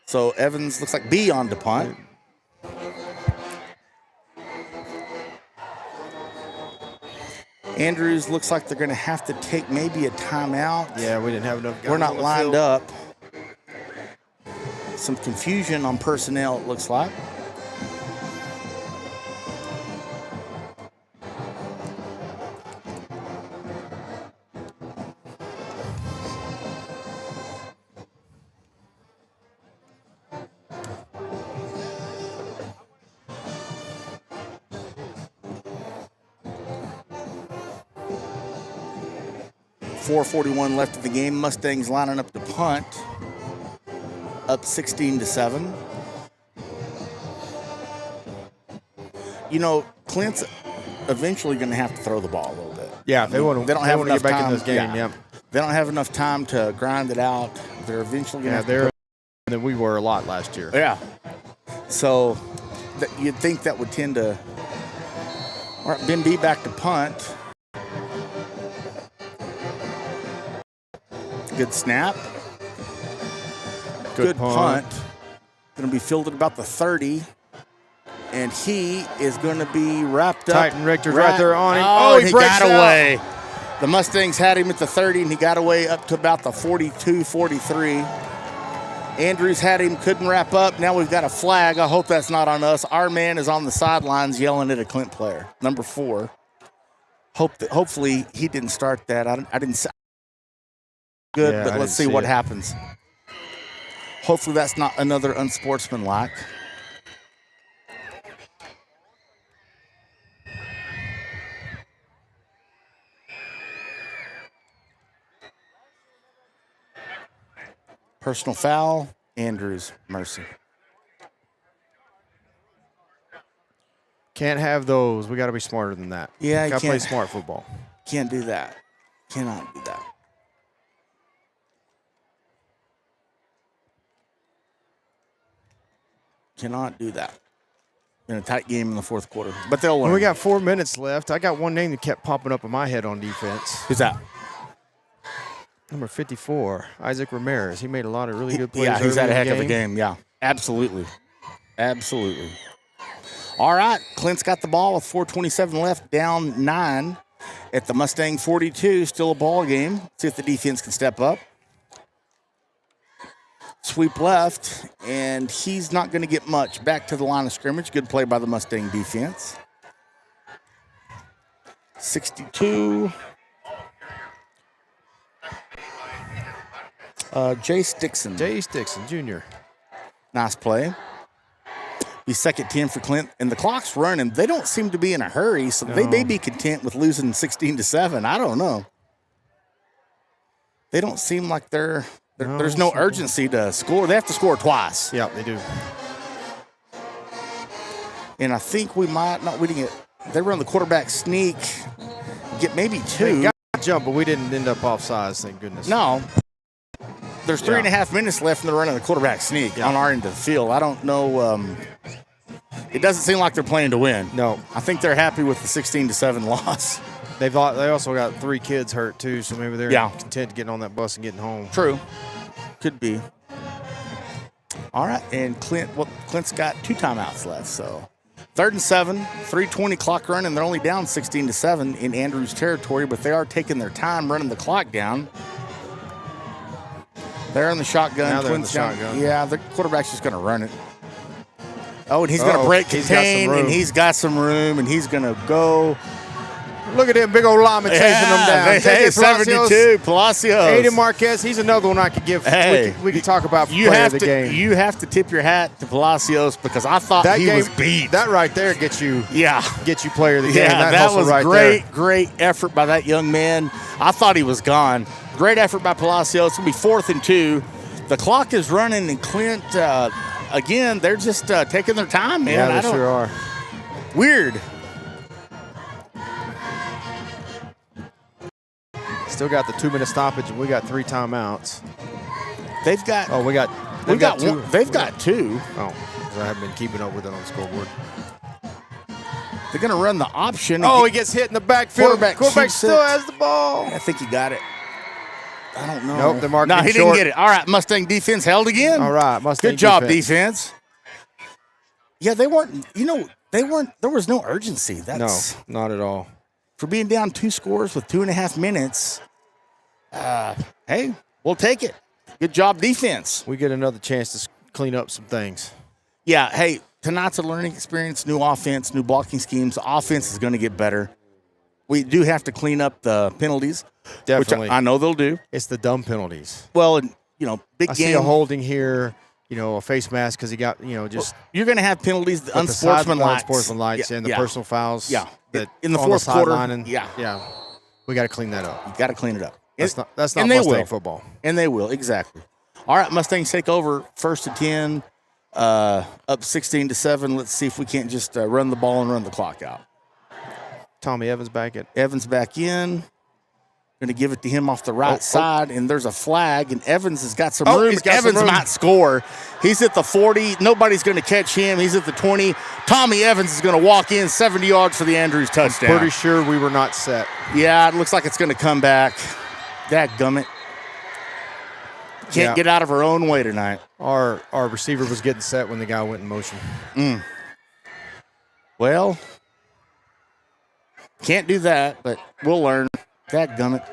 So Evans looks like B on to punt. Andrews looks like they're going to have to take maybe a timeout. Yeah, we didn't have enough guys. We're not on the lined field. up. Some confusion on personnel, it looks like. 4:41 left of the game. Mustangs lining up to punt. Up 16-7. You know, Clint's eventually going to have to throw the ball a little bit. Yeah, they want to. They don't have enough get back time. in this game. Yeah. They don't have enough time to grind it out. They're eventually going to have they're than we were a lot last year. Yeah. So you'd think that would tend to. All right, Ben B back to punt. Good snap. Good punt. Going to be fielded about the 30. And he is going to be wrapped up. Titan Richter's right there on him. Oh, he breaks got out. away. The Mustangs had him at the 30, and he got away up to about the 42, 43. Andrews had him, couldn't wrap up. Now we've got a flag. I hope that's not on us. Our man is on the sidelines yelling at a Clint player, number 4. Hopefully he didn't start that. I didn't say good, Yeah, but let's see what happens. Hopefully that's not another unsportsmanlike. Personal foul, Andrews, mercy. Can't have those. We got to be smarter than that. Yeah, got to play smart football. Can't do that. Cannot do that. Cannot do that in a tight game in the fourth quarter. But they'll win. We got 4 minutes left. I got one name that kept popping up in my head on defense. Who's that? Number 54, Isaac Ramirez. He made a lot of really good plays. Yeah, he's had a heck of a game. game. Yeah, absolutely. Absolutely. All right, Clint's got the ball with 4:27 left, down 9 at the Mustang 42. Still a ball game. See if the defense can step up. Sweep left, and he's not going to get much. Back to the line of scrimmage. Good play by the Mustang defense. 62. Jace Dixon. Jace Dixon, Jr. Nice play. He's second 10 for Clint, and the clock's running. They don't seem to be in a hurry, so they may be content with losing 16-7. I don't know. They don't seem like there's no urgency to score. They have to score twice. Yeah, they do. And I think we didn't get, they run the quarterback sneak, get maybe 2. They got a jump, but we didn't end up offsides, thank goodness. No. There's 3.5 minutes left, and they're running the quarterback sneak on our end of the field. I don't know. It doesn't seem like they're playing to win. No. I think they're happy with the 16-7 loss. They also got 3 kids hurt, too, so maybe they're content getting on that bus and getting home. True. Could be. All right, and Clint's got 2 timeouts left, so 3rd and 7, 3:20 clock run, and they're only down 16-7 in Andrews territory, but they are taking their time running the clock down. They're in the shotgun. Now they're in the shotgun. Yeah, the quarterback's just going to run it. Oh, and he's going to break contain, and he's got some room, and he's going to go. Look at him, big old lineman chasing them down. Hey, 72, Palacios. Aiden Marquez, he's another one I could give. Hey, we can talk about player of the game. You have to tip your hat to Palacios because I thought he was beat. That right there gets you player of the game. Yeah, that was right great effort by that young man. I thought he was gone. Great effort by Palacios. It's going to be 4th and 2. The clock is running, and Clint, again, they're just taking their time, man. Yeah, they sure are. Weird. Still got the 2-minute stoppage, and we got 3 timeouts. They've got. Oh, we got 2. They've got 2. Oh, because I haven't been keeping up with it on the scoreboard. They're going to run the option. Oh, he gets hit in the backfield. Quarterback still has the ball. I think he got it. I don't know. Nope, they're marking No, he short. didn't get it. All right, Mustang defense held again. All right, Mustang Good job, defense. Yeah, they weren't, there was no urgency. No, not at all. For being down 2 scores with 2.5 minutes, hey, we'll take it. Good job, defense. We get another chance to clean up some things. Yeah, hey, tonight's a learning experience, new offense, new blocking schemes. The offense is going to get better. We do have to clean up the penalties, Definitely. which I know they'll do. It's the dumb penalties. Well, big I game. see a holding here, a face mask because he got, just. You're going to have penalties, the unsportsmanlike. And the personal fouls. Yeah. That in the fourth quarter. Yeah. We got to clean that up. You got to clean it up. That's not and they Mustang will. football. And they will, exactly. All right, Mustangs take over, 1st and 10, up 16-7. Let's see if we can't just run the ball and run the clock out. Tommy Evans back in. Evans back in. Going to give it to him off the right side, and there's a flag, and Evans has got some room. He's got Evans some room. might score. He's at the 40. Nobody's going to catch him. He's at the 20. Tommy Evans is going to walk in 70 yards for the Andrews touchdown. Pretty sure we were not set. Yeah, it looks like it's going to come back. Dadgummit. Can't get out of her own way tonight. Our receiver was getting set when the guy went in motion. Well, can't do that, but we'll learn. Dadgummit.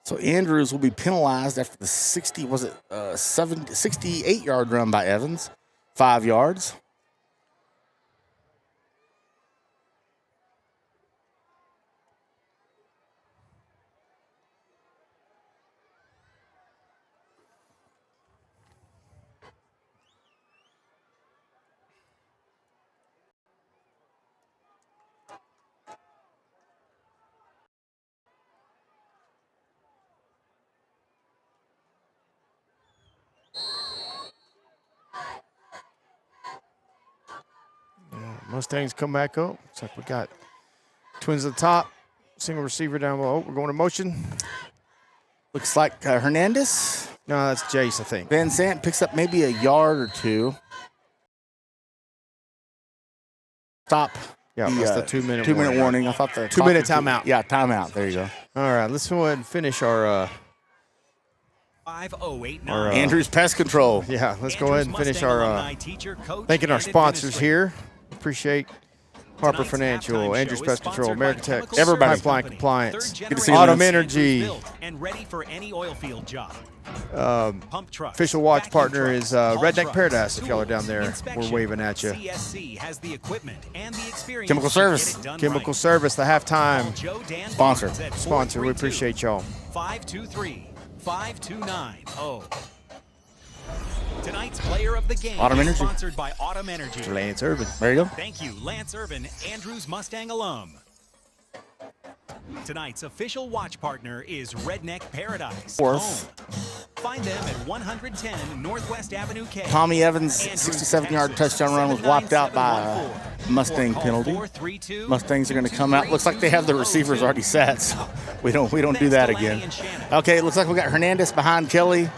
So Andrews will be penalized after the 68-yard run by Evans, 5 yards. Mustangs come back up. Looks like we got twins at the top, single receiver down below. We're going to motion. Looks like Hernandez. No, that's Jace, I think. Van Zandt picks up maybe a yard or two. Stop. Yeah, that's the 2 minute 2 minute warning. I thought the 2 minute timeout. Yeah, timeout. There you go. All right, let's go ahead and finish our 5089. Andrews Pest Control. Yeah, let's go ahead and finish our thanking our sponsors here. Appreciate Harper Financial, Andrews Pest Control, American Tech, everybody. Pipeline Compliance, Good to see you, Autumn Lance. Energy. And ready for any oil field job. Pump trucks, Official watch vacuum partner trucks, is haul Redneck trucks, Paradise. If y'all are tools, down there, we're inspection. waving at you. CSC has the equipment and the experience. Chemical to Service. get it done Chemical right. Service, the Call halftime Joe Dan Sponsor. Barnes at sponsor. We appreciate y'all. 523-5290. Tonight's player of the game Autumn is Energy. sponsored by Autumn Energy. Lance Irvin. There you go. Thank you, Lance Irvin, Andrews Mustang alum. Tonight's official watch partner is Redneck Paradise. Fourth. Home. Find them at 110 Northwest Avenue K. Tommy Evans' Andrews, 67-yard Texas, touchdown run was wiped out by a 79714. Mustang Or call penalty. 432 Mustangs are going to come out. Looks like they have the receivers already set, so we don't do that again. Okay, it looks like we got Hernandez behind Kelly.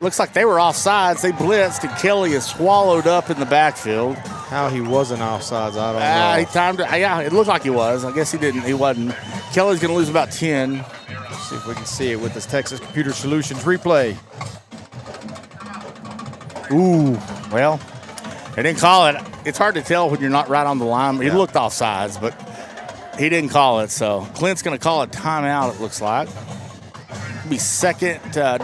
Looks like they were offsides. They blitzed, and Kelly is swallowed up in the backfield. How he wasn't offsides, I don't know. He timed it. Yeah, it looked like he was. I guess he didn't. He wasn't. Kelly's going to lose about 10. Let's see if we can see it with this Texas Computer Solutions replay. Ooh, well, they didn't call it. It's hard to tell when you're not right on the line. He looked offsides, but he didn't call it. So Clint's going to call a timeout, it looks like. It'll be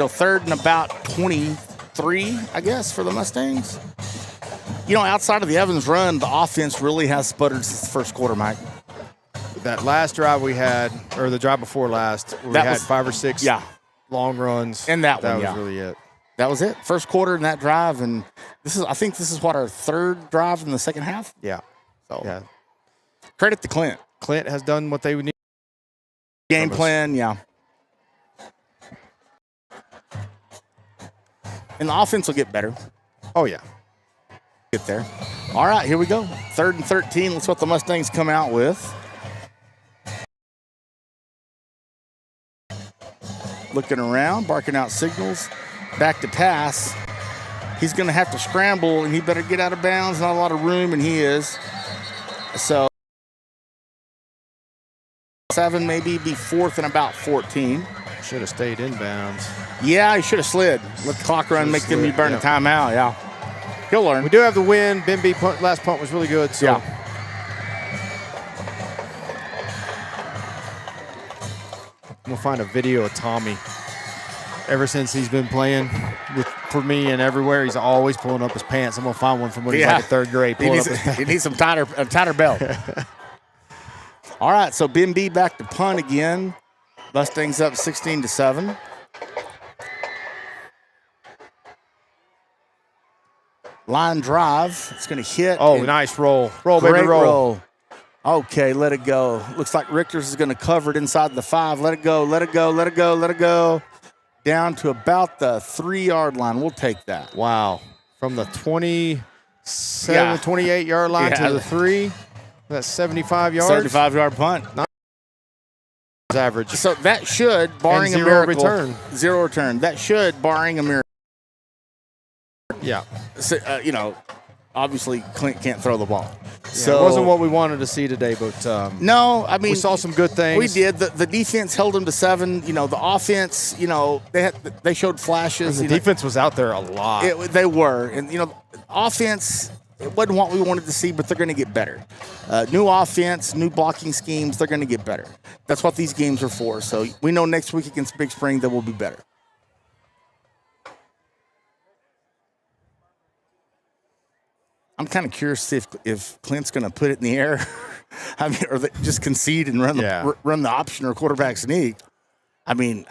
third and about 23, I guess, for the Mustangs. You know, outside of the Evans run, the offense really has sputtered since the first quarter, Mike. That last drive we had, or the drive before last, we had 5 or 6 long runs. And that was one, really it. That was it. First quarter in that drive, and I think this is what, our third drive in the second half? Yeah. So Yeah. credit to Clint. Clint has done what they would need. Game plan, yeah. And the offense will get better. Oh, yeah. Get there. All right, here we go. 3rd and 13. Let's see what the Mustangs come out with. Looking around, barking out signals. Back to pass. He's going to have to scramble, and he better get out of bounds. Not a lot of room, and he is. So 7 maybe, be 4th and about 14. Should have stayed in bounds. Yeah, he should have slid. Let the clock run, make them burn the timeout, yeah. He'll learn. We do have the win. Bimby last punt was really good. So. Yeah. We'll find a video of Tommy. Ever since he's been playing for me and everywhere, he's always pulling up his pants. I'm going to find one from when he's like in 3rd grade. He needs some tighter belt. All right, so Ben B back to punt again. Mustangs up 16-7. Line drive. It's going to hit. Oh, nice roll. Roll, baby, Great roll. Okay, let it go. Looks like Richter's is going to cover it inside the 5. Let it go, let it go, let it go, let it go. Down to about the 3-yard line. We'll take that. Wow. From the 27, 28-yard line to the 3. That's 75 yards. 75-yard punt. Average. So that should, barring a zero miracle. return. Zero return. That should, barring a miracle. Yeah. So, obviously Clint can't throw the ball. Yeah, So it wasn't what we wanted to see today, but no, I mean, we saw some good things. We did. The defense held them to 7. The offense, they showed flashes. The defense was out there a lot. They were, and offense. It wasn't what we wanted to see, but they're going to get better. New offense, new blocking schemes, they're going to get better. That's what these games are for. So we know next week against Big Spring they will be better. I'm kind of curious if Clint's going to put it in the air. I mean, or they just concede and run the option or quarterback sneak. I mean,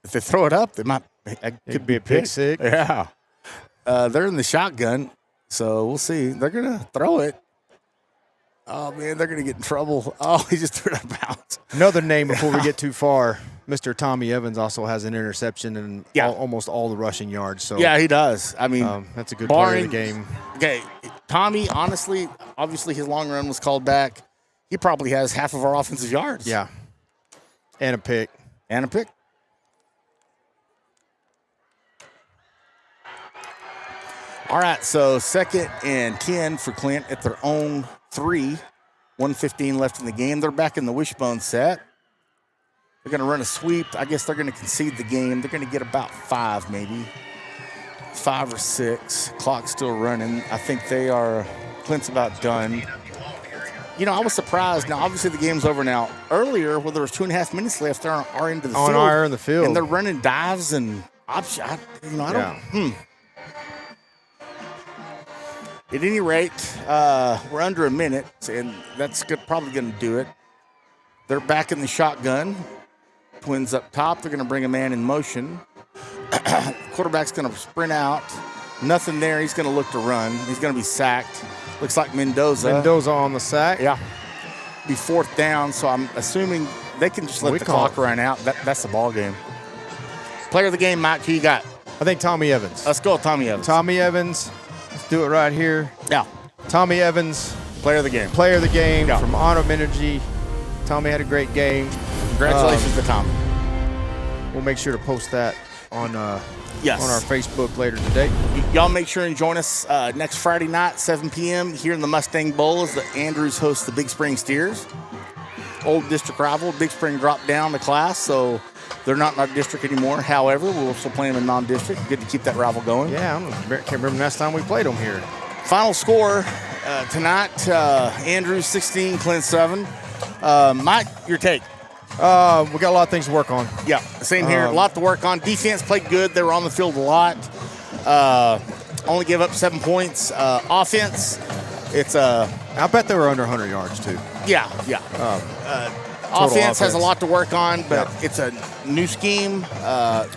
if they throw it up, they might. It could be a pick six. Yeah. They're in the shotgun. So we'll see. They're going to throw it. Oh, man, they're going to get in trouble. Oh, he just threw it out of bounds. Another name before we get too far. Mr. Tommy Evans also has an interception and almost all the rushing yards. So yeah, he does. I mean, that's a good player of the game. Okay, Tommy, honestly, obviously his long run was called back. He probably has half of our offensive yards. Yeah. And a pick. All right, so 2nd and 10 for Clint at their own 3. 1:15 left in the game. They're back in the wishbone set. They're going to run a sweep. I guess they're going to concede the game. They're going to get about 5 maybe. 5 or 6. Clock's still running. I think Clint's about done. I was surprised. Now, obviously the game's over now. Earlier, when there was 2.5 minutes left, they're on into the field. On in the field. And they're running dives and options. At any rate, we're under a minute, and that's probably going to do it. They're back in the shotgun. Twins up top. They're going to bring a man in motion. Quarterback's going to sprint out. Nothing there. He's going to look to run. He's going to be sacked. Looks like Mendoza. Mendoza on the sack. Yeah. Be 4th down, so I'm assuming they can just let the clock run out. That's the ball game. Player of the game, Mike, who you got? I think Tommy Evans. Let's go with Tommy Evans. Tommy Evans. Let's do it right here. Yeah. Tommy Evans. Player of the game. Player of the game from Autumn Energy. Tommy had a great game. Congratulations to Tommy. We'll make sure to post that on our Facebook later today. Y'all make sure and join us next Friday night, 7 p.m. here in the Mustang Bowl as the Andrews host the Big Spring Steers. Old district rival. Big Spring dropped down the class, so they're not in our district anymore. However, we'll still play them in non-district. Good to keep that rival going. Yeah, I can't remember the last time we played them here. Final score tonight, Andrews 16, Clint 7. Mike, your take. We got a lot of things to work on. Yeah, same here. A lot to work on. Defense played good. They were on the field a lot. Only gave up 7 points. Offense, I bet they were under 100 yards, too. Yeah. Offense has a lot to work on, but it's a new scheme.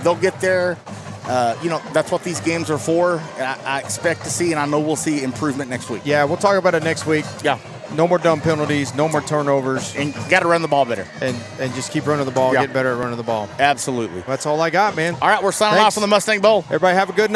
They'll get there. That's what these games are for. I expect to see, and I know we'll see improvement next week. Yeah, we'll talk about it next week. Yeah. No more dumb penalties, no more turnovers. And got to run the ball better. And just keep running the ball, get better at running the ball. Absolutely. That's all I got, man. All right, we're signing off from the Mustang Bowl. Everybody have a good night.